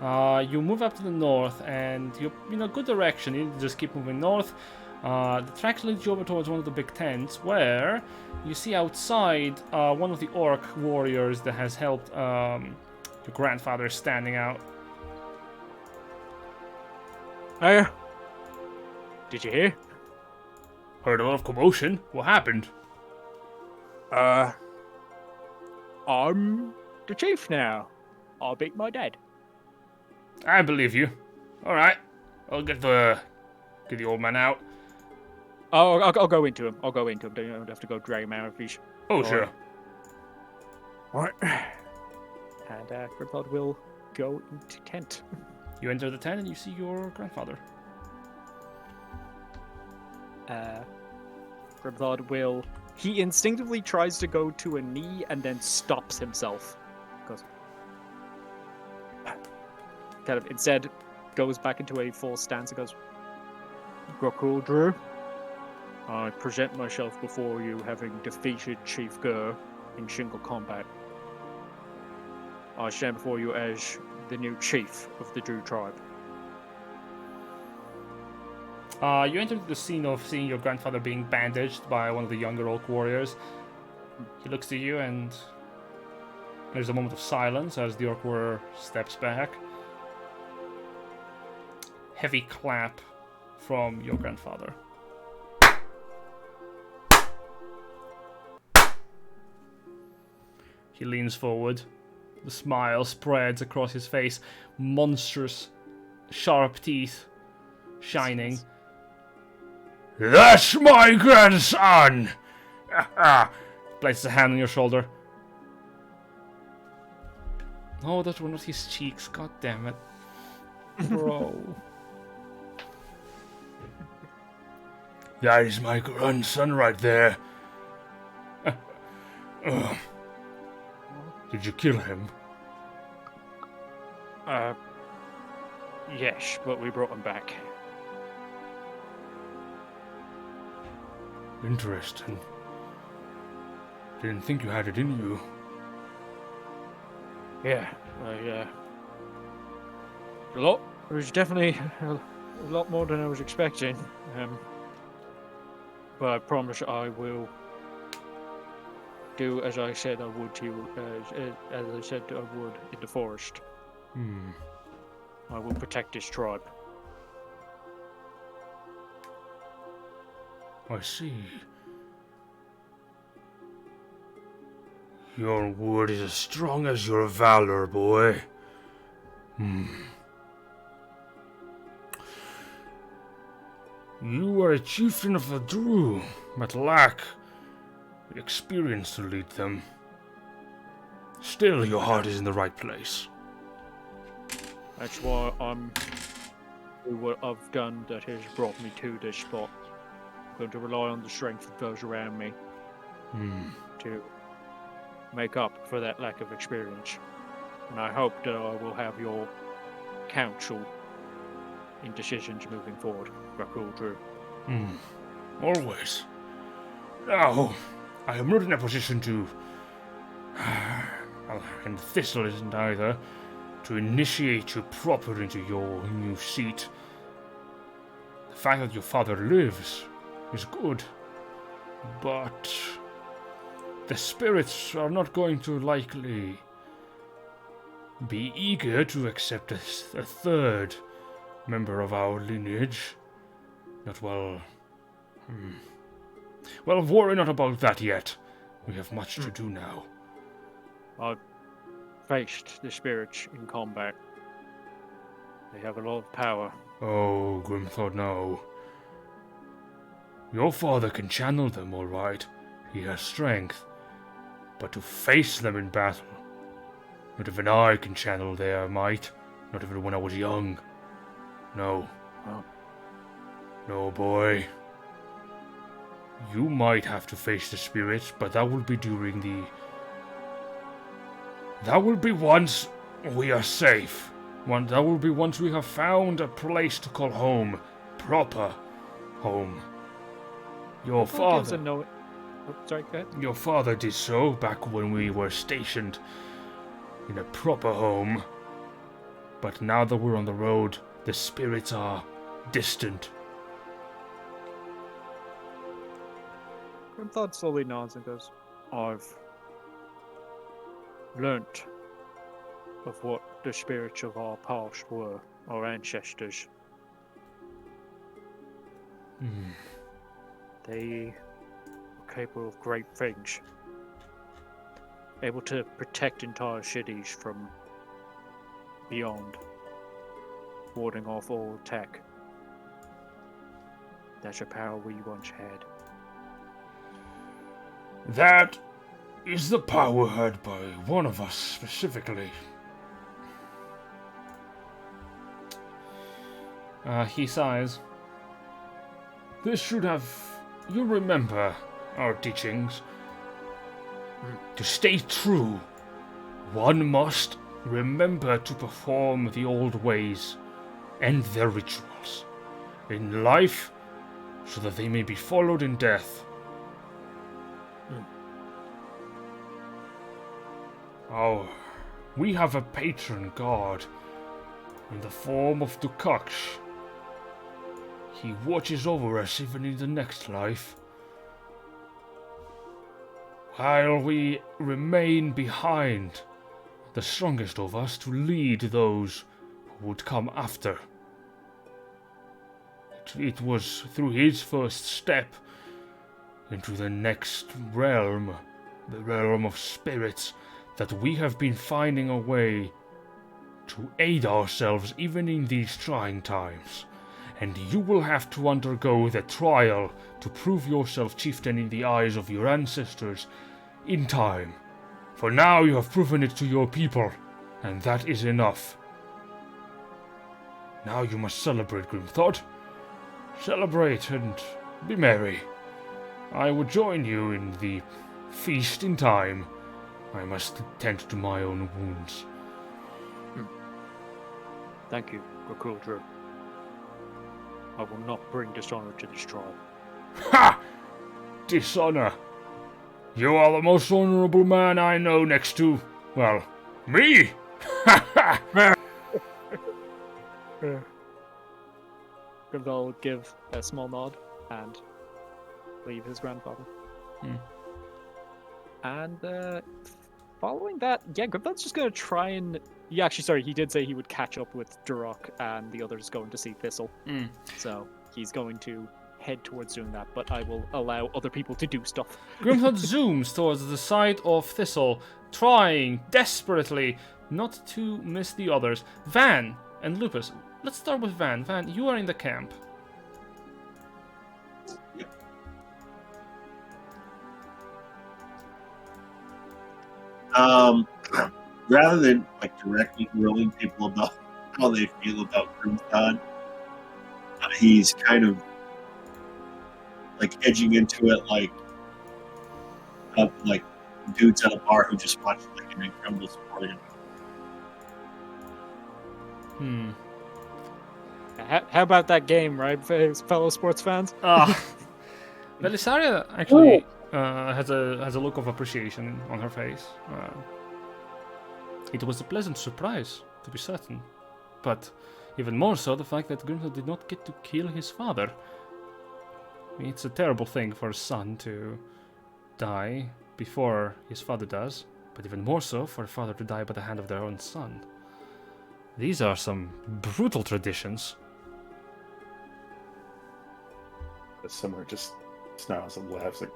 You move up to the north, and you're in a good direction. You just keep moving north. The tracks lead you over towards one of the big tents, where you see outside one of the orc warriors that has helped your grandfather standing out. Hey, did you hear? Heard a lot of commotion. What happened? I'm the chief now. I beat my dad. I believe you. Alright. I'll get the old man out. I'll go into him. Don't have to go drag him out of his... Oh, sure. Alright. And Grimford will go into tent. You enter the tent and you see your grandfather. Grimford will... He instinctively tries to go to a knee and then stops himself. Goes... Kind of instead goes back into a full stance and goes, Gokul Drew, I present myself before you having defeated Chief Gur in single combat. I stand before you as the new chief of the Drew tribe. You enter the scene of seeing your grandfather being bandaged by one of the younger orc warriors. He looks to you and there's a moment of silence as the orc warrior steps back. Heavy clap from your grandfather. He leans forward. The smile spreads across his face. Monstrous, sharp teeth shining. That's my grandson! Places a hand on your shoulder. Oh, those were not his cheeks. God damn it. Bro. That is my grandson right there. Did you kill him? Yes, but we brought him back. Interesting. Didn't think you had it in you. Yeah, a lot. It was definitely a lot more than I was expecting. But I promise I will do as I said I would to you, as I said I would in the forest. I will protect this tribe. I see. Your word is as strong as your valor, boy. You are a chieftain of the Drew, but lack the experience to lead them. Still, your heart is in the right place. That's why I'm doing what I've done that has brought me to this spot. I'm going to rely on the strength of those around me to make up for that lack of experience. And I hope that I will have your counsel in decisions moving forward, Rakul Drew. Always. Now, I am not in a position to... and Thistle isn't either, to initiate you proper into your new seat. The fact that your father lives is good, but the spirits are not going to likely be eager to accept a third member of our lineage. Not well. Well, worry not about that yet. We have much to do now. I've faced the spirits in combat. They have a lot of power. Oh, Grimthor, no. Your father can channel them, all right. He has strength. But to face them in battle, not even I can channel their might. Not even when I was young. No. Oh. No, boy. You might have to face the spirits, but that will be during the... That will be once we are safe. That will be once we have found a place to call home. Proper home. Your father... Sorry, go ahead. Your father did so back when we were stationed in a proper home. But now that we're on the road, the spirits are distant. Grimthod slowly nods and goes, I've learnt of what the spirits of our past were, our ancestors. They were capable of great things. Able to protect entire cities from beyond, warding off all attack. That's a power we once had. That is the power had by one of us specifically. He sighs. This should have... You remember our teachings. To stay true, one must remember to perform the old ways and their rituals in life so that they may be followed in death. Oh, we have a patron god in the form of Dukaksh. He watches over us even in the next life, while we remain behind, the strongest of us, to lead those who would come after. It was through his first step into the next realm, the realm of spirits, that we have been finding a way to aid ourselves even in these trying times. And you will have to undergo the trial to prove yourself chieftain in the eyes of your ancestors in time. For now you have proven it to your people, and that is enough. Now you must celebrate, Grimthod. Celebrate and be merry. I will join you in the feast in time. I must tend to my own wounds. Thank you, Gakuldru. I will not bring dishonor to this tribe. Ha! Dishonor. You are the most honorable man I know next to, well, me! Ha ha! Grimthod will give a small nod and leave his grandfather. And following that, yeah, Grimthod's just gonna try and... Yeah, actually, sorry, he did say he would catch up with Durok and the others going to see Thistle. So he's going to head towards doing that, but I will allow other people to do stuff. Grimthod zooms towards the side of Thistle, trying desperately not to miss the others. Van and Lupus. Let's start with Van. Van, you are in the camp. Rather than like directly grilling people about how they feel about Grimthod, he's kind of like edging into it like dudes at a bar who just watched like an incredible sport. How about that game, right, fellow sports fans? Belisaria actually has a look of appreciation on her face. It was a pleasant surprise, to be certain, but even more so the fact that Grimthod did not get to kill his father. It's a terrible thing for a son to die before his father does, but even more so for a father to die by the hand of their own son. These are some brutal traditions. Some are just Snarls and laughs. Like,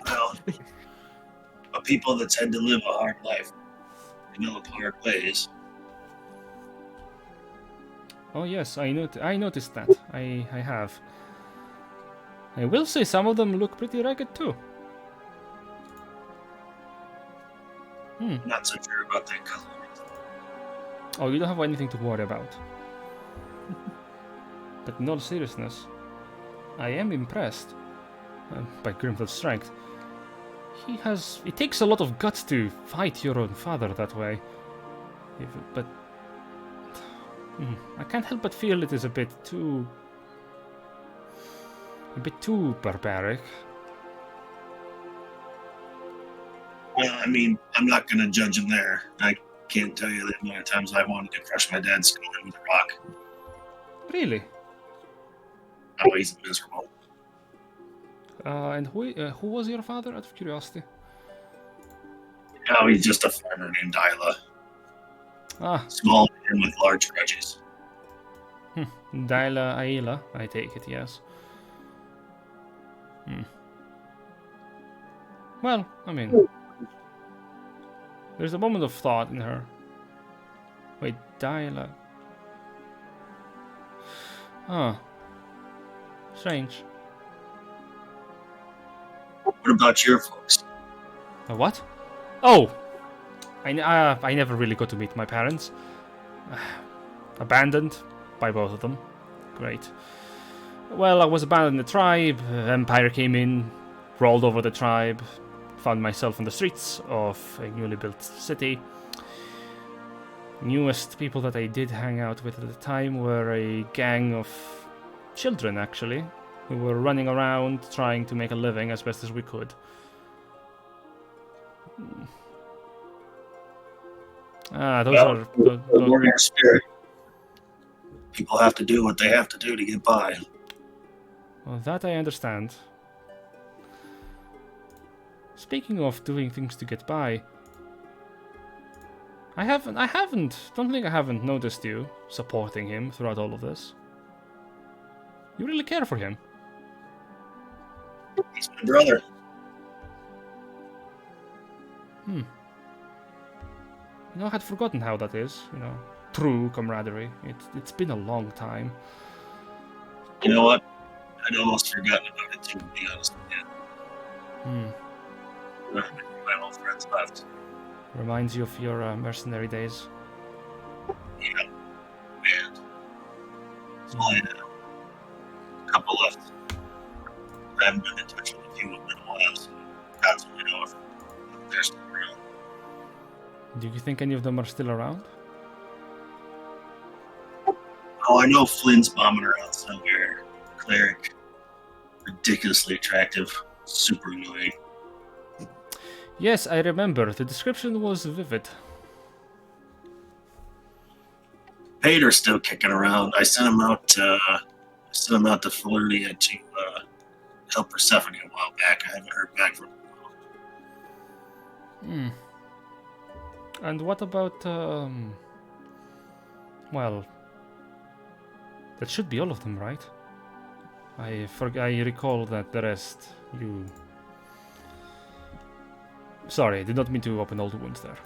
Well, but people that tend to live a hard life develop hard ways. Oh yes, I noticed that. I have. I will say some of them look pretty ragged too. Not so sure about that color. Oh, you don't have anything to worry about. But in all seriousness, I am impressed by Grimfield's strength. It takes a lot of guts to fight your own father that way. But I can't help but feel it is a bit too barbaric. Well, I mean, I'm not going to judge him there. I can't tell you the amount of times I wanted to crush my dad's skull with a rock. Really? Oh, he's miserable. And who was your father, out of curiosity? Oh, he's just a farmer named Isla. Ah, Small man with large grudges. Daila Aila, I take it, yes. Well, I mean, there's a moment of thought in her. Wait, Daila. Huh. Strange. What about your folks? A what? Oh! I never really got to meet my parents. Abandoned by both of them. Great. Well, I was abandoned in the tribe. Empire came in, rolled over the tribe. Found myself on the streets of a newly built city. Newest people that I did hang out with at the time were a gang of children, actually, who were running around trying to make a living as best as we could. Those are... The warrior spirit. People have to do what they have to do to get by. Well, that I understand. Speaking of doing things to get by, don't think I haven't noticed you supporting him throughout all of this. You really care for him. He's my brother. You know, I had forgotten how that is, true camaraderie. It's been a long time. You know what? I'd almost forgotten about it too, to be honest with you. Not many of my old friends left. Reminds you of your mercenary days. Yeah. And it's only a couple left. I haven't been in touch with a few of them in a while, so that's what we know if they're still around. Do you think any of them are still around? Oh, I know Flynn's bombing around somewhere. Cleric. Ridiculously attractive. Super annoying. Yes, I remember. The description was vivid. Pater's still kicking around. I sent him out to Flirtia to help Persephone a while back. I haven't heard back from him. And what about well, that should be all of them, right? I recall that the rest you... Sorry, I did not mean to open old wounds there.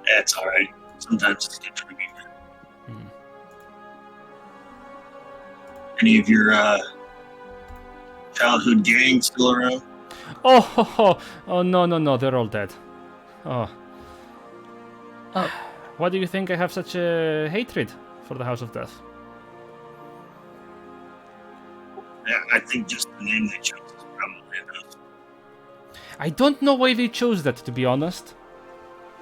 It's alright. Sometimes it's good to remember. Any of your childhood gang still around? Oh, no, they're all dead. Oh. Why do you think I have such a hatred for the House of Death? Yeah, I think just the name they chose is probably enough. I don't know why they chose that, to be honest.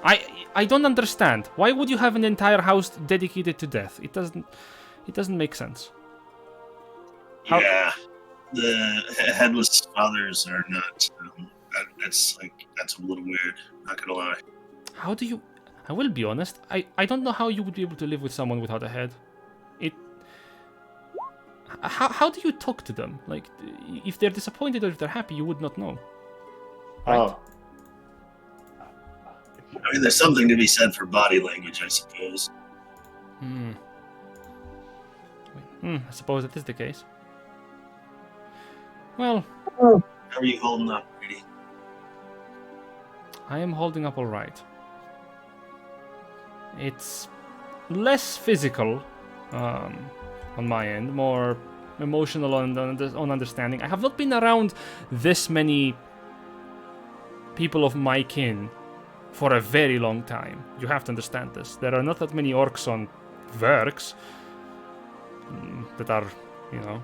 I don't understand. Why would you have an entire house dedicated to death? It doesn't make sense. Yeah, the headless fathers are not. That's a little weird. Not gonna lie. How do you? I will be honest. I don't know how you would be able to live with someone without a head. How do you talk to them? Like, if they're disappointed or if they're happy, you would not know. Right? Oh. I mean, there's something to be said for body language, I suppose. I suppose that is the case. Well, How are you holding up, Brady? I am holding up all right. It's less physical on my end, more emotional on understanding. I have not been around this many people of my kin for a very long time. You have to understand this. There are not that many orcs on Verks that are,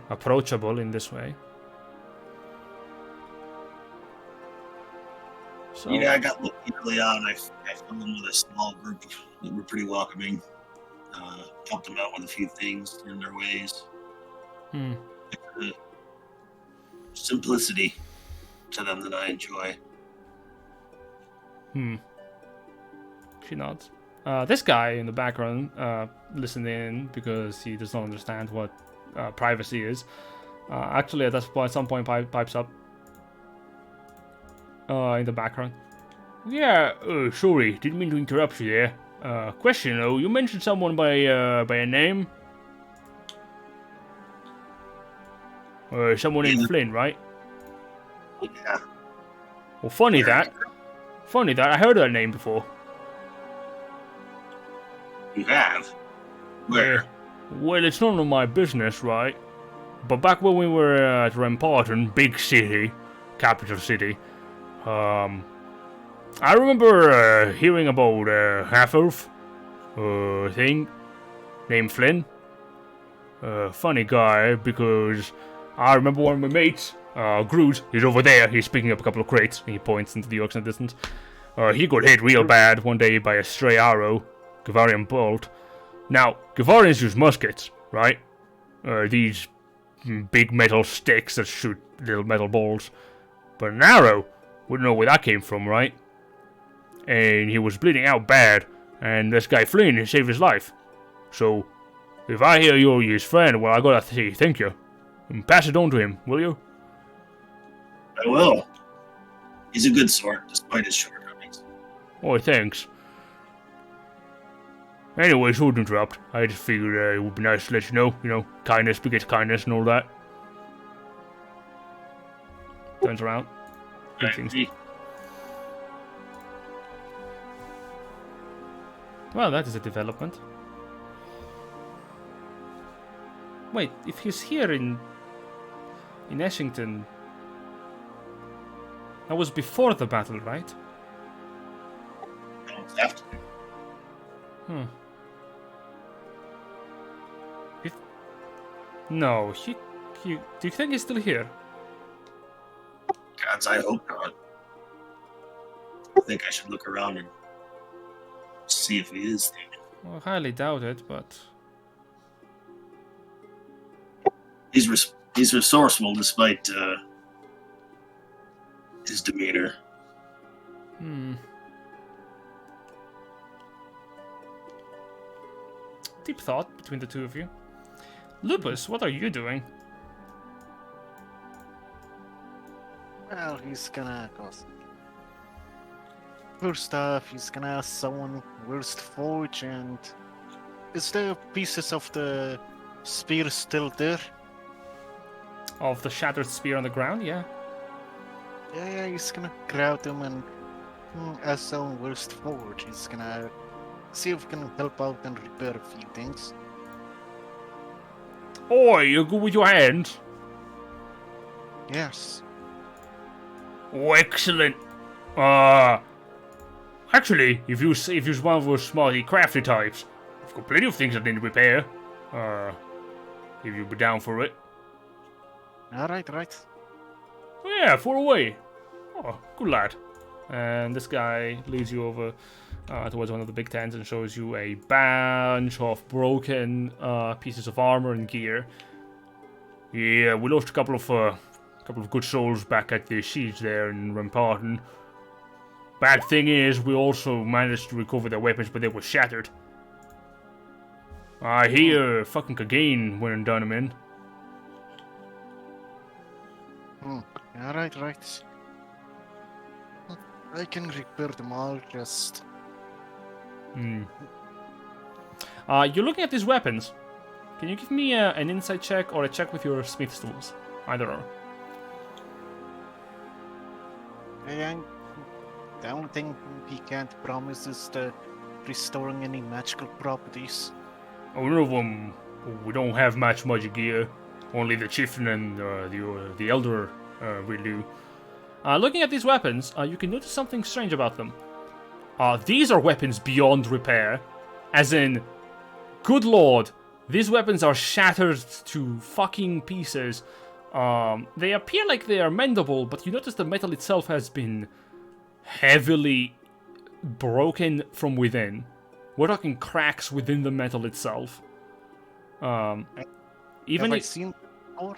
approachable in this way. So, Yeah, I got lucky early on. I fell in with a small group that were pretty welcoming. Helped them out with a few things in their ways. Simplicity to them that I enjoy. She nods. This guy in the background listening in because he does not understand what privacy is. Actually, at some point, pipes up in the background. Yeah, sorry, didn't mean to interrupt you there. Question though, you mentioned someone by a name? Someone named Flynn, right? Yeah. Well, funny that, I heard that name before. You have? Where? Well, it's none of my business, right? But back when we were at Ramparton, big city, capital city, I remember hearing about a half-elf thing named Flynn. Funny guy, because I remember one of my mates, Groot, he's over there, he's picking up a couple of crates, and he points into the orcs in the distance. He got hit real bad one day by a stray arrow, Gavarian bolt. Now, Gavarians use muskets, right? These big metal sticks that shoot little metal balls. But an arrow, wouldn't know where that came from, right? And he was bleeding out bad, and this guy Flynn saved his life. So, if I hear you're his friend, well, I gotta say thank you. And pass it on to him, will you? I will. He's a good sort, despite his shortcomings. Oh, thanks. Anyway, sorry to interrupt. I just figured it would be nice to let you know, kindness begets kindness and all that. Turns around. Well, that is a development. Wait, if he's here in Eshington, that was before the battle, right? That was after. No, he. Do you think he's still here? Gods, I hope not. I think I should look around and see if he is there. Well, I highly doubt it, but He's resourceful despite his demeanor. Deep thought between the two of you. Lupus, what are you doing? Well, he's gonna go. First off, he's gonna ask someone where's the forge and is the pieces of the spear still there? Of the shattered spear on the ground, yeah. Yeah, he's gonna grab them and ask someone where's the forge. He's gonna see if he can help out and repair a few things. Oi, you're good with your hands? Yes. Oh, excellent. Actually, if you're one of those smarty, crafty types, I've got plenty of things I need to repair. If you'd be down for it. Right. Yeah, far away. Oh, good lad. And this guy leads you over towards one of the big tents and shows you a bunch of broken pieces of armor and gear. Yeah, we lost a couple of good souls back at the siege there in Ramparton. Bad thing is, we also managed to recover their weapons, but they were shattered. I hear fucking Kagain went and done them in. Right. I can repair them all, just... You're looking at these weapons. Can you give me an insight check or a check with your smith's tools? Either or. And the only thing he can't promise is the restoring any magical properties. Oh, no, we don't have much magic here. Only the chieftain and the elder will do. Looking at these weapons, you can notice something strange about them. These are weapons beyond repair. As in, good lord, these weapons are shattered to fucking pieces. They appear like they are mendable, but you notice the metal itself has been heavily broken from within. We're talking cracks within the metal itself. Even Have I if, seen before?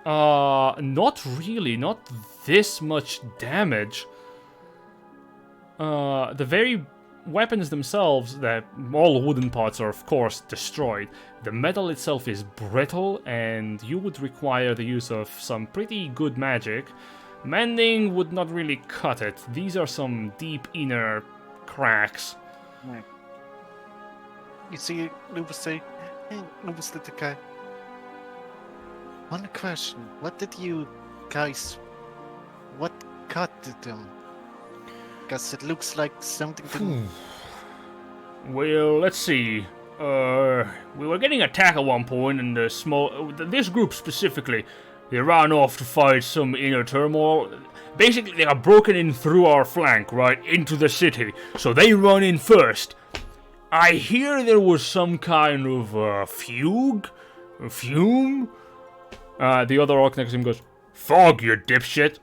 not really, not this much damage. The very weapons themselves, that all wooden parts are of course destroyed. The metal itself is brittle, and you would require the use of some pretty good magic. Mending would not really cut it. These are some deep inner cracks. Right. You see, Lupus say, hey, Lupus the guy. One question: what did you guys? What cut them? Because it looks like something. Well, let's see. We were getting attacked at one point, and this group specifically, they ran off to fight some inner turmoil. Basically, they got broken in through our flank, right, into the city. So they run in first. I hear there was some kind of fume. The other orc next to him goes, "Fog, you dipshit."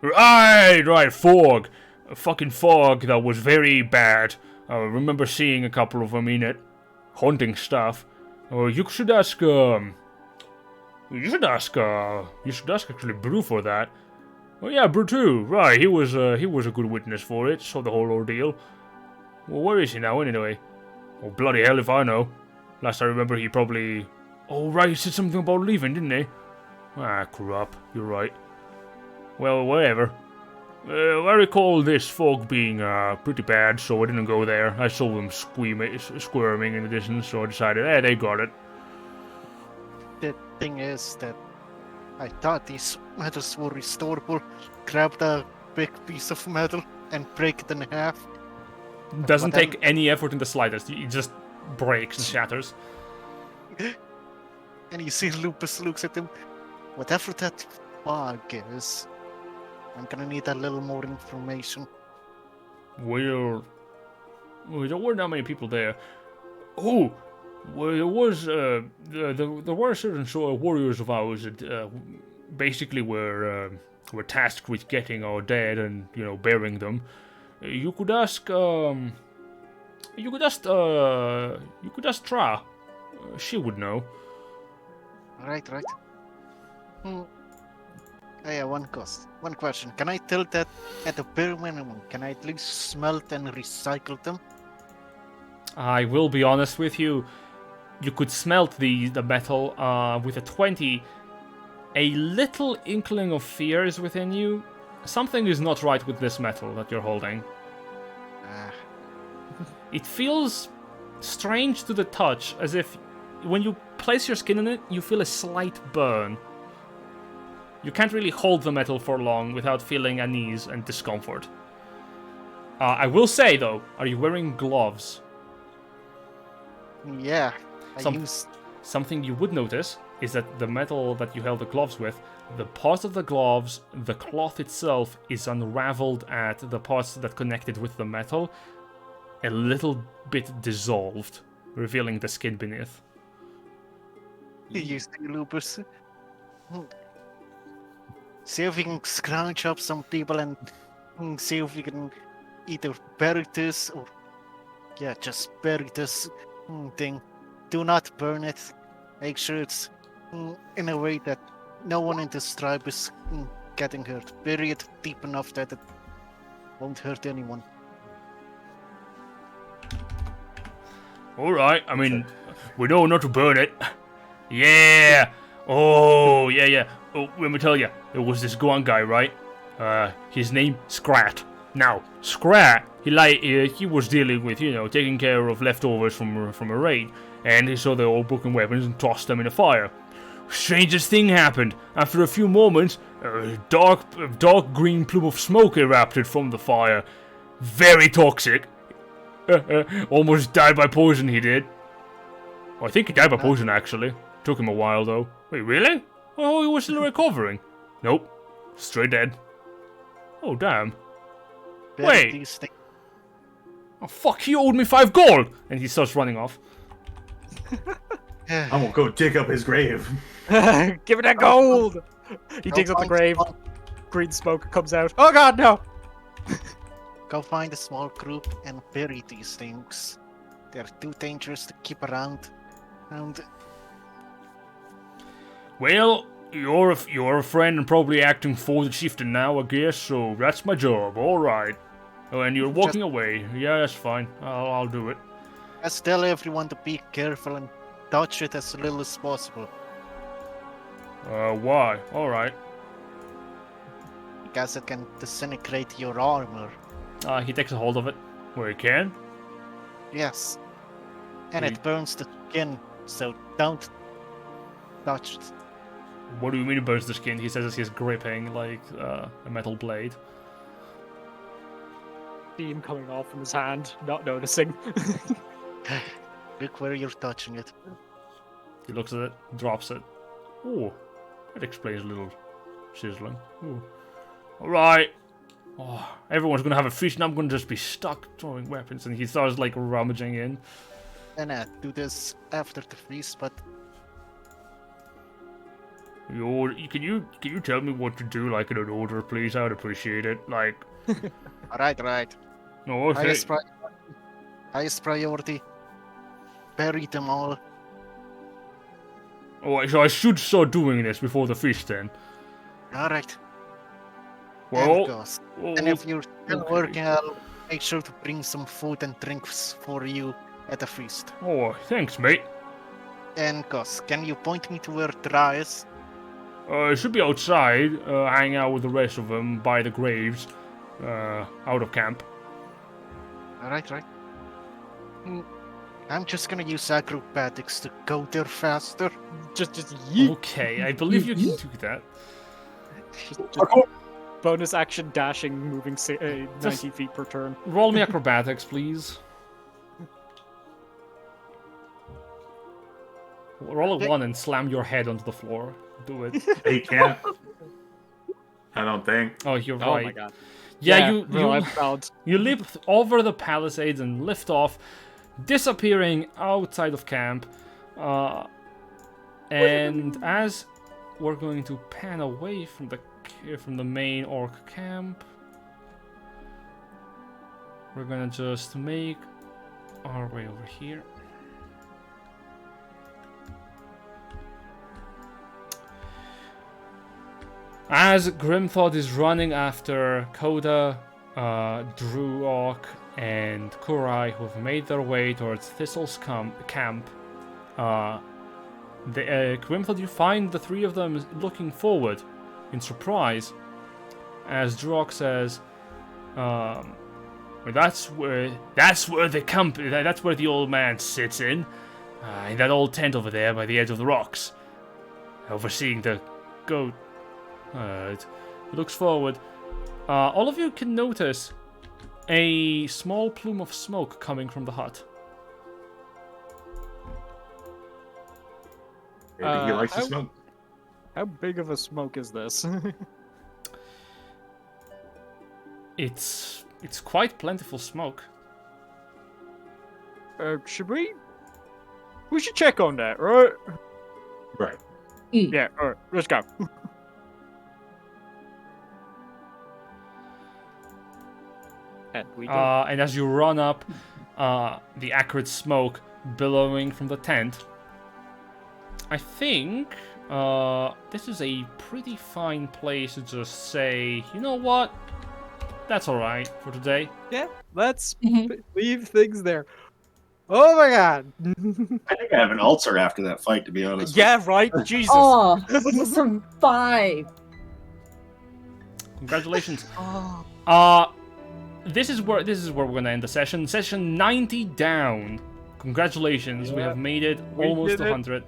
Right, fog. A fucking fog that was very bad. I remember seeing a couple of them in it, hunting stuff. You should ask actually Brew for that. Oh yeah, Brew too. Right, he was a good witness for it. Saw the whole ordeal. Well, where is he now anyway? Oh bloody hell if I know. Last I remember, he probably. Oh right, he said something about leaving, didn't he? Ah, crap. You're right. Well, whatever. I recall this fog being pretty bad, so I didn't go there. I saw them squirming in the distance, so I decided, they got it. The thing is that I thought these metals were restorable. Grab the big piece of metal and break it in half. Doesn't take any effort in the slightest. It just breaks and shatters. And you see Lupus looks at him. Whatever that fog is, I'm gonna need a little more information. Well, there weren't that many people there. Oh, well, there was there were certain sort of warriors of ours that basically were tasked with getting our dead and burying them. You could ask Tra. She would know. Right. I have one question. Can I tell that at the bare minimum, can I at least smelt and recycle them? I will be honest with you. You could smelt the metal with a 20. A little inkling of fear is within you. Something is not right with this metal that you're holding. It feels strange to the touch, as if when you place your skin in it, you feel a slight burn. You can't really hold the metal for long without feeling unease and discomfort. I will say, though, are you wearing gloves? Yeah, Something you would notice is that the metal that you held the gloves with, the parts of the gloves, the cloth itself is unraveled at the parts that connected with the metal, a little bit dissolved, revealing the skin beneath. You see, Lupus. See if we can scrounge up some people and see if we can either bury this or just bury this thing. Do not burn it. Make sure it's in a way that no one in this tribe is getting hurt. Bury it deep enough that it won't hurt anyone. Alright, I mean, we know not to burn it. Yeah! Oh, yeah. Oh, let me tell you, there was this one guy, right? His name, Scrat. Now, Scrat, he was dealing with, taking care of leftovers from a raid, and he saw the old broken weapons and tossed them in a fire. Strangest thing happened. After a few moments, a dark green plume of smoke erupted from the fire. Very toxic. Almost died by poison, he did. Oh, I think he died by poison, actually. Took him a while, though. Wait, really? Oh, he was still recovering. Nope. Straight dead. Oh, damn. Wait. Oh, fuck, he owed me 5 gold! And he starts running off. I'm gonna go dig up his grave. Give it that gold! He digs up the grave. Green smoke comes out. Oh god, no! Go find a small group and bury these things. They're too dangerous to keep around. And Well, you're a friend and probably acting for the chieftain now, I guess, so that's my job, alright. Oh, and you're walking away. Yeah, that's fine. I'll do it. just tell everyone to be careful and touch it as little as possible. Why? Alright. Because it can disintegrate your armor. He takes a hold of it where he can. Yes. And it burns the skin, so don't touch it. What do you mean it burns the skin? He says as he's gripping, like, a metal blade. Steam coming off from his hand, not noticing. Look where you're touching it. He looks at it, drops it. Oh, that explains a little sizzling. Ooh. Alright. Oh, everyone's gonna have a feast and I'm gonna just be stuck throwing weapons. And he starts, like, rummaging in. And do this after the feast, but Can you tell me what to do, like, in an order, please? I would appreciate it. Like, right. no, okay. Highest priority. Bury them all. Oh, so I should start doing this before the feast, then. Alright. Well, And if you're still working, I'll make sure to bring some food and drinks for you at the feast. Oh, thanks, mate. And Gus, can you point me to where Dra is? It should be outside, hanging out with the rest of them by the graves, out of camp. Alright. I'm just gonna use acrobatics to go there faster. Just yeet. Okay, I believe you can do that. Bonus action dashing, moving 90 feet per turn. Roll me acrobatics, please. Roll a 1 and slam your head onto the floor. Do it. He can't. I don't think. Oh, you're Oh right. my god. Yeah, you leap over the palisades and lift off, disappearing outside of camp. And as we're going to pan away from the main orc camp, we're gonna just make our way over here. As Grimthought is running after Koda, Druok, and Kurai, who have made their way towards Thistle's camp, Grimthought, you find the three of them looking forward in surprise, as Druok says, that's where the old man sits in that old tent over there by the edge of the rocks, overseeing the goat. He looks forward. All of you can notice a small plume of smoke coming from the hut. Maybe he likes to smoke. How big of a smoke is this? It's quite plentiful smoke. Should we? We should check on that, right? Right. Yeah, alright, let's go. And we go. And as you run up, the acrid smoke billowing from the tent, I think this is a pretty fine place to just say, you know what? That's alright for today. Yeah, let's leave things there. Oh my god! I think I have an ulcer after that fight, to be honest. Yeah, right? Jesus. Oh, you survived. Congratulations. Oh. This is where we're gonna end the session. Session 90 down. Congratulations, we have made it we almost did it. 100.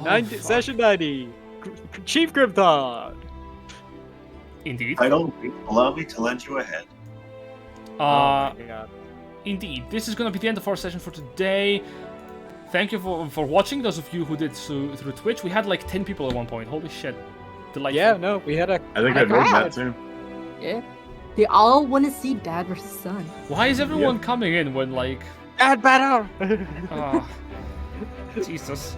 fuck. Session 90. Chief Grimthod. Indeed. Title, allow me to lend you a head. Uh, Oh my god. Indeed. This is going to be the end of our session for today. Thank you for watching, those of you who did so through Twitch. We had like 10 people at one point. Holy shit. Delightful. Yeah, no, we had a. I think I my heard God. that too. Yeah. They all want to see Dad versus Son. Why is everyone coming in when like... Dad battle! Ah, Jesus.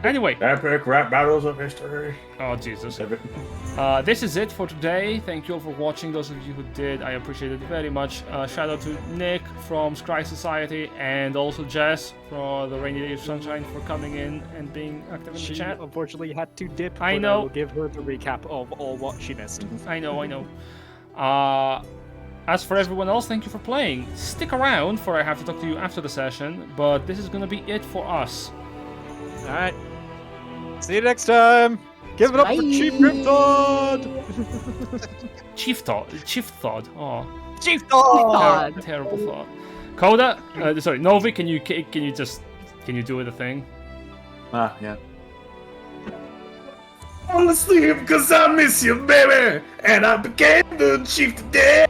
Anyway. Epic rap battles of history. Oh, Jesus. Epic. This is it for today. Thank you all for watching. Those of you who did, I appreciate it very much. Shout out to Nick from Scry Society and also Jess from the Rainy Day of Sunshine for coming in and being active in the She chat. unfortunately had to dip. I but know. I will give her the recap of all what she missed. I know. As for everyone else, thank you for playing. Stick around for I have to talk to you after the session, but this is gonna be it for us. Alright. See you next time! Give it up for Chief Grimthod! Chief thought. Oh, Chief Thod! terrible thought. Coda, sorry, Novi, can you do the thing? Ah, yeah. Fall asleep cause I miss you, baby, and I became the chief today.